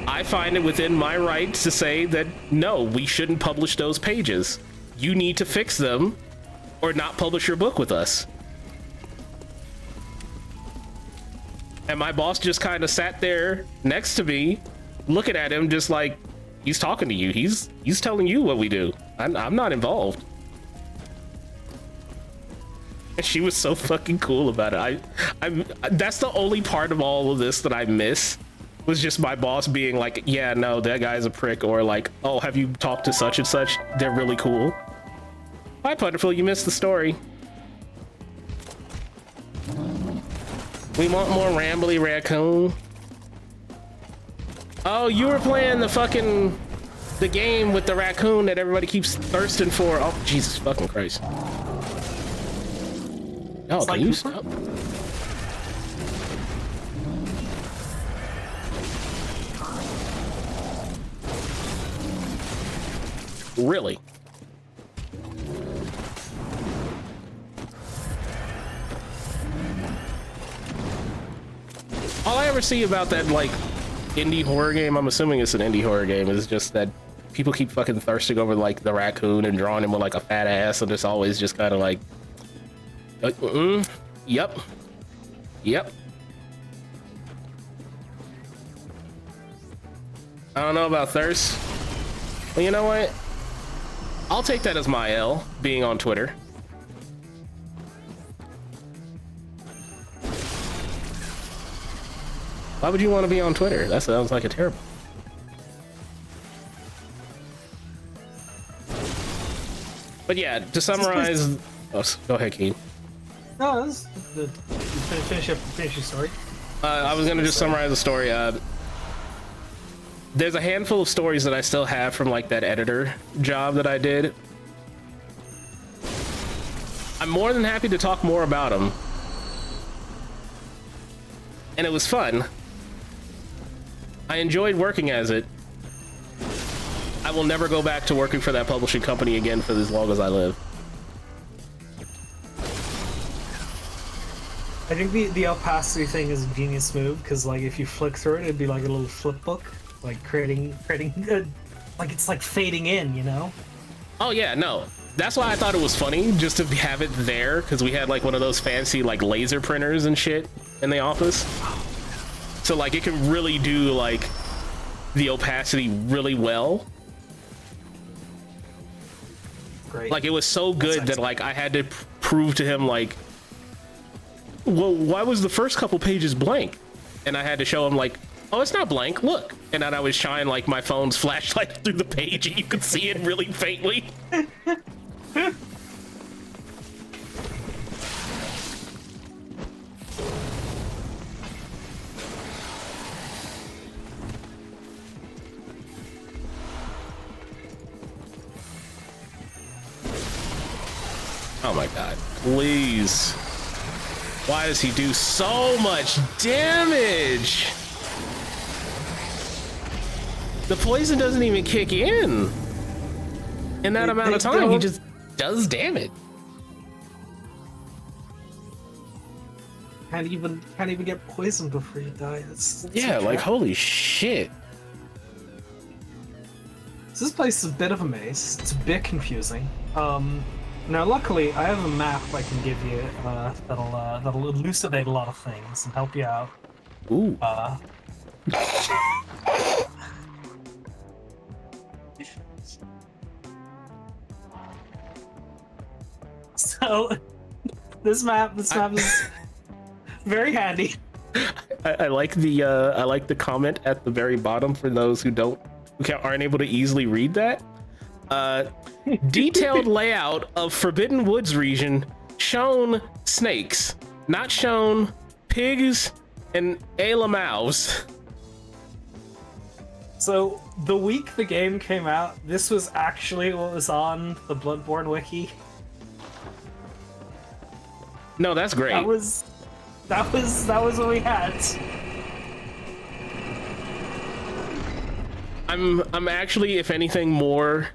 I find it within my rights to say that, no, we shouldn't publish those pages. You need to fix them or not publish your book with us. And my boss just kind of sat there next to me, looking at him just like, he's talking to you. He's telling you what we do. I'm not involved. And she was so fucking cool about it. That's the only part of all of this that I miss, was just my boss being like, yeah, no, that guy's a prick, or like, oh, have you talked to such and such? They're really cool. Hi, Punderful, you missed the story. We want more Rambly Raccoon. Oh, you were playing the game with the raccoon that everybody keeps thirsting for. Oh, Jesus fucking Christ. Oh, can you stop? Really? All I ever see about that, like, indie horror game, I'm assuming it's an indie horror game, is just that people keep fucking thirsting over, like, the raccoon and drawing him with, like, a fat ass, and it's always just kind of like, yep. I don't know about thirst. Well, you know what? I'll take that as my L, being on Twitter. Why would you want to be on Twitter? That sounds like a terrible. But yeah, to summarize... Oh, go ahead, Keen. No, that's good. Finish your story. I was going to just summarize the story. There's a handful of stories that I still have from like that editor job that I did. I'm more than happy to talk more about them. And it was fun. I enjoyed working as it. I will never go back to working for that publishing company again for as long as I live. I think the opacity thing is a genius move because, like, if you flick through it, it'd be like a little flip book, like creating like it's like fading in, you know? Oh yeah, no. That's why I thought it was funny just to have it there, because we had like one of those fancy like laser printers and shit in the office. So like it can really do like the opacity really well. Great. Like it was so good that like I had to prove to him like, well, why was the first couple pages blank? And I had to show him like, oh, it's not blank, look. And then I would shine like my phone's flashlight through the page and you could see it really faintly. Oh my god, please. Why does he do so much damage? The poison doesn't even kick in that amount of time. He just does damage. Can't even get poisoned before you die. That's Yeah, like holy shit. So this place is a bit of a maze. It's a bit confusing. Now luckily I have a map I can give you that'll elucidate a lot of things and help you out. Ooh. So this map is very handy. I like the comment at the very bottom for those who aren't able to easily read that. Detailed layout of Forbidden Woods region, shown snakes, not shown pigs and lamaux. So the week the game came out, this was actually what was on the BloodBorne wiki. No, that's great. That was what we had. I'm actually, if anything, more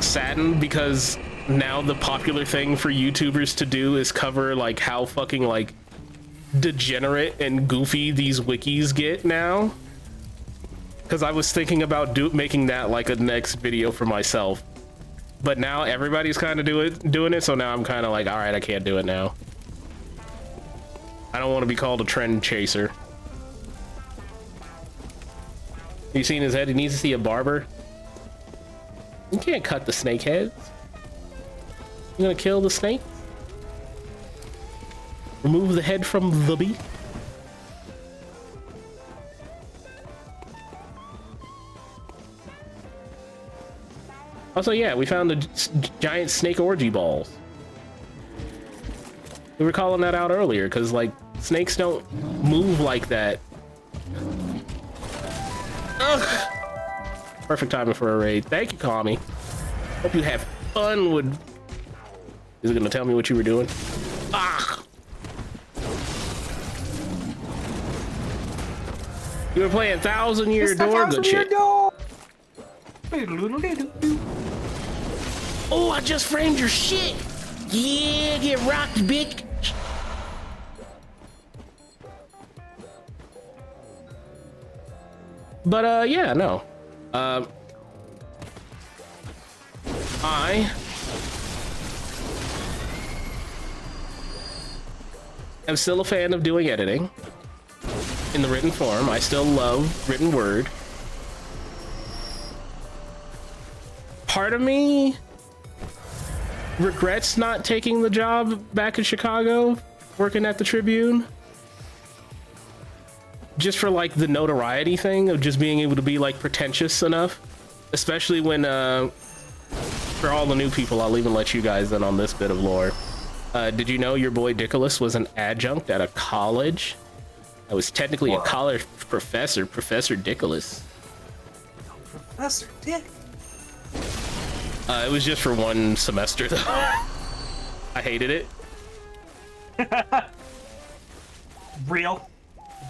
saddened because now the popular thing for YouTubers to do is cover like how fucking like degenerate and goofy these wikis get now. Because I was thinking about making that like a next video for myself, but now everybody's kind of doing it, so now I'm kind of like, all right, I can't do it now. I don't want to be called a trend chaser. You seen his head? He needs to see a barber. You can't cut the snake heads. You gonna kill the snake? Remove the head from the beast? Also, yeah, we found the giant snake orgy balls. We were calling that out earlier because, like, snakes don't move like that. Ugh. Perfect timing for a raid. Thank you, Kami. Hope you have fun with... Is it gonna tell me what you were doing? Ah! You were playing Thousand Year Door, good shit. Oh, I just framed your shit. Yeah, get rocked, bitch. But yeah, no. I am still a fan of doing editing in the written form. I still love written word. Part of me regrets not taking the job back in Chicago, working at the Tribune. Just for like the notoriety thing of just being able to be like pretentious enough, especially when for all the new people, I'll even let you guys in on this bit of lore. Did you know your boy Dickolas was an adjunct at a college? I was technically a college professor, Professor Dickolas. Professor Dick. It was just for one semester though. I hated it. Real.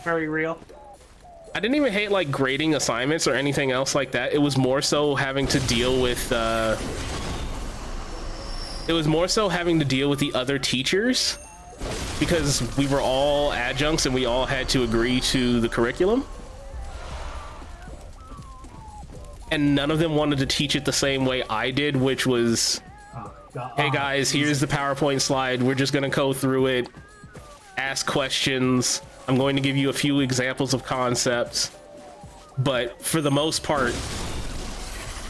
Very real. I didn't even hate like grading assignments or anything else like that. It was more so having to deal with the other teachers because we were all adjuncts and we all had to agree to the curriculum. And none of them wanted to teach it the same way I did, which was, hey guys, here's the PowerPoint slide. We're just gonna go through it, ask questions. I'm going to give you a few examples of concepts. But for the most part,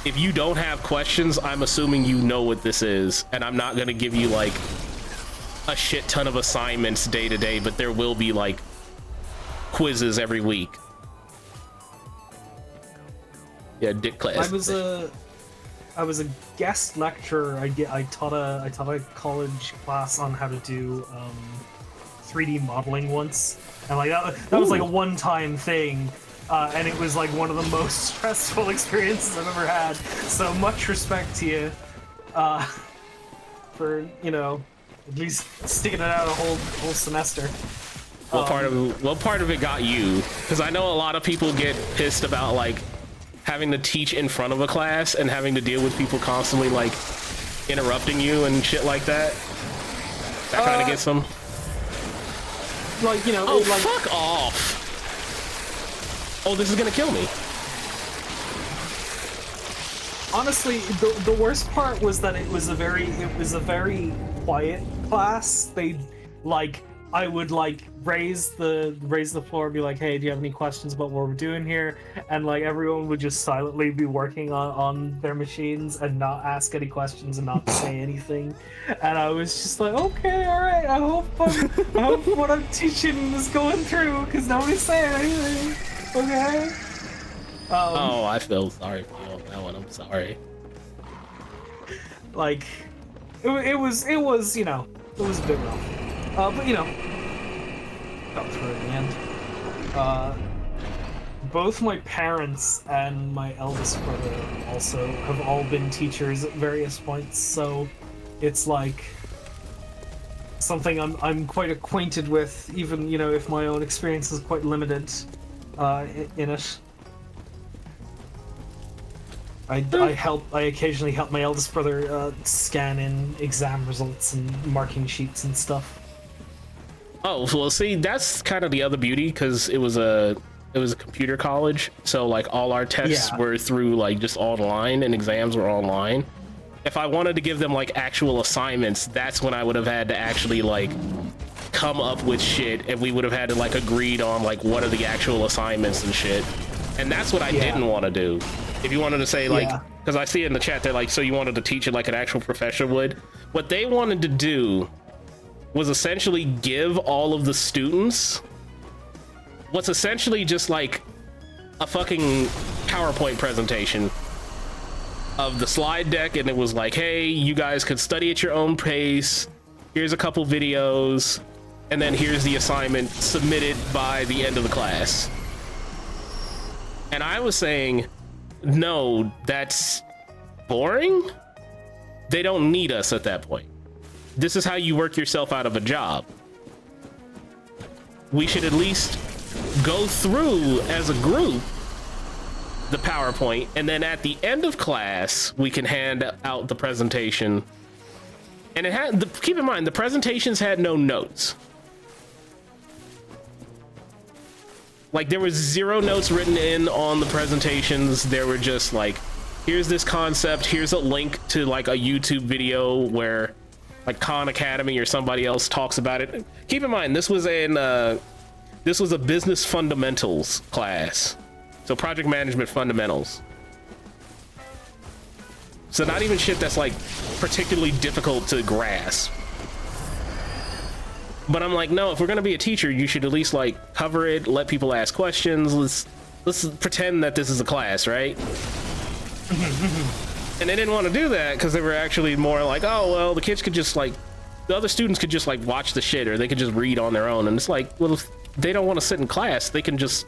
if you don't have questions, I'm assuming you know what this is. And I'm not gonna give you like a shit ton of assignments day to day, but there will be like quizzes every week. Yeah, dick class. I was a guest lecturer. I taught a college class on how to do 3D modeling once, and like that was like a one-time thing, and it was like one of the most stressful experiences I've ever had. So much respect to you for, you know, at least sticking it out a whole semester. What part of it got you? Because I know a lot of people get pissed about like having to teach in front of a class and having to deal with people constantly like interrupting you and shit like that. That kind of gets them. Like, you know. Oh, like, fuck off! Oh, this is gonna kill me. Honestly, the worst part was that it was a very quiet class. I would like raise the floor and be like, hey, do you have any questions about what we're doing here? And like everyone would just silently be working on their machines and not ask any questions and not say anything. And I was just like, okay, all right. I hope what I'm teaching is going through, because nobody's saying anything. Okay. Oh, I feel sorry for you on that one. I'm sorry. Like, it was you know, it was a bit rough. But you know, got through it in the end. Both my parents and my eldest brother also have all been teachers at various points, so it's like something I'm quite acquainted with, even, you know, if my own experience is quite limited in it. I occasionally help my eldest brother scan in exam results and marking sheets and stuff. Oh, well, see, that's kind of the other beauty, because it was a computer college, so like all our tests were through like just online, and exams were online. If I wanted to give them like actual assignments, that's when I would have had to actually like come up with shit, and we would have had to like agreed on like what are the actual assignments and shit. And that's what I didn't want to do. If you wanted to say like, because I see it in the chat, they're like, so you wanted to teach it like an actual professor would. What they wanted to do was essentially give all of the students what's essentially just like a fucking PowerPoint presentation of the slide deck, and it was like, hey, you guys could study at your own pace, here's a couple videos, and then here's the assignment submitted by the end of the class. And I was saying, no, that's boring. They don't need us at that point. This is how you work yourself out of a job. We should at least go through as a group the PowerPoint, and then at the end of class we can hand out the presentation. And it had keep in mind, the presentations had no notes. Like, there was 0 notes written in on the presentations. There were just like, here's this concept, here's a link to like a YouTube video where like Khan Academy or somebody else talks about it. Keep in mind, this was a business fundamentals class, so project management fundamentals. So not even shit that's like particularly difficult to grasp. But I'm like, no, if we're gonna be a teacher, you should at least like cover it, let people ask questions. Let's pretend that this is a class, right? And they didn't want to do that because they were actually more like, oh, well, the kids could just like, the other students could just like watch the shit, or they could just read on their own. And it's like, well, if they don't want to sit in class, they can just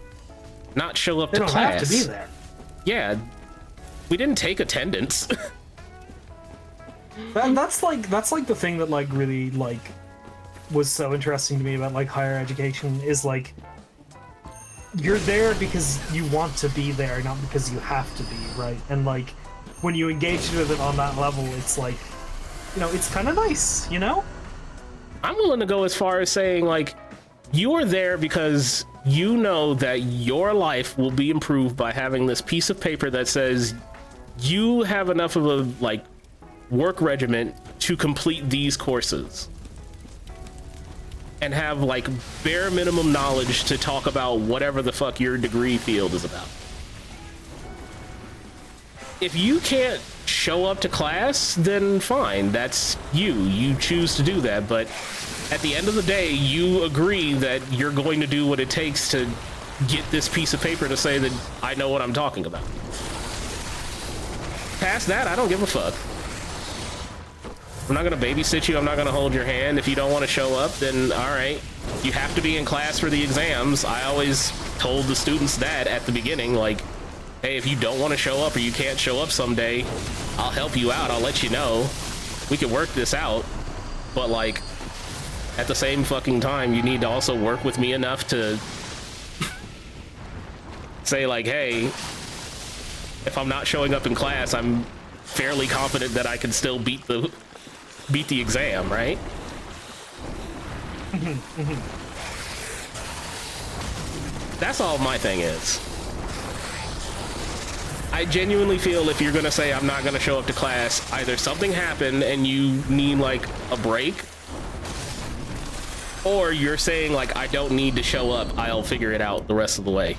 not show up to class. They don't have to be there. Yeah, we didn't take attendance. That's like the thing that like really like was so interesting to me about like higher education is like, you're there because you want to be there, not because you have to be, right? And like, when you engage with it on that level, it's like, you know, it's kind of nice, you know? I'm willing to go as far as saying, like, you are there because you know that your life will be improved by having this piece of paper that says you have enough of a, like, work regimen to complete these courses. And have, like, bare minimum knowledge to talk about whatever the fuck your degree field is about. If you can't show up to class, then fine, that's you. You choose to do that, but at the end of the day, you agree that you're going to do what it takes to get this piece of paper to say that I know what I'm talking about. Past that, I don't give a fuck. I'm not gonna babysit you, I'm not gonna hold your hand. If you don't want to show up, then all right. You have to be in class for the exams. I always told the students that at the beginning, like, hey, if you don't want to show up or you can't show up someday, I'll help you out, I'll let you know. We can work this out. But, like, at the same fucking time, you need to also work with me enough to say, like, hey, if I'm not showing up in class, I'm fairly confident that I can still beat the exam, right? That's all my thing is. I genuinely feel if you're gonna say I'm not gonna show up to class, either something happened and you need, like, a break, or you're saying, like, I don't need to show up, I'll figure it out the rest of the way.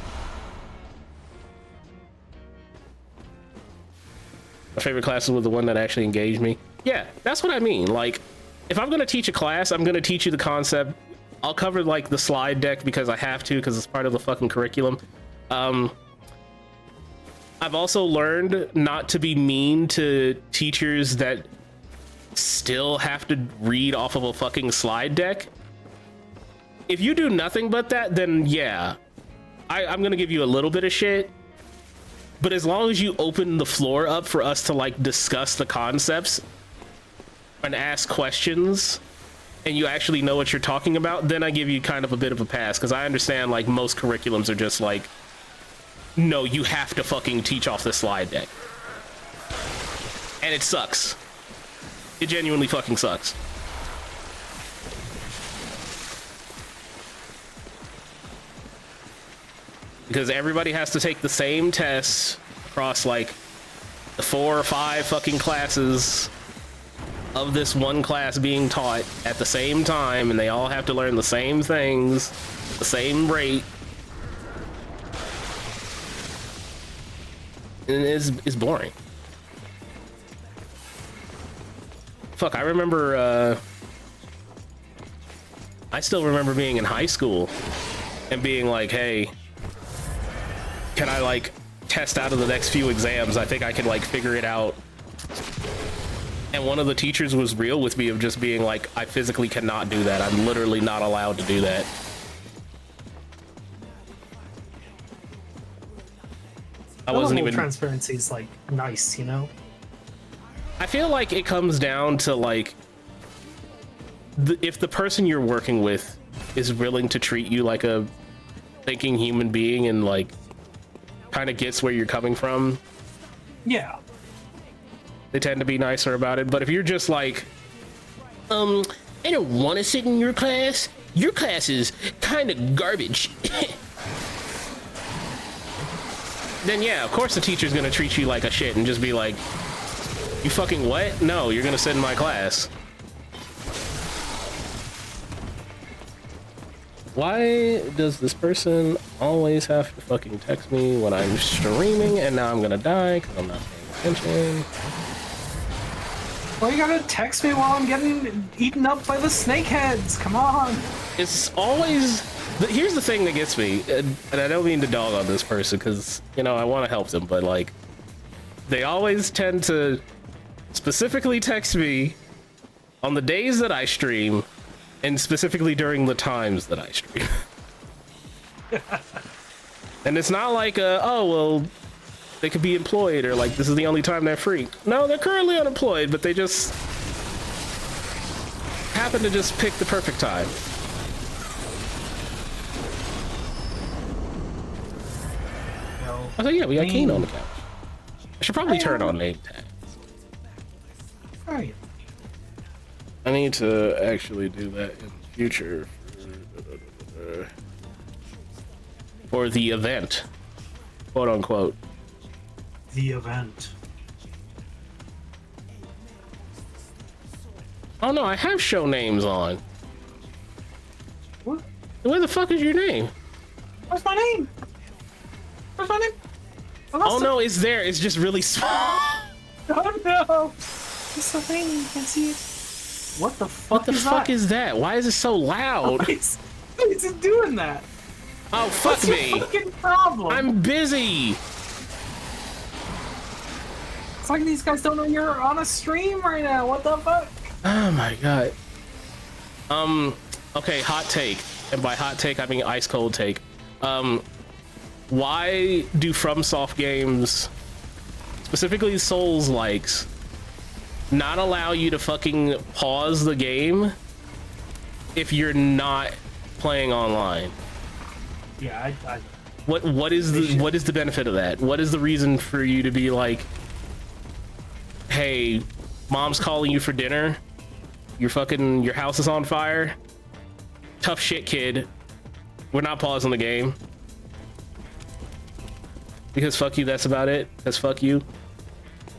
My favorite classes was the one that actually engaged me. Yeah, that's what I mean. Like, if I'm gonna teach a class, I'm gonna teach you the concept. I'll cover, like, the slide deck because I have to, because it's part of the fucking curriculum. I've also learned not to be mean to teachers that still have to read off of a fucking slide deck. If you do nothing but that, then yeah, I'm gonna give you a little bit of shit. But as long as you open the floor up for us to, like, discuss the concepts and ask questions, and you actually know what you're talking about, then I give you kind of a bit of a pass, because I understand, like, most curriculums are just like, no, you have to fucking teach off the slide deck. And it sucks. It genuinely fucking sucks. Because everybody has to take the same tests across, like, the 4 or 5 fucking classes of this one class being taught at the same time, and they all have to learn the same things, the same rate. And it's boring. Fuck, I remember, I still remember being in high school and being like, hey, can I, like, test out of the next few exams? I think I can, like, figure it out. And one of the teachers was real with me of just being like, I physically cannot do that. I'm literally not allowed to do that. I wasn't even... Transparency is, like, nice, you know? I feel like it comes down to, like, if the person you're working with is willing to treat you like a thinking human being and, like, kind of gets where you're coming from. Yeah. They tend to be nicer about it. But if you're just like, I don't want to sit in your class. Your class is kind of garbage. Then yeah, of course the teacher's gonna treat you like a shit and just be like, you fucking what? No, you're gonna sit in my class. Why does this person always have to fucking text me when I'm streaming and now I'm gonna die because I'm not paying attention? Why you gotta text me while I'm getting eaten up by the snakeheads? Come on. It's always... Here's the thing that gets me, and I don't mean to dog on this person because, you know, I want to help them, but, like, they always tend to specifically text me on the days that I stream and specifically during the times that I stream. And it's not like, oh, well, they could be employed or, like, this is the only time they're free. No, they're currently unemployed, but they just happen to just pick the perfect time. I thought, yeah, we got Keen on the couch. I should probably turn on name tags. Right. I need to actually do that in the future for the event, quote unquote. The event. Oh no, I have show names on. What? Where the fuck is your name? Where's my name? Where's my name? Oh no, it's there. It's just really small. Oh no! It's so tiny, you can't see it. What the fuck What the fuck is that? Why is it so loud? Why is it doing that? Oh, fuck What's me. your fucking problem? I'm busy. It's like these guys don't know you're on a stream right now. What the fuck? Oh my god. Okay, hot take. And by hot take, I mean ice cold take. Why do FromSoft games, specifically Souls likes, not allow you to fucking pause the game if you're not playing online? Yeah, What is the benefit of that? What is the reason for you to be like, hey, mom's calling you for dinner, your house is on fire, tough shit, kid, we're not pausing the game because fuck you, that's about it, because fuck you.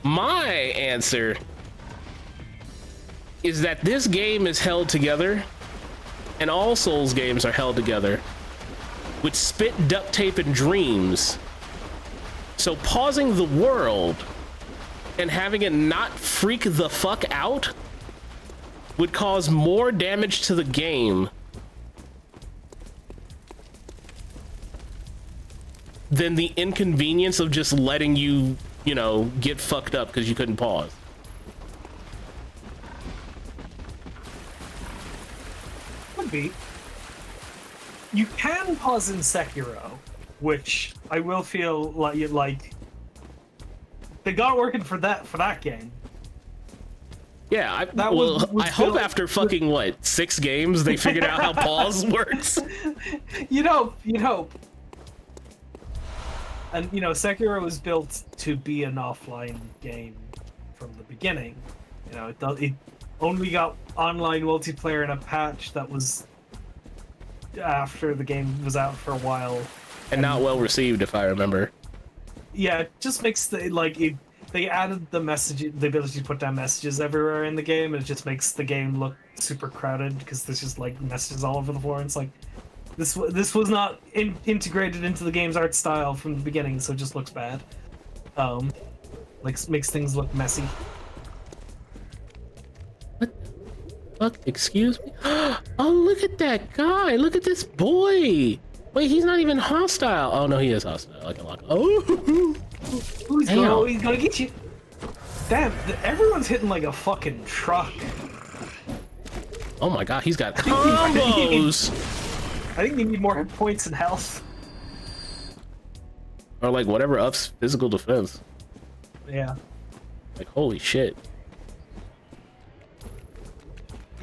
My answer is that this game is held together, and all Souls games are held together with spit, duct tape, and dreams. So pausing the world and having it not freak the fuck out would cause more damage to the game than the inconvenience of just letting you, you know, get fucked up because you couldn't pause. could be. You can pause in Sekiro, which I will feel like they got it working for that game. Yeah, I hope after fucking what, 6 games they figured out how pause works. You'd hope. And you know, Sekiro was built to be an offline game from the beginning. You know, it only got online multiplayer in a patch that was after the game was out for a while, and not well received, if I remember. Yeah, it just makes they added the ability to put down messages everywhere in the game, and it just makes the game look super crowded because there's just like messages all over the floor. And it's like this was not integrated into the game's art style from the beginning, so it just looks bad. Like makes things look messy. What the fuck? Excuse me? Oh, look at that guy! Look at this boy! Wait, he's not even hostile. Oh no, he is hostile. I can lock. Oh. He's gonna get you. Damn, everyone's hitting like a fucking truck. Oh my god, he's got combos! I think you need more hit points and health. Or like whatever ups physical defense. Yeah. Like holy shit.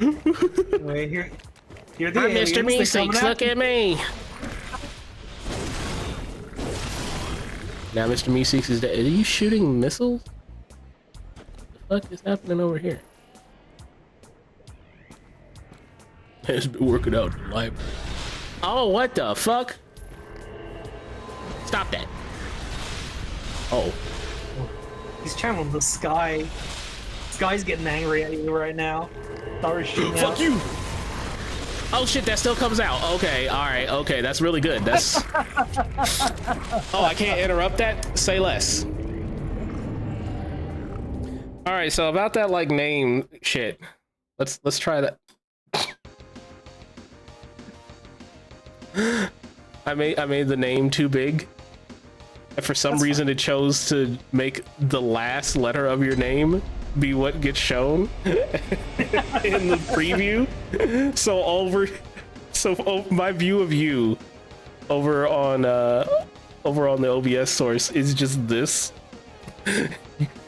Wait, here the I'm aliens, Mr. Meeseeks, look at me! Now Mr. Meeseeks is dead. Are you shooting missiles? What the fuck is happening over here? Has been working out in the library. Oh, what the fuck? Stop that. Oh. He's channeling the sky. Sky's getting angry at you right now. Sorry, fuck you! Oh shit, that still comes out. Okay, alright, okay, that's really good. That's... Oh, I can't interrupt that? Say less. Alright, so about that, like, name shit. Let's try that. I made the name too big. And for some reason it chose to make the last letter of your name be what gets shown in the preview. So my view of you over on the OBS source is just this.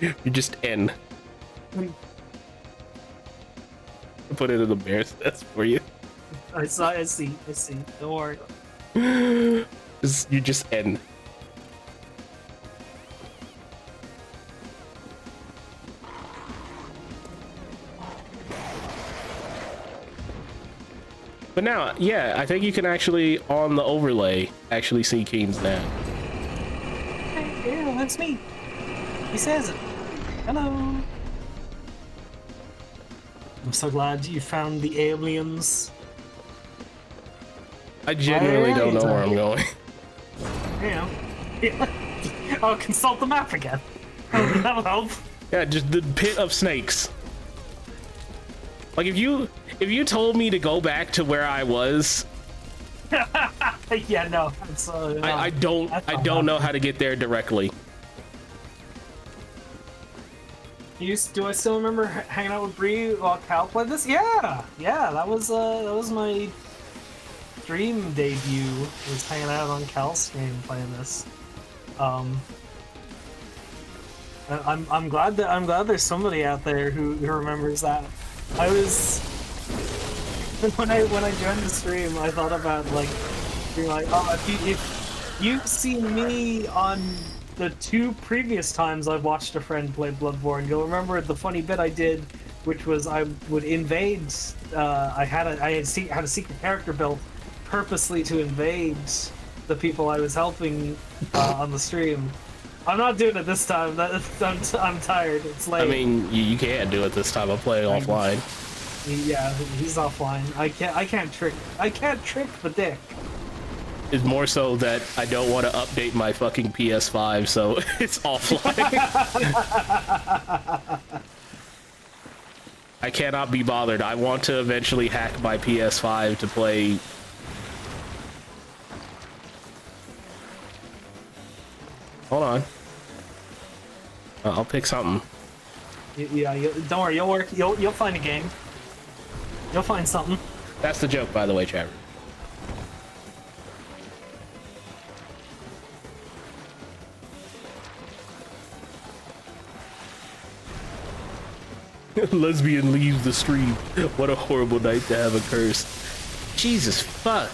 You're just N. Put it in the bear's nest for you. I see. Don't worry. You're just N. But now, yeah, I think you can actually, on the overlay, actually see Keen's now. Hey, yeah, that's me. He says it. Hello. I'm so glad you found the aliens. I genuinely don't know where I'm going. Yeah. I'll consult the map again. That'll help. Yeah, just the pit of snakes. Like if you told me to go back to where I was, Yeah, no. It's, no, I don't know how to get there directly. Do I still remember hanging out with Bree while Cal played this? Yeah, that was my stream debut. Was hanging out on Cal's stream playing this. I'm glad there's somebody out there who remembers that. I was when I joined the stream, I thought about like being like, oh, if you've seen me on the 2 previous times I've watched a friend play BloodBorne, you'll remember the funny bit I did, which was I would invade. I had a secret character built purposely to invade the people I was helping on the stream. I'm not doing it this time. I'm tired. It's late. I mean, you can't do it this time. I'm playing offline. Yeah, he's offline. I can't trick the dick. It's more so that I don't want to update my fucking PS5, so it's offline. I cannot be bothered. I want to eventually hack my PS5 to play. Hold on. I'll pick something. Yeah, don't worry. You'll find a game. You'll find something. That's the joke, by the way, chat room. Lesbian leaves the stream. What a horrible night to have a curse. Jesus fuck.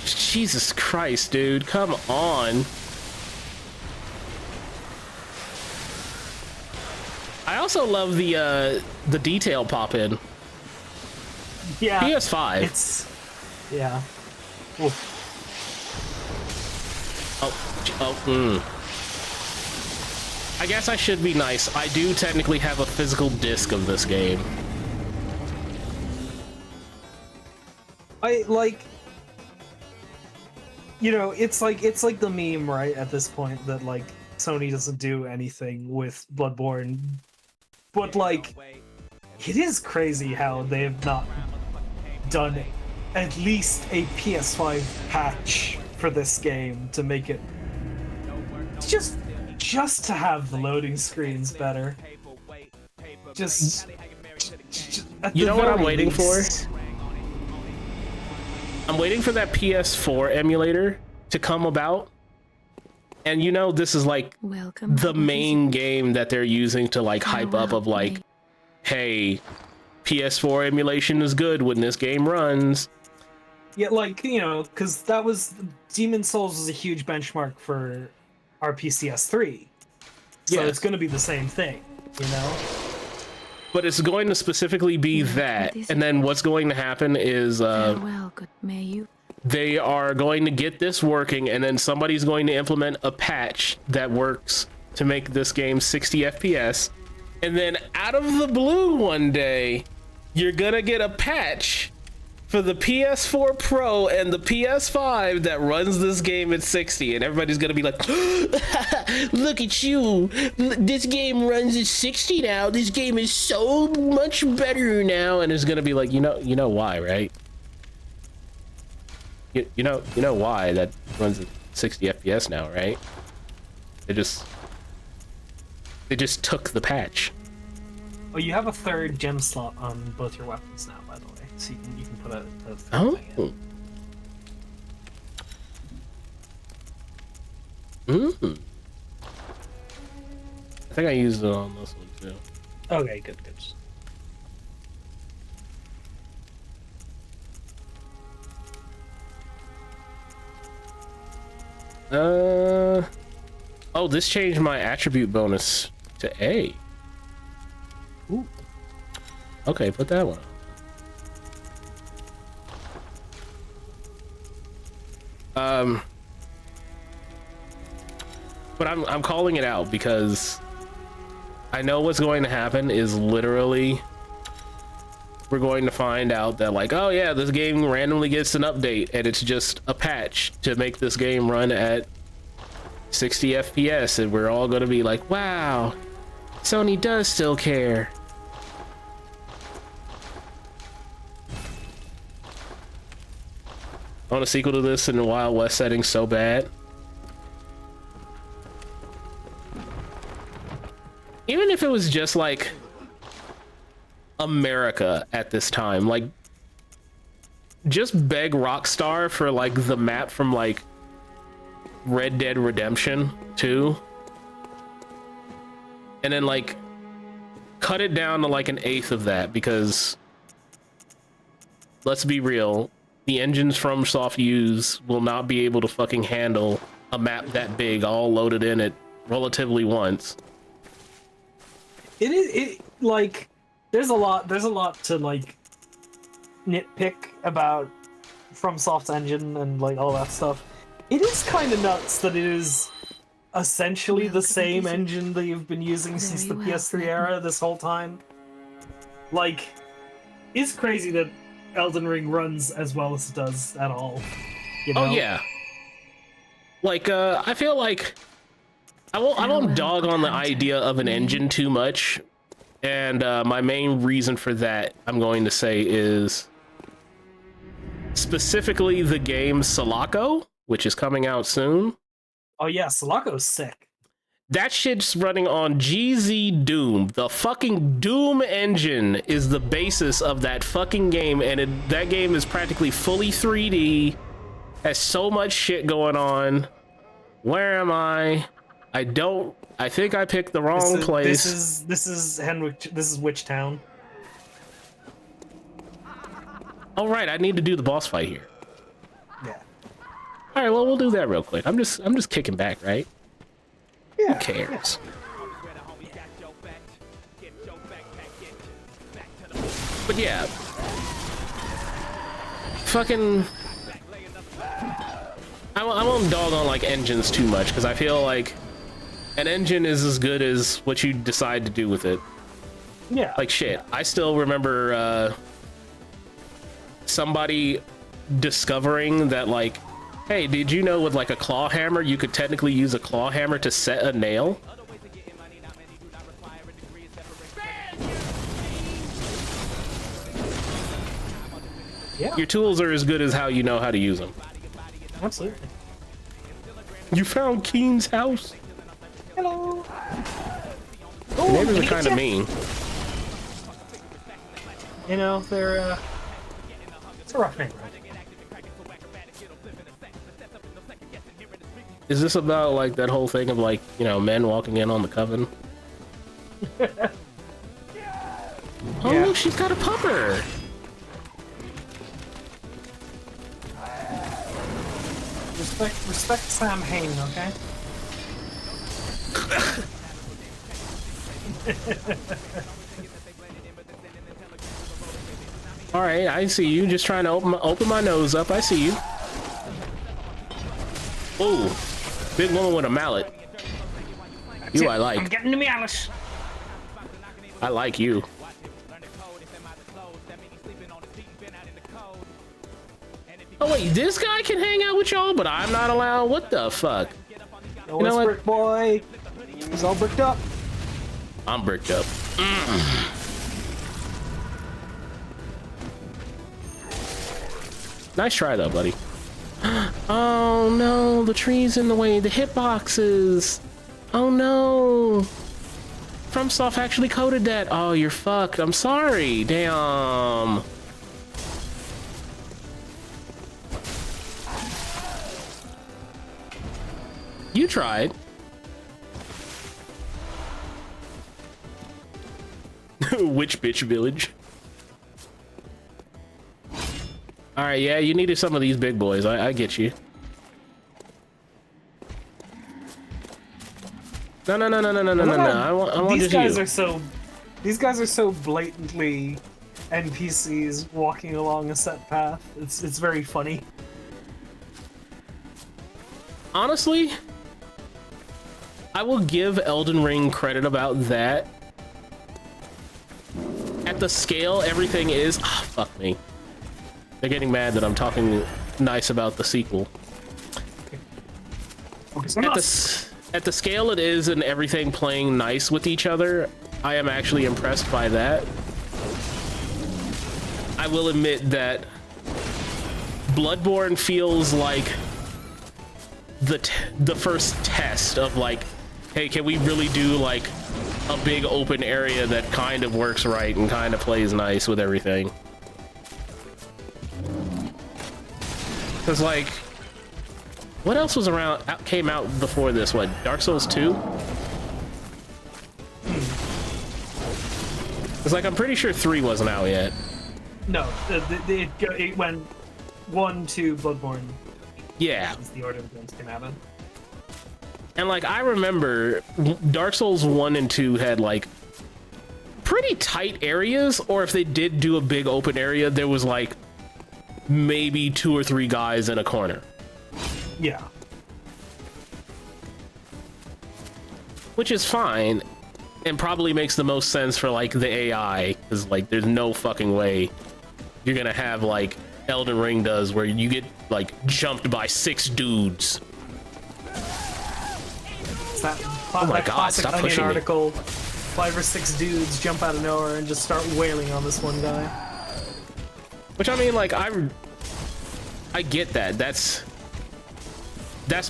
Jesus Christ, dude. Come on. I also love the detail pop in. Yeah. PS5. It's yeah. Oof. I guess I should be nice. I do technically have a physical disc of this game. I like, you know, it's like the meme, right, at this point, that like Sony doesn't do anything with Bloodborne, but like it is crazy how they have not done at least a PS5 patch for this game to make it just to have the loading screens better. Just you know what I'm waiting for? I'm waiting for that PS4 emulator to come about. And you know, this is like the main game that they're using to like hype up of like, hey, PS4 emulation is good when this game runs. Yeah, like, you know, because that was Demon's Souls was a huge benchmark for RPCS3. So it's going to be the same thing, you know? But it's going to specifically be that. And then what's going to happen is they are going to get this working, and then somebody's going to implement a patch that works to make this game 60 FPS. And then out of the blue one day, you're gonna get a patch for the PS4 Pro and the PS5 that runs this game at 60, and everybody's gonna be like, look at you, this game runs at 60 now, this game is so much better now. And it's gonna be like, you know why, right? You know why that runs at 60 FPS now, right? They just took the patch. Oh, you have a third gem slot on both your weapons now, by the way, so you can put a third thing in. I think I used it on this one too. Okay, good. Oh, this changed my attribute bonus to A. Okay, put that one on. But I'm calling it out because I know what's going to happen is literally we're going to find out that like, oh yeah, this game randomly gets an update and it's just a patch to make this game run at 60 FPS, and we're all going to be like, wow, Sony does still care. I want a sequel to this in the Wild West setting so bad. Even if it was just like America at this time, like just beg Rockstar for like the map from like Red Dead Redemption 2, and then like cut it down to like an eighth of that, because let's be real, the engines FromSoft use will not be able to fucking handle a map that big all loaded in it relatively once. It like there's a lot to like nitpick about FromSoft's engine and like all that stuff. It is kind of nuts that it is essentially the same engine that you've been using since the PS3 era this whole time. Like, it's crazy that Elden Ring runs as well as it does at all. You know? Oh yeah. Like I feel like I won't dog on the idea of an engine too much, and my main reason for that, I'm going to say, is specifically the game Sulaco, which is coming out soon. Oh yeah, Sulaco's sick. That shit's running on GZ Doom. The fucking Doom engine is the basis of that fucking game, and that game is practically fully 3D, has so much shit going on. Where am I? I think I picked the wrong place. This is Henwick. This is Witchtown. Oh right, I need to do the boss fight here. Yeah. All right, well we'll do that real quick. I'm just kicking back, right? Yeah. Who cares? But yeah, fucking. I won't dog on like engines too much, because I feel like an engine is as good as what you decide to do with it. Yeah. Like shit, I still remember somebody discovering that like, hey, did you know with like a claw hammer you could technically use a claw hammer to set a nail? Yeah. Your tools are as good as how you know how to use them. Absolutely. You found Keen's house? Hello. The neighbors are kind of mean. You know, they're it's a rough neighborhood. Is this about like that whole thing of like, you know, men walking in on the coven? Oh Yeah. look, she's got a pupper. Respect Sam Hain, okay? All right, I see you. Just trying to open my nose up. I see you. Ooh, big woman with a mallet. You, I I'm like. getting to me, Alice. I like you. Oh wait, this guy can hang out with y'all, but I'm not allowed? What the fuck? No, You know it's what? Brick Boy. He's all bricked up. I'm bricked up. Nice try though, buddy. Oh no, the tree's in the way, the hitboxes. Oh no. FromSoft actually coded that. Oh, you're fucked. I'm sorry. Damn. You tried. Witch bitch village. All right, yeah, you needed some of these big boys. I get you. No. I want These just guys you. are so. These guys are so blatantly NPCs walking along a set path. It's very funny. Honestly, I will give Elden Ring credit about that. At the scale everything is, fuck me. They're getting mad that I'm talking nice about the sequel. At the scale it is and everything playing nice with each other, I am actually impressed by that. I will admit that Bloodborne feels like the first test of like, hey, can we really do like a big open area that kind of works right and kind of plays nice with everything? Because like, what else was around, came out before this? What, Dark Souls 2? It's like, I'm pretty sure 3 wasn't out yet. No, it went 1 to Bloodborne. Yeah. That's the order things came out in. And like, I remember Dark Souls 1 and 2 had like pretty tight areas, or if they did do a big open area, there was like maybe 2 or 3 guys in a corner. Yeah. Which is fine, and probably makes the most sense for like the AI, because like there's no fucking way you're gonna have like Elden Ring does, where you get like jumped by 6 dudes. Oh my god, stop pushing me. Article, 5 or 6 dudes jump out of nowhere and just start wailing on this one guy. Which, I mean, like, I get that. That's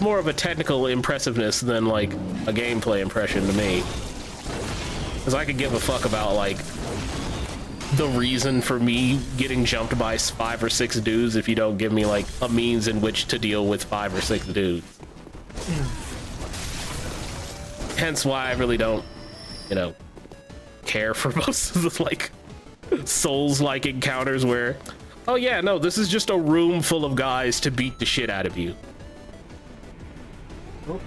more of a technical impressiveness than like a gameplay impression to me. Because I could give a fuck about like the reason for me getting jumped by 5 or 6 dudes if you don't give me like a means in which to deal with 5 or 6 dudes. Hence why I really don't, you know, care for most of the like Souls-like encounters where, oh yeah, no, this is just a room full of guys to beat the shit out of you. Oh.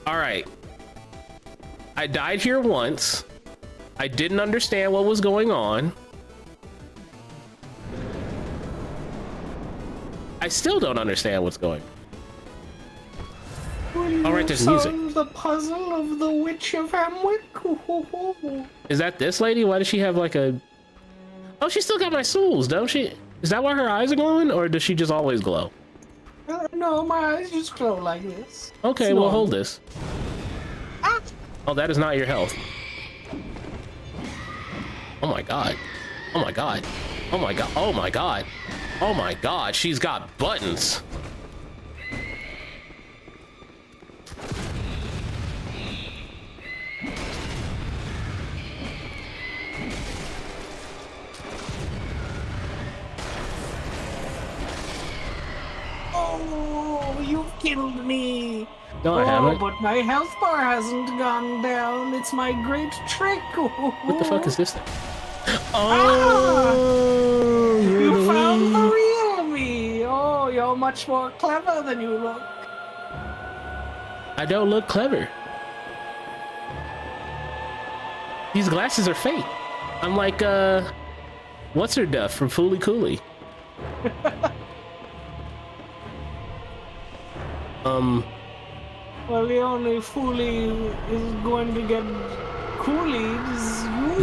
All right. I died here once. I didn't understand what was going on. I still don't understand what's going on. All right, there's music. The puzzle of the Witch of Hamwick. Is that this lady? Why does she have like a... Oh, she still got my souls, don't she? Is that why her eyes are glowing, or does she just always glow? No, my eyes just glow like this. Okay, well, hold this. Ah. Oh, that is not your health. Oh my god. Oh my god. Oh my god. Oh my god. Oh my god, she's got buttons. Oh, you killed me. No, I haven't. But my health bar hasn't gone down. It's my great trick. What the fuck is this thing? Oh, you found the real me. Oh, you're much more clever than you look. I don't look clever. These glasses are fake. I'm like, what's her duff from Fooly Cooley? Well, the only foolie is going to get coolied is you.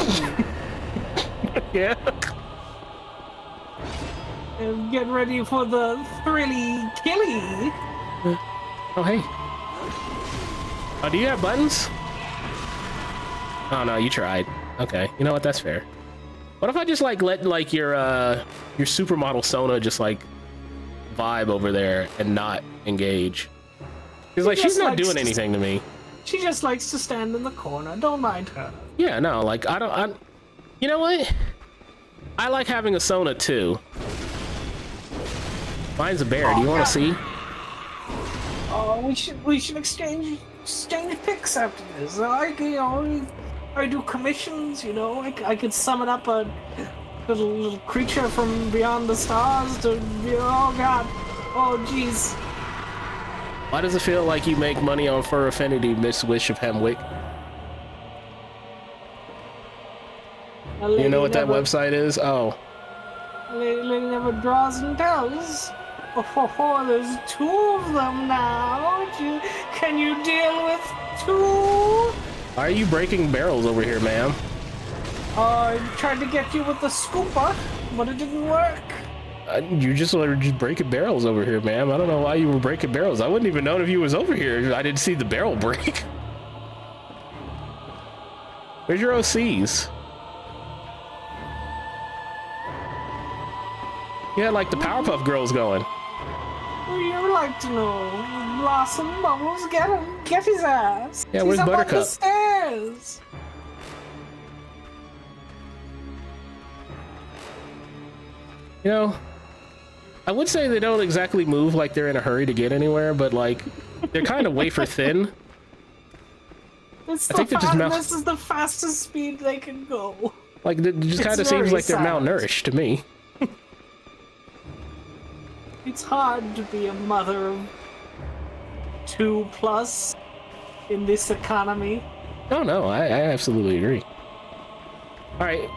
Yeah. And get ready for the thrilly killy. Oh, hey. Oh, do you have buttons? Oh, no, you tried. Okay, you know what? That's fair. What if I just, like, let, like, your supermodel Sona just, like, vibe over there and not engage? Because, like, she's not doing anything to me. She just likes to stand in the corner. Don't mind her. Yeah, no, like, you know what? I like having a Sona, too. Mine's a bear. Do you want to see? Oh, we should exchange pics after this. I do commissions, you know. I could summon up a little creature from beyond the stars to, oh god, oh jeez. Why does it feel like you make money on Fur Affinity, Miss Wish of Hemwick? You know what that website is? Oh. Lady never draws and tells. Oh, there's 2 of them now. Can you deal with 2? Why are you breaking barrels over here, ma'am? I tried to get you with the scooper, but it didn't work. You just were just breaking barrels over here, ma'am. I don't know why you were breaking barrels. I wouldn't even know if you was over here. I didn't see the barrel break. Where's your OCs? You had like the Powerpuff Girls going. Would you like to know? Blossom Bubbles, get him. Get his ass. Yeah, where's He's up on the Buttercup? stairs. You know, I would say they don't exactly move like they're in a hurry to get anywhere, but like they're kind of wafer thin. This I think they're just is the fastest speed they can go. Like it just kind of It's seems very like they're sad. malnourished to me. It's hard to be a mother of 2+ in this economy. Oh no, I absolutely agree. All right.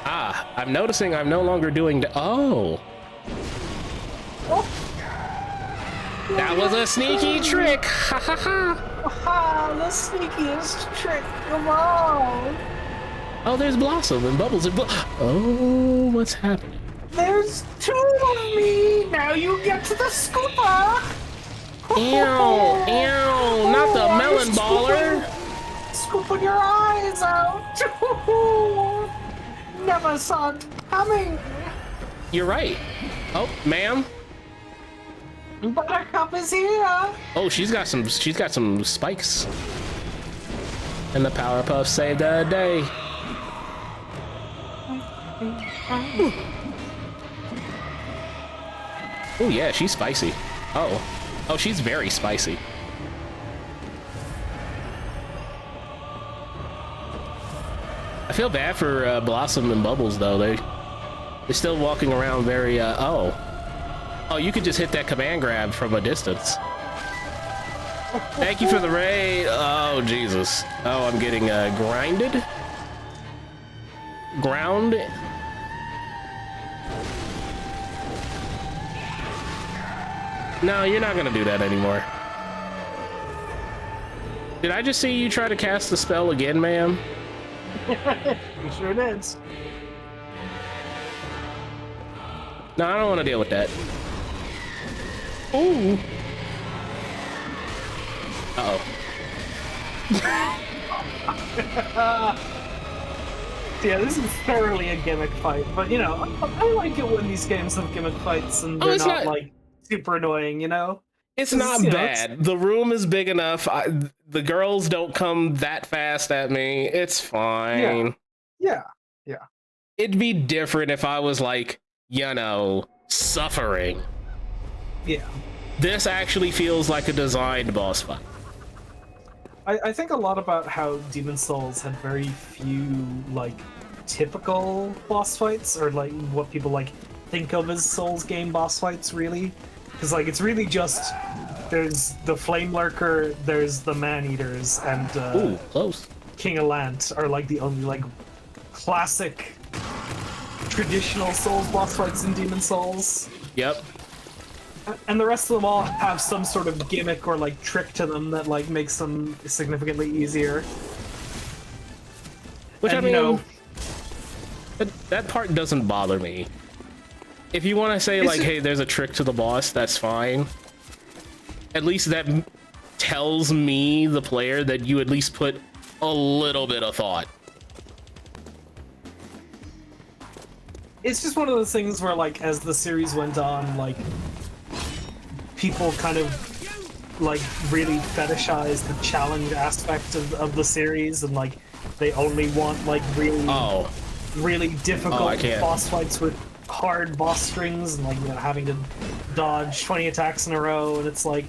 Ah, I'm noticing I'm no longer doing Oh. That was a sneaky trick. Ha ha ha. Aha, the sneakiest trick of all. Oh, there's Blossom and Bubbles and oh, what's happening? There's 2 of me. Now you get to the scooper. Ew, ew, not the melon baller. Scooping your eyes out. Never saw it coming. You're right. Oh, ma'am. Buttercup is here. Oh, she's got some spikes. And the Powerpuff saved the day. Oh yeah, she's spicy. Oh, she's very spicy. I feel bad for Blossom and Bubbles though. They're still walking around very. Oh, you could just hit that command grab from a distance. Thank you for the raid. Oh Jesus. Oh, I'm getting grinded. Ground. No, you're not gonna do that anymore. Did I just see you try to cast the spell again, ma'am? You sure did. No, I don't want to deal with that. Ooh. Uh-oh. Yeah, this is thoroughly a gimmick fight, but you know, I like it when these games have gimmick fights and they're not like super annoying, you know? It's not bad. The room is big enough. The girls don't come that fast at me. It's fine. Yeah. It'd be different if I was like, you know, suffering. Yeah. This actually feels like a designed boss fight. I think a lot about how Demon Souls had very few like typical boss fights, or like what people like think of as Souls game boss fights, really. Because like it's really just there's the Flame Lurker, there's the Man-Eaters, and ooh, close. King of Lant are like the only like classic traditional Souls boss fights in Demon Souls. Yep. And the rest of them all have some sort of gimmick or like trick to them that like makes them significantly easier. Which and, I mean, you know, that part doesn't bother me. If you want to say like, hey, there's a trick to the boss, that's fine. At least that tells me, the player, that you at least put a little bit of thought. It's just one of those things where like as the series went on, like people kind of like really fetishize the challenge aspect of the series, and like they only want like really difficult boss fights with hard boss strings, and like, you know, having to dodge 20 attacks in a row, and it's like,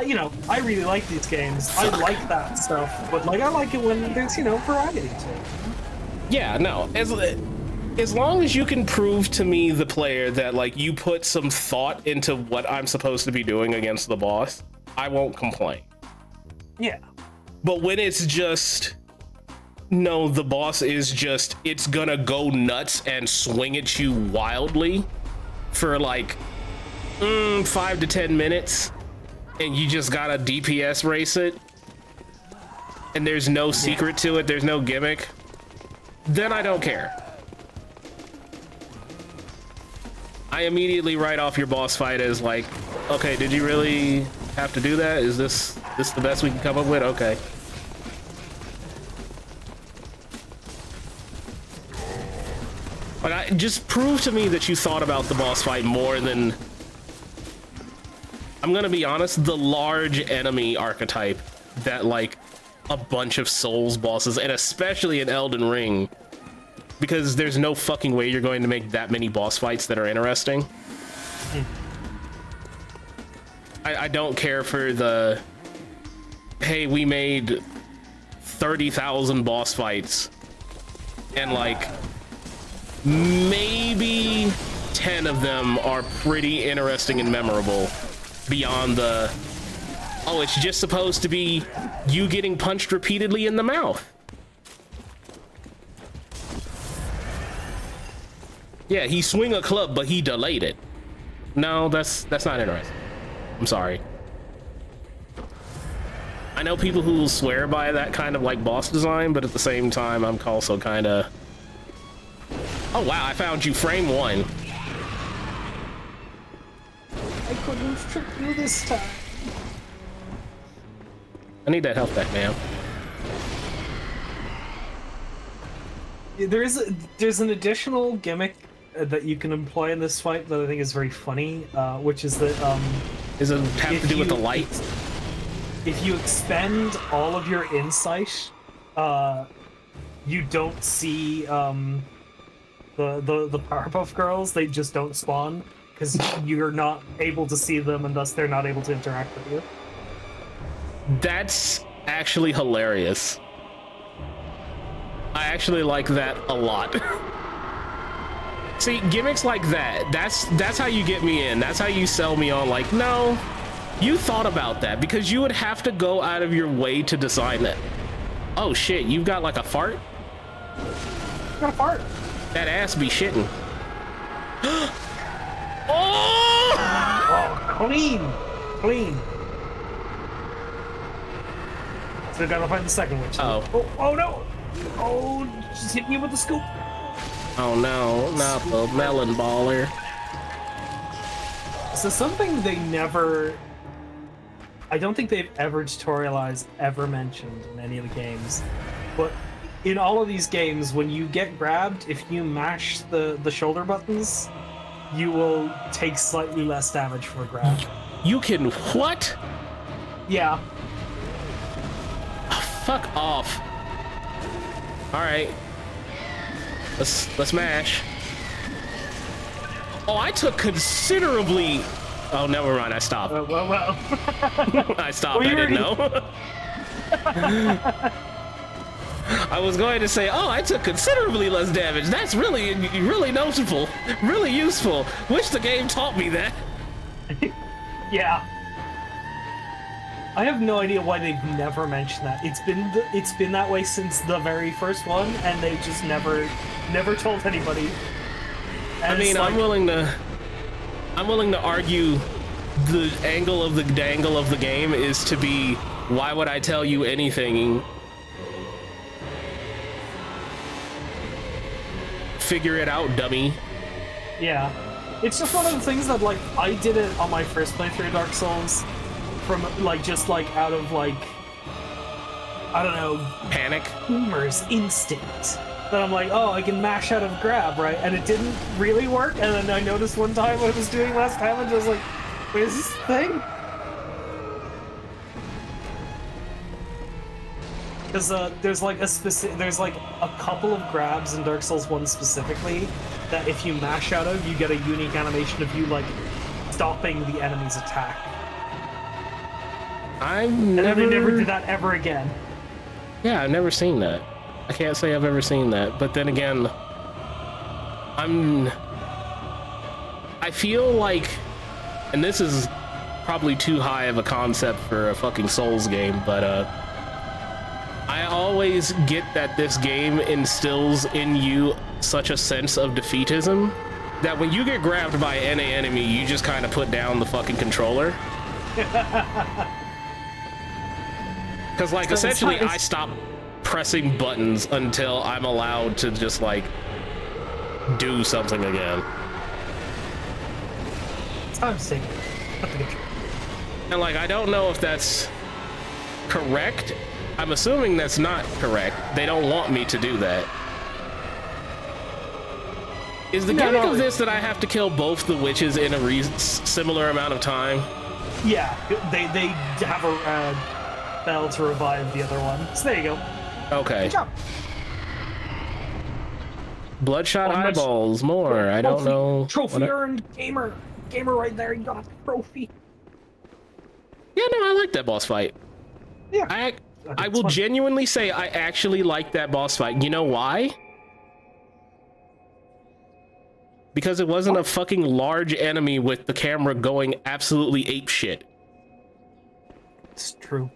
you know, I really like these games. I like that stuff, but like I like it when there's, you know, variety to it. Yeah, no, as long as you can prove to me, the player, that like you put some thought into what I'm supposed to be doing against the boss, I won't complain. Yeah. But when it's just, no, the boss is just, it's gonna go nuts and swing at you wildly for like 5 to 10 minutes, and you just gotta DPS race it, and there's no secret to it, there's no gimmick, then I don't care. I immediately write off your boss fight as like, okay, did you really have to do that? Is this the best we can come up with? Okay. But just prove to me that you thought about the boss fight more than, I'm gonna be honest, the large enemy archetype that like a bunch of Souls bosses, and especially in Elden Ring, because there's no fucking way you're going to make that many boss fights that are interesting. I don't care for the, hey, we made 30,000 boss fights and like maybe 10 of them are pretty interesting and memorable beyond the, oh, it's just supposed to be you getting punched repeatedly in the mouth. Yeah, he swung a club, but he delayed it. No, that's not interesting. I'm sorry. I know people who will swear by that kind of like boss design, but at the same time, I'm also kind of... Oh wow, I found you, frame 1. I couldn't trick you this time. I need that health back, man. There's an additional gimmick that you can employ in this fight that I think is very funny, which is that Does it have to do with the light? If you expend all of your insight, you don't see the Powerpuff Girls. They just don't spawn because you're not able to see them, and thus they're not able to interact with you. That's actually hilarious. I actually like that a lot. See, gimmicks like that, that's how you get me in. That's how you sell me on, like, no, you thought about that, because you would have to go out of your way to design it. Oh shit, you've got like a fart? Got a fart. That ass be shitting. Oh! Oh, clean. So we gotta find the second witch. Oh no! Oh, just hit me with the scoop. Oh no, not the melon baller. So something they never... I don't think they've ever tutorialized, ever mentioned in any of the games, but in all of these games, when you get grabbed, if you mash the shoulder buttons, you will take slightly less damage for a grab. You can what? Yeah. Oh, fuck off. Alright. Let's mash. Oh, I took considerably... Oh, never mind, I stopped. Well. I stopped, I didn't know. I was going to say, oh, I took considerably less damage. That's really noticeable, really useful. Wish the game taught me that. Yeah. I have no idea why they've never mentioned that. It's been that way since the very first one, and they just never told anybody. And I mean, like, I'm willing to argue the angle of the dangle of the game is to be, why would I tell you anything? Figure it out, dummy. Yeah. It's just one of the things that, like, I did it on my first playthrough of Dark Souls from, like, just, like, out of, like, I don't know, panic? Boomer's instinct. Then I'm like, oh, I can mash out of grab, right? And it didn't really work, and then I noticed one time what I was doing last time, and I was like, wait, is this a thing? Because there's like a couple of grabs in Dark Souls 1 specifically that if you mash out of, you get a unique animation of you like stopping the enemy's attack. And then they never did that ever again. Yeah, I've never seen that. I can't say I've ever seen that, but then again, I feel like, and this is probably too high of a concept for a fucking Souls game, but I always get that this game instills in you such a sense of defeatism that when you get grabbed by any enemy, you just kind of put down the fucking controller. Because, like, essentially, I stop pressing buttons until I'm allowed to just, like, do something again. I'm saying, and like, I don't know if that's correct. I'm assuming that's not correct. They don't want me to do that. Is the gimmick of this that I have to kill both the witches in a similar amount of time? Yeah, they have a bell to revive the other one. So there you go. Okay. Good job. Bloodshot eyeballs, more. I don't know. Trophy earned, gamer right there. You got a trophy. Yeah, no, I like that boss fight. Yeah. I will genuinely say I actually like that boss fight. You know why? Because it wasn't a fucking large enemy with the camera going absolutely apeshit. It's true.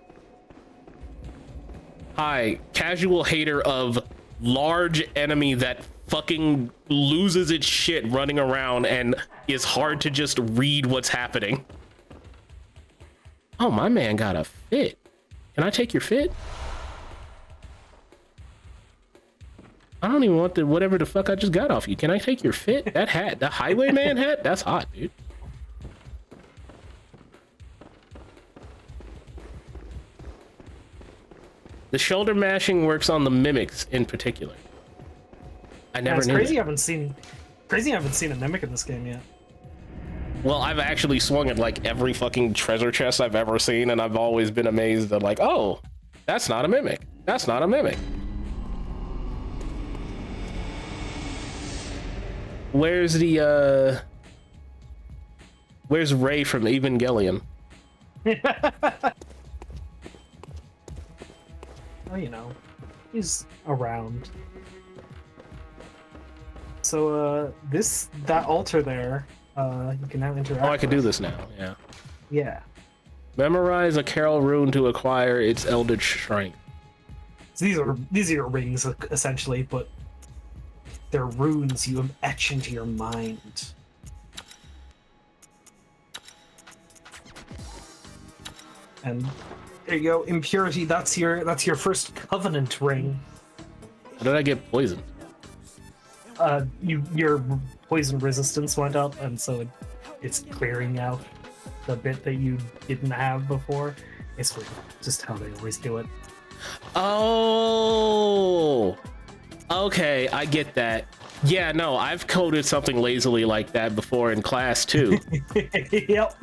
Hi, casual hater of large enemy that fucking loses its shit running around and is hard to just read what's happening. Oh, my man got a fit. Can I take your fit? I don't even want the whatever the fuck I just got off you. Can I take your fit? That hat, the Highwayman hat? That's hot, dude. The shoulder mashing works on the mimics in particular. I never it's knew. Crazy, I haven't seen a mimic in this game yet. Well, I've actually swung at like every fucking treasure chest I've ever seen, and I've always been amazed that like, oh, that's not a mimic. That's not a mimic. Where's the where's Ray from Evangelion? Well, you know, he's around. So that altar there, you can now interact. Oh, I can do with. this now. Yeah. Yeah. Memorize a Carol rune to acquire its eldritch strength. So these are your rings essentially, but they're runes you etch into your mind. And there you go, impurity. That's your first covenant ring. How did I get poisoned? Your poison resistance went up, and so it's clearing out the bit that you didn't have before. It's just how they always do it. Oh, okay, I get that. Yeah, no, I've coded something lazily like that before in class too. Yep.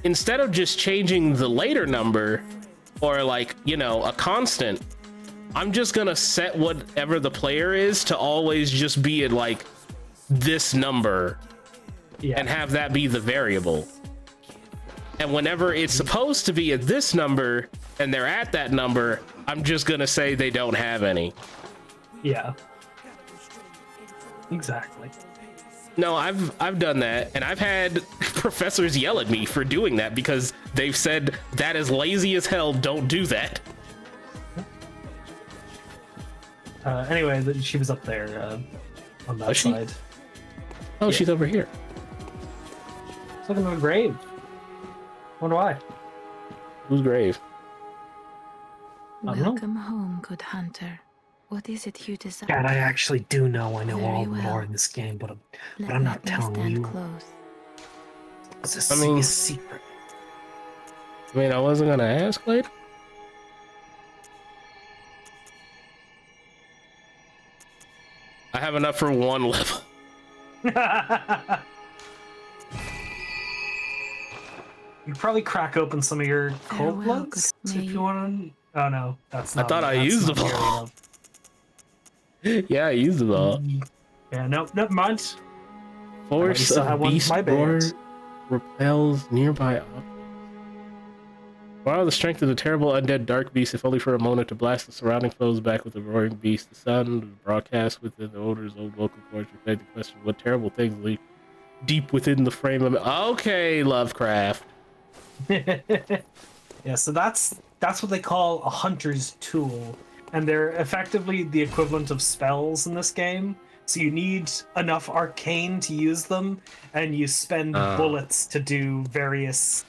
Instead of just changing the later number or like, you know, a constant, I'm just gonna set whatever the player is to always just be at like this number, yeah, and have that be the variable. And whenever it's supposed to be at this number and they're at that number, I'm just gonna say they don't have any. Yeah. Exactly. No, I've done that, and I've had professors yell at me for doing that because they've said that is lazy as hell. Don't do that. Anyway, she was up there on that side. Oh, yeah. She's over here. It's looking at a grave. Wonder why. Whose grave? Welcome home, good hunter. What is it you desire? God, I actually do know. I know Very all well. more in this game, but Let I'm not me telling stand you. Close. It's I mean- a secret. I mean, I wasn't gonna ask later. I have enough for one level. You probably crack open some of your cold Farewell, bloods good if you want to. Oh no, that's not. I thought I that's used not them the area all. of- Yeah, I used them all. Yeah, no, never mind. Force still have of one in my Beastborne bag. repels nearby objects. Borrow the strength of the terrible undead dark beast, if only for a moment, to blast the surrounding foes back with the roaring beast. The sun broadcast within the odors of local forest reflect the question: what terrible things leap deep within the frame of it. Okay, Lovecraft. Yeah, so that's what they call a hunter's tool, and they're effectively the equivalent of spells in this game. So you need enough arcane to use them, and you spend bullets to do various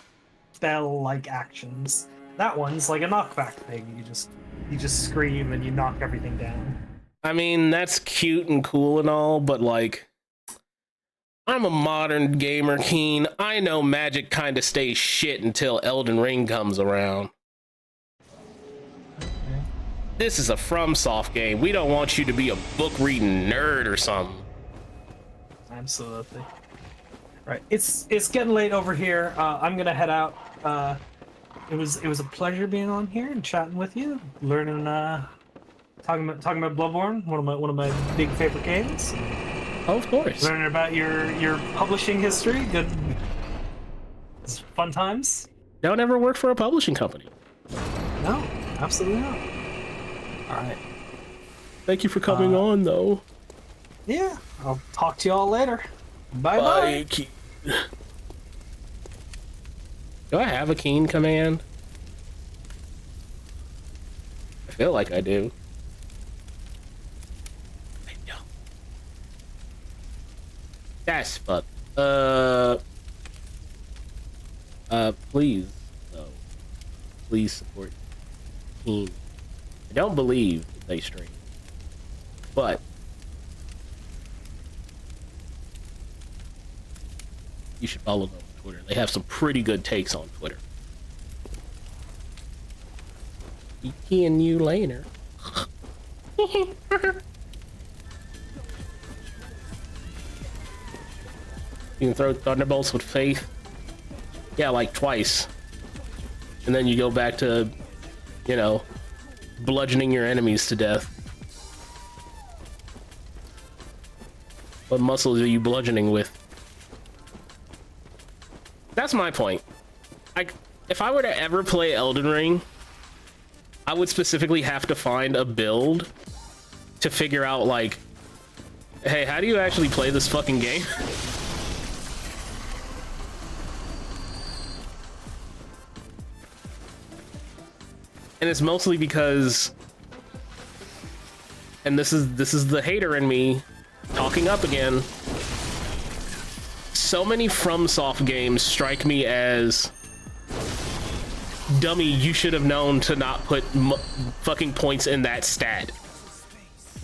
spell-like actions. That one's like a knockback thing. You just scream and you knock everything down. I mean, that's cute and cool and all, but like, I'm a modern gamer, Keen. I know magic kind of stays shit until Elden Ring comes around. This is a FromSoft game. We don't want you to be a book-reading nerd or something. Absolutely. Right, it's getting late over here. I'm gonna head out. It was a pleasure being on here and chatting with you, learning, talking about BloodBorne, one of my big favorite games. Oh, of course. Learning about your publishing history. Good. It's fun times. Don't ever work for a publishing company. No, absolutely not. All right. Thank you for coming on, though. Yeah, I'll talk to you all later. Bye. Keen. Do I have a Keen command? I feel like I do. I don't. That's fucked. Please, though. Please support Keen. I don't believe that they stream, but you should follow them on Twitter. They have some pretty good takes on Twitter. Seeing you later. You can throw thunderbolts with faith. Yeah, like twice. And then you go back to, you know, bludgeoning your enemies to death. What muscles are you bludgeoning with? That's my point. Like, if I were to ever play Elden Ring, I would specifically have to find a build to figure out, like, hey, how do you actually play this fucking game? And it's mostly because, and this is the hater in me talking up again. So many FromSoft games strike me as, dummy, you should have known to not put fucking points in that stat.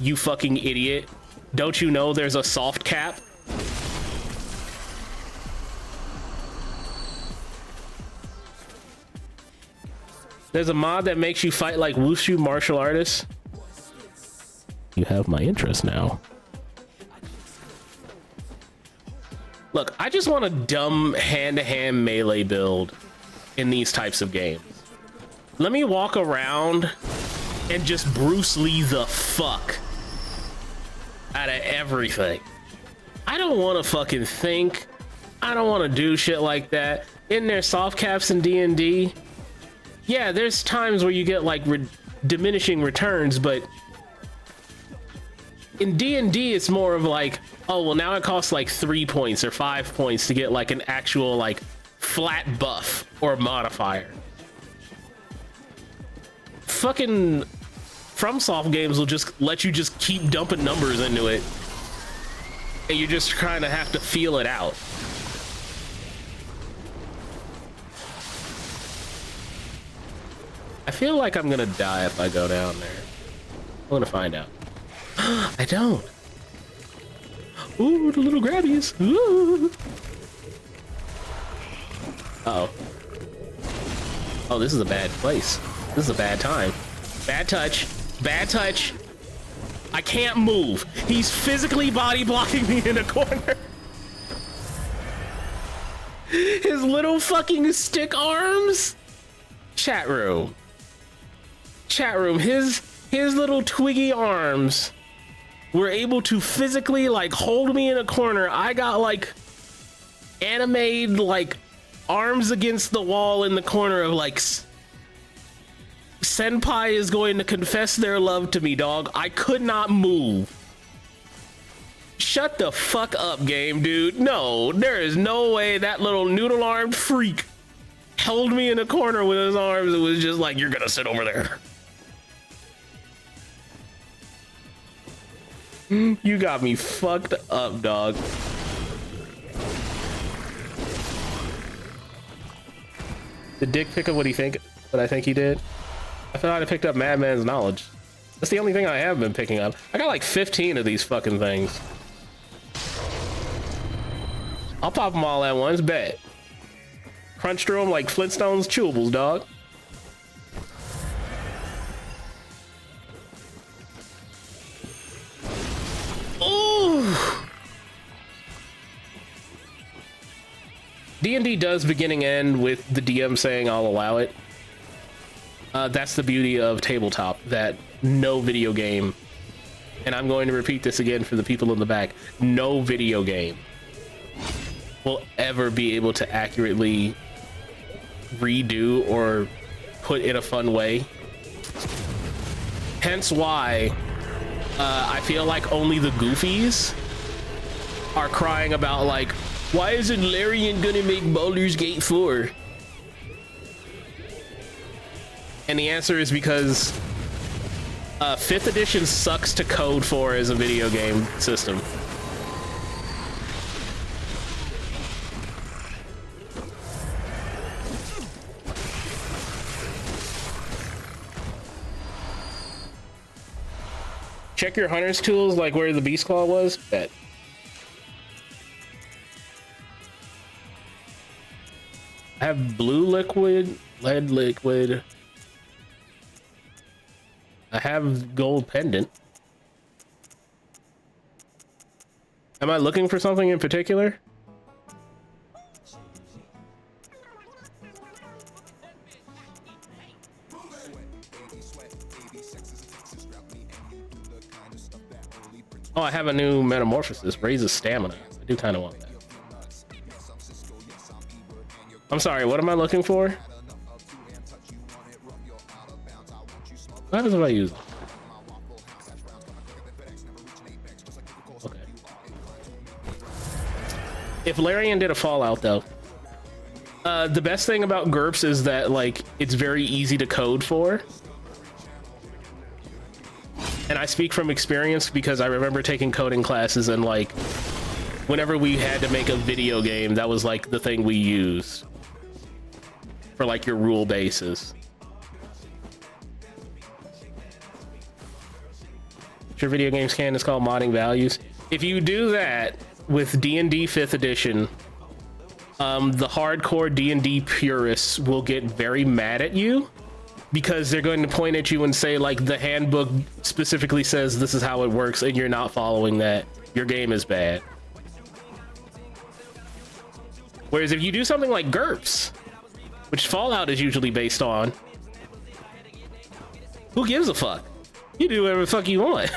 You fucking idiot. Don't you know there's a soft cap? There's a mod that makes you fight like wushu martial artists. You have my interest now. Look, I just want a dumb hand-to-hand melee build in these types of games. Let me walk around and just Bruce Lee the fuck out of everything. I don't want to fucking think. I don't want to do shit like that. Isn't there soft caps in D&D? Yeah, there's times where you get like diminishing returns, but in D&D it's more of like, oh, well, now it costs like 3 points or 5 points to get like an actual like flat buff or modifier. Fucking FromSoft games will just let you just keep dumping numbers into it, and you just kind of have to feel it out. I feel like I'm gonna die if I go down there. I'm gonna find out. I don't. Ooh, the little grabbies. Ooh. Uh-oh. Oh, this is a bad place. This is a bad time. Bad touch. Bad touch. I can't move. He's physically body blocking me in a corner. His little fucking stick arms. Chat room. Chat room. His little twiggy arms were able to physically like hold me in a corner. I got like animated like arms against the wall in the corner of like, senpai is going to confess their love to me, dog. I could not move. Shut the fuck up, game, dude. No, there is no way that little noodle-armed freak held me in a corner with his arms and was just like, you're gonna sit over there. You got me fucked up, dog. Did Dick pick up what I think he did? I thought I picked up Madman's knowledge. That's the only thing I have been picking up. I got like 15 of these fucking things. I'll pop them all at once, bet. Crunch through them like Flintstones chewables, dog. Ooh. D&D does beginning end with the DM saying I'll allow it. That's the beauty of tabletop, that no video game, and I'm going to repeat this again for the people in the back, no video game will ever be able to accurately redo or put in a fun way. Hence why I feel like only the goofies are crying about like, why isn't Larian gonna make Baldur's Gate 4? And the answer is because 5th edition sucks to code for as a video game system. Check your hunter's tools, like where the beast claw was. Bet. I have blue liquid, lead liquid. I have gold pendant. Am I looking for something in particular? Oh, I have a new metamorphosis, raises stamina. I do kind of want that. I'm sorry, what am I looking for? What happens if I use it? Okay. If Larian did a Fallout, though, the best thing about GURPS is that, like, it's very easy to code for. And I speak from experience because I remember taking coding classes and, like, whenever we had to make a video game, that was, like, the thing we used for, like, your rule bases. Your video games can is called modding values. If you do that with D&D 5th edition, the hardcore D&D purists will get very mad at you because they're going to point at you and say, like, the handbook specifically says this is how it works and you're not following that. Your game is bad. Whereas if you do something like GURPS, which Fallout is usually based on, who gives a fuck? You do whatever the fuck you want.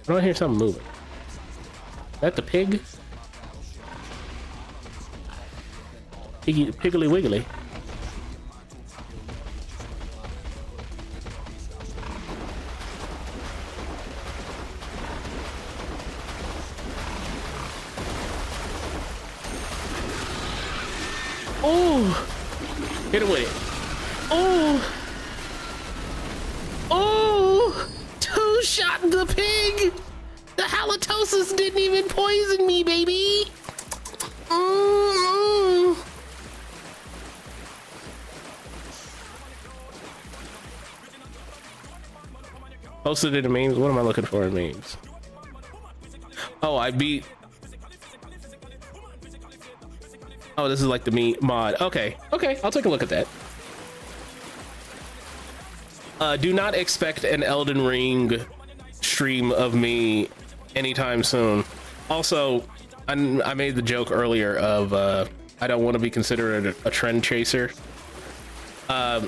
I don't hear something moving. Is that the pig? Piggly wiggly. Oh! Hit him with it. Oh! Oh! Two-shot the pig! The halitosis didn't even poison me, baby! Posted it in memes. What am I looking for in memes? Oh, I beat... Oh, this is like the meat mod. Okay, okay, I'll take a look at that. Do not expect an Elden Ring stream of me anytime soon. Also, I made the joke earlier of I don't want to be considered a trend chaser. I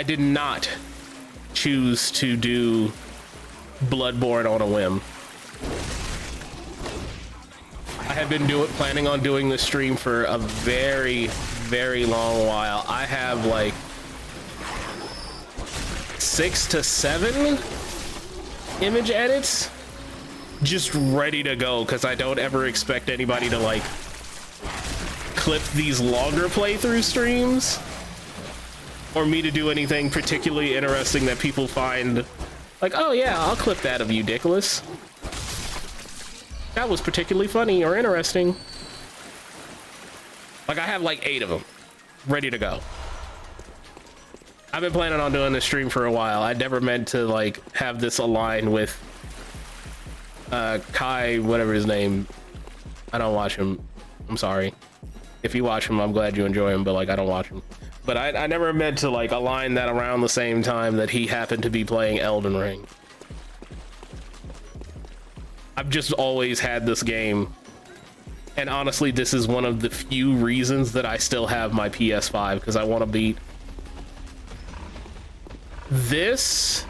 did not choose to do BloodBorne on a whim. I had been planning on doing this stream for a very, very long while. I have like 6 to 7 image edits just ready to go, because I don't ever expect anybody to like clip these longer playthrough streams or me to do anything particularly interesting that people find like, oh yeah, I'll clip that of you, Dickless. That was particularly funny or interesting. Like, I have like 8 of them ready to go. I've been planning on doing this stream for a while. I never meant to like have this align with Kai, whatever his name. I don't watch him. I'm sorry. If you watch him, I'm glad you enjoy him, but like I don't watch him. But I never meant to like align that around the same time that he happened to be playing Elden Ring. I've just always had this game. And honestly, this is one of the few reasons that I still have my PS5, because I want to beat this.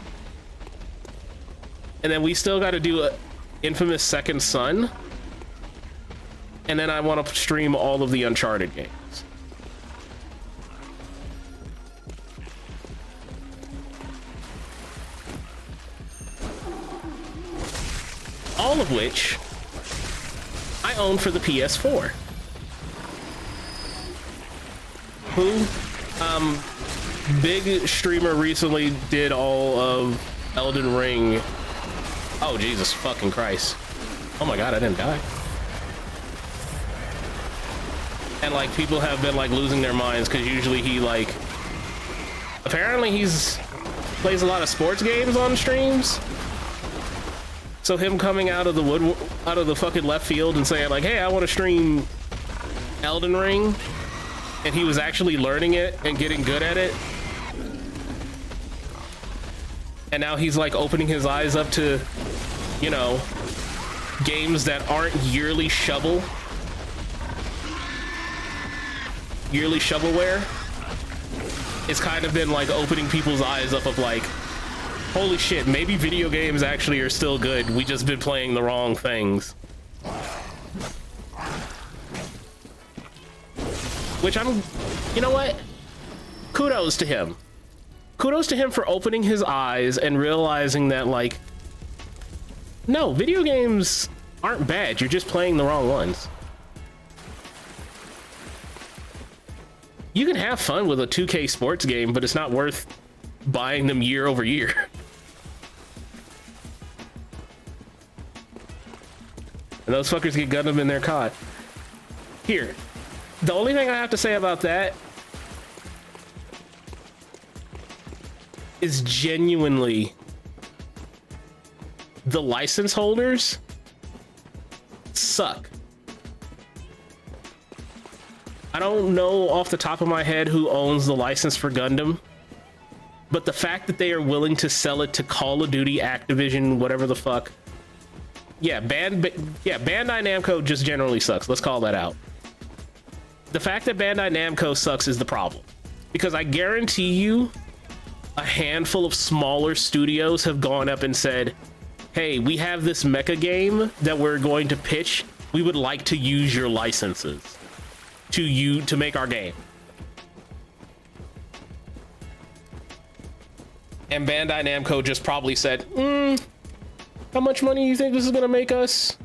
And then we still got to do a Infamous Second Son. And then I want to stream all of the Uncharted games. All of which I own for the PS4. Big streamer recently did all of Elden Ring. Oh, Jesus fucking Christ. Oh my God, I didn't die. And like people have been like losing their minds because usually he like, apparently plays a lot of sports games on streams. So him coming out of the fucking left field and saying like, hey, I want to stream Elden Ring, and he was actually learning it and getting good at it. And now he's like opening his eyes up to, you know, games that aren't yearly shovelware. It's kind of been like opening people's eyes up of like, holy shit, maybe video games actually are still good. We just been playing the wrong things. Which you know what? Kudos to him. Kudos to him for opening his eyes and realizing that like, no, video games aren't bad. You're just playing the wrong ones. You can have fun with a 2K sports game, but it's not worth buying them year over year. And those fuckers get Gundam in their COD. Here, the only thing I have to say about that is genuinely the license holders suck. I don't know off the top of my head who owns the license for Gundam, but the fact that they are willing to sell it to Call of Duty, Activision, whatever the fuck. Yeah, Bandai Namco just generally sucks. Let's call that out. The fact that Bandai Namco sucks is the problem. Because I guarantee you, a handful of smaller studios have gone up and said, hey, we have this mecha game that we're going to pitch. We would like to use your licenses to make our game. And Bandai Namco just probably said, how much money do you think this is gonna make us?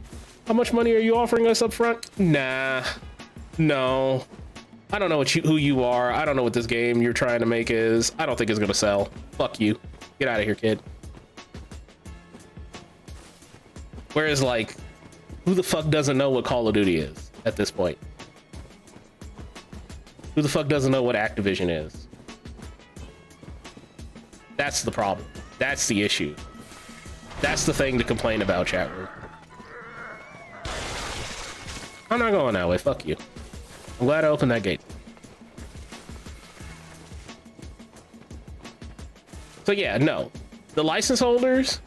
How much money are you offering us up front? Nah, no. I don't know who you are. I don't know what this game you're trying to make is. I don't think it's gonna sell. Fuck you. Get out of here, kid. Whereas like, who the fuck doesn't know what Call of Duty is at this point? Who the fuck doesn't know what Activision is? That's the problem. That's the issue. That's the thing to complain about, chat room. I'm not going that way. Fuck you. I'm glad I opened that gate. So yeah, no. The license holders,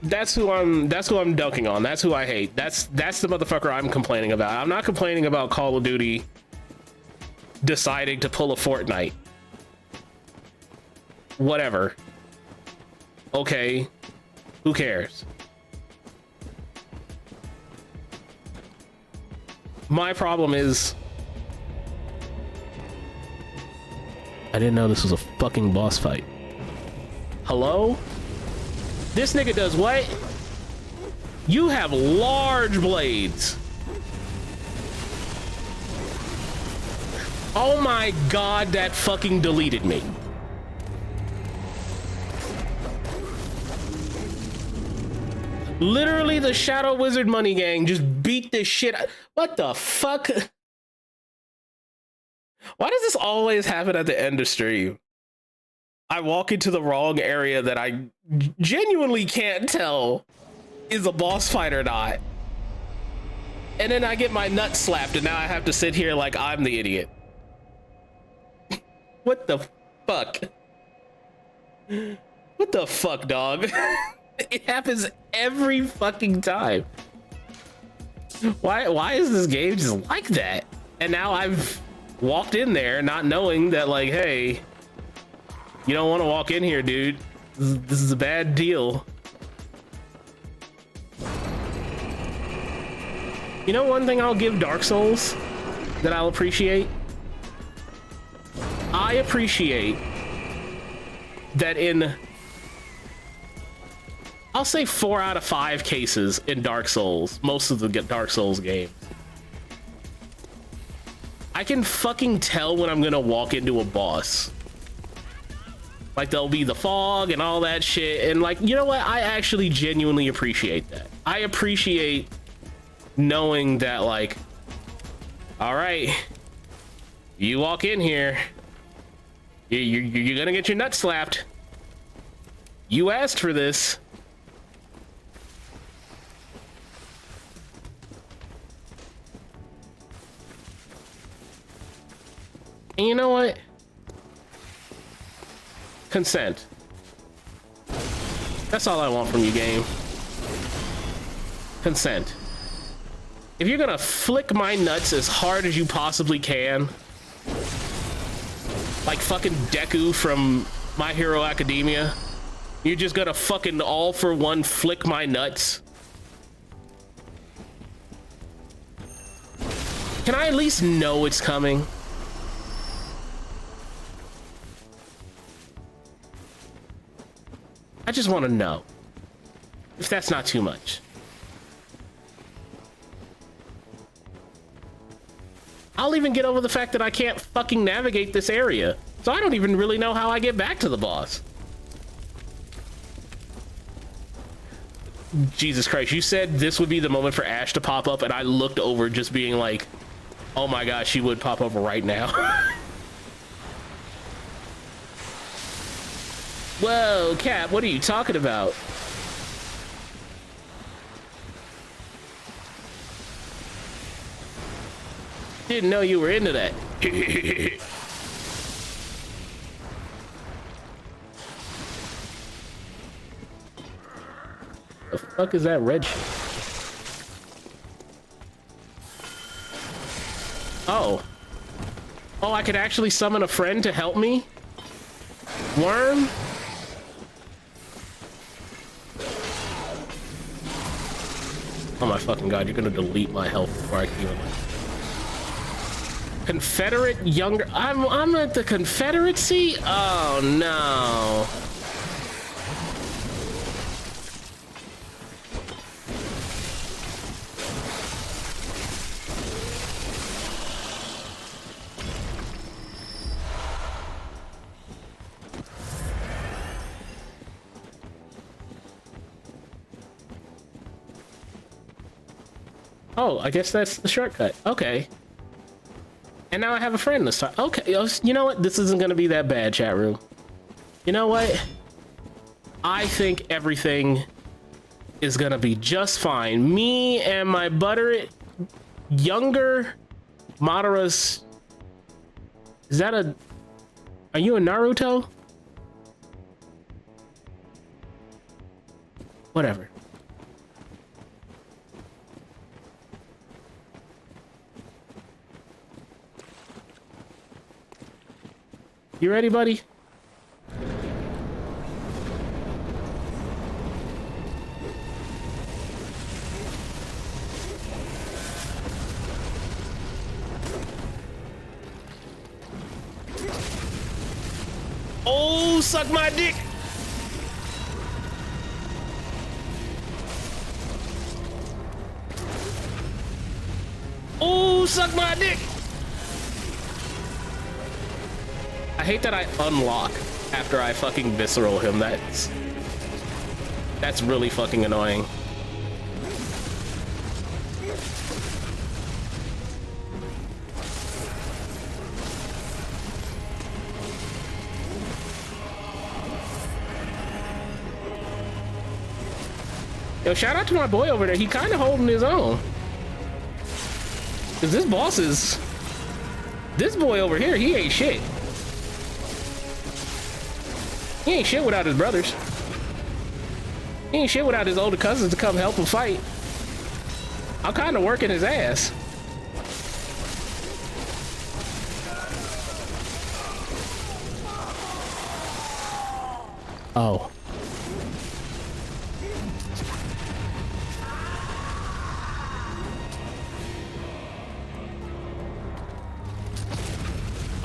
that's who I'm dunking on. That's who I hate. That's the motherfucker I'm complaining about. I'm not complaining about Call of Duty deciding to pull a Fortnite. Whatever. Okay, who cares? My problem is I didn't know this was a fucking boss fight. Hello? This nigga does what? You have large blades. Oh my god, that fucking deleted me. Literally, the Shadow Wizard Money Gang just beat this shit. What the fuck? Why does this always happen at the end of stream? I walk into the wrong area that I genuinely can't tell is a boss fight or not. And then I get my nuts slapped and now I have to sit here like I'm the idiot. What the fuck? What the fuck, dog? It happens every fucking time. Why is this game just like that? And now I've walked in there not knowing that, like, hey, you don't want to walk in here, dude. This is a bad deal. You know one thing I'll give Dark Souls that I'll appreciate? I appreciate that in, I'll say 4 out of 5 cases in Dark Souls, most of the Dark Souls games, I can fucking tell when I'm gonna walk into a boss. Like, there'll be the fog and all that shit, and like, you know what? I actually genuinely appreciate that. I appreciate knowing that, like, all right, you walk in here, you're gonna get your nuts slapped. You asked for this. And you know what? Consent. That's all I want from you, game. Consent. If you're gonna flick my nuts as hard as you possibly can, like fucking Deku from My Hero Academia, you're just gonna fucking all for one flick my nuts? Can I at least know it's coming? I just want to know if that's not too much. I'll even get over the fact that I can't fucking navigate this area, so I don't even really know how I get back to the boss. Jesus Christ, you said this would be the moment for Ash to pop up, and I looked over just being like, oh my gosh, she would pop up right now. Whoa, Cap, what are you talking about? Didn't know you were into that. The fuck is that red shit? Oh. Oh, I could actually summon a friend to help me? Worm? Oh my fucking god, you're gonna delete my health before I can even... Confederate younger... I'm at the Confederacy? Oh no. Oh, I guess that's the shortcut. Okay. And now I have a friend this time. Okay, you know what? This isn't gonna be that bad, chat room. You know what? I think everything is gonna be just fine. Me and my younger Madara's... Is that a... Are you a Naruto? Whatever. You ready, buddy? suck my dick. Oh, suck my dick. I hate that I unlock after I fucking visceral him. That's really fucking annoying. Yo, shout out to my boy over there. He kind of holding his own. Cause this boss is, this boy over here, he ain't shit. He ain't shit without his brothers. He ain't shit without his older cousins to come help him fight. I'm kind of working his ass. Oh.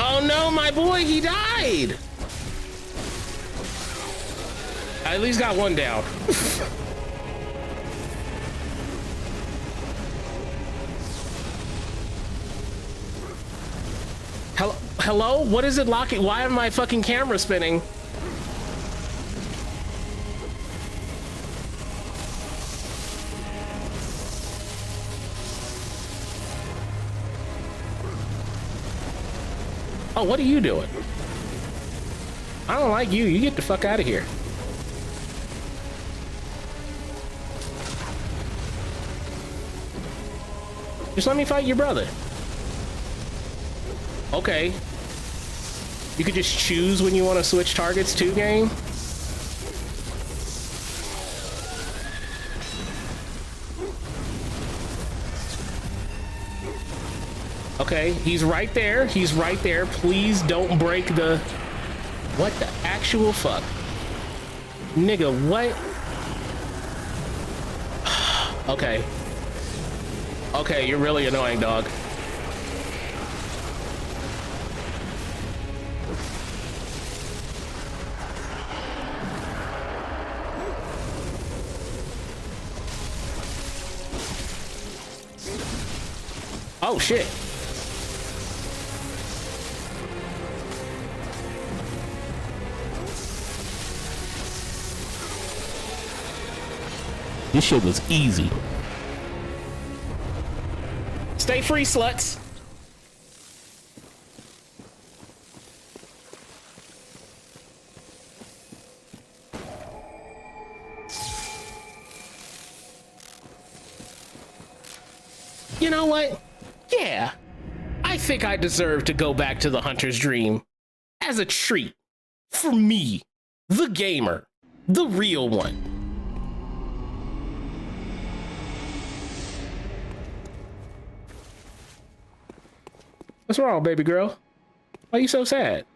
Oh no, my boy, he died. I at least got one down. Hello? What is it locking? Why am my fucking camera spinning? Oh, what are you doing? I don't like you. You get the fuck out of here. Just let me fight your brother. Okay. You could just choose when you want to switch targets too, game? Okay, he's right there. He's right there. Please don't break the... What the actual fuck? Nigga, what? Okay. Okay, you're really annoying, dog. Oh, shit. This shit was easy. Stay free, sluts. You know what? Yeah, I think I deserve to go back to the Hunter's Dream as a treat for me, the gamer, the real one. What's wrong, baby girl? Why are you so sad?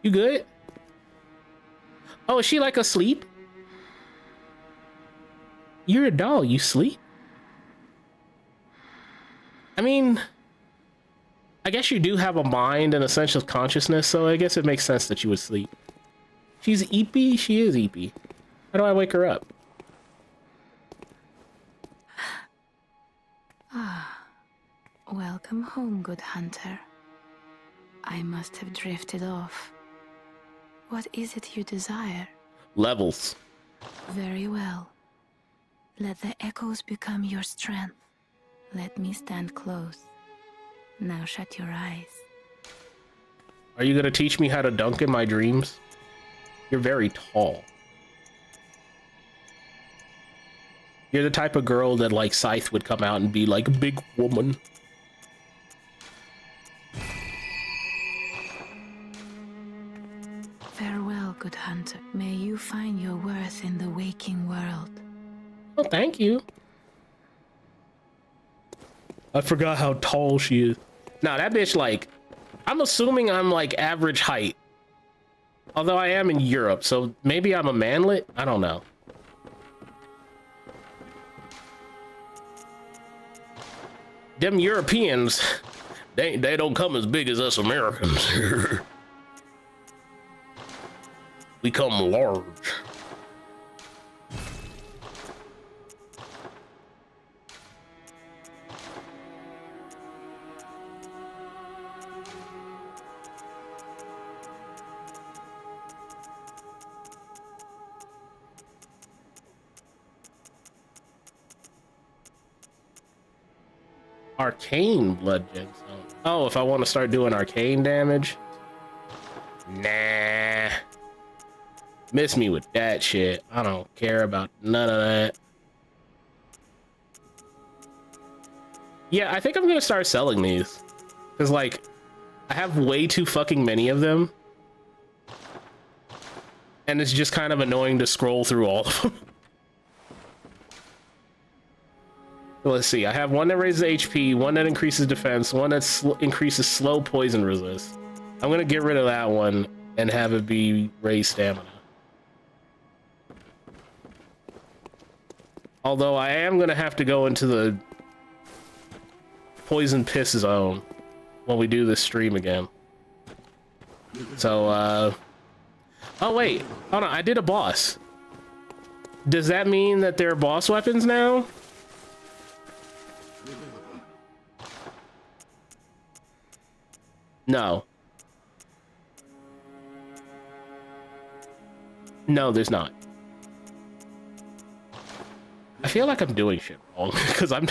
You good? Oh, is she like asleep? You're a doll, you sleep? I mean, I guess you do have a mind and a sense of consciousness, so I guess it makes sense that you would sleep. She's eepy? She is eepy. How do I wake her up? Welcome home, good hunter. I must have drifted off. What is it you desire? Levels. Very well. Let the echoes become your strength. Let me stand close. Now shut your eyes. Are you gonna teach me how to dunk in my dreams? You're very tall. You're the type of girl that like Scythe would come out and be like, big woman. Farewell, good hunter. May you find your worth in the waking world. Oh, thank you. I forgot how tall she is. Nah, that bitch, like, I'm assuming I'm like average height. Although I am in Europe, so maybe I'm a manlet? I don't know. Them Europeans, they don't come as big as us Americans. Become large. Arcane blood gemstone. Oh, if I want to start doing arcane damage? Nah. Miss me with that shit. I don't care about none of that. Yeah, I think I'm gonna start selling these. Cause like, I have way too fucking many of them. And it's just kind of annoying to scroll through all of them. Let's see, I have one that raises HP, one that increases defense, one that increases slow poison resist. I'm gonna get rid of that one and have it be raise stamina. Although I am gonna have to go into the poison piss zone when we do this stream again. So, oh wait, hold on, I did a boss. Does that mean that they're boss weapons now? No. No, there's not. I feel like I'm doing shit wrong because I'm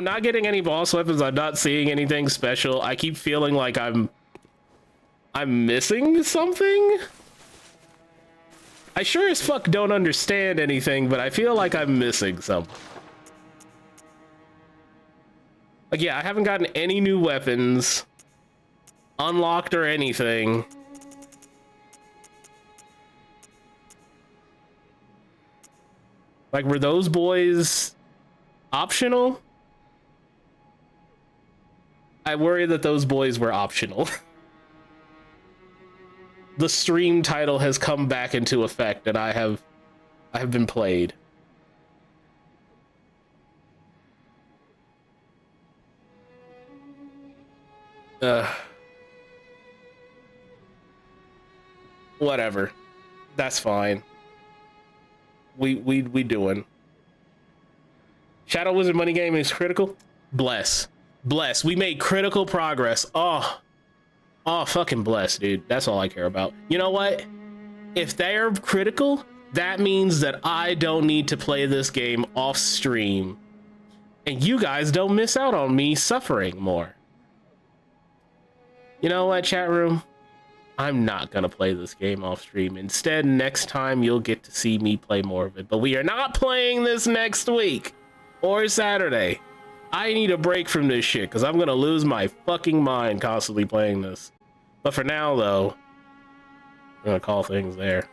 not getting any boss weapons. I'm not seeing anything special. I keep feeling like I'm missing something. I sure as fuck don't understand anything, but I feel like I'm missing something. Like, yeah, I haven't gotten any new weapons unlocked or anything. Like, were those boys optional? I worry that those boys were optional. The stream title has come back into effect and I have been played. Whatever. That's fine. We doing. Shadow Wizard money game is critical. Bless. We made critical progress. Oh, fucking bless, dude. That's all I care about. You know what? If they're critical, that means that I don't need to play this game off stream. And you guys don't miss out on me suffering more. You know what, chat room? I'm not gonna play this game off stream. Instead, next time you'll get to see me play more of it. But we are not playing this next week or Saturday. I need a break from this shit because I'm gonna lose my fucking mind constantly playing this. But for now, though, I'm gonna call things there.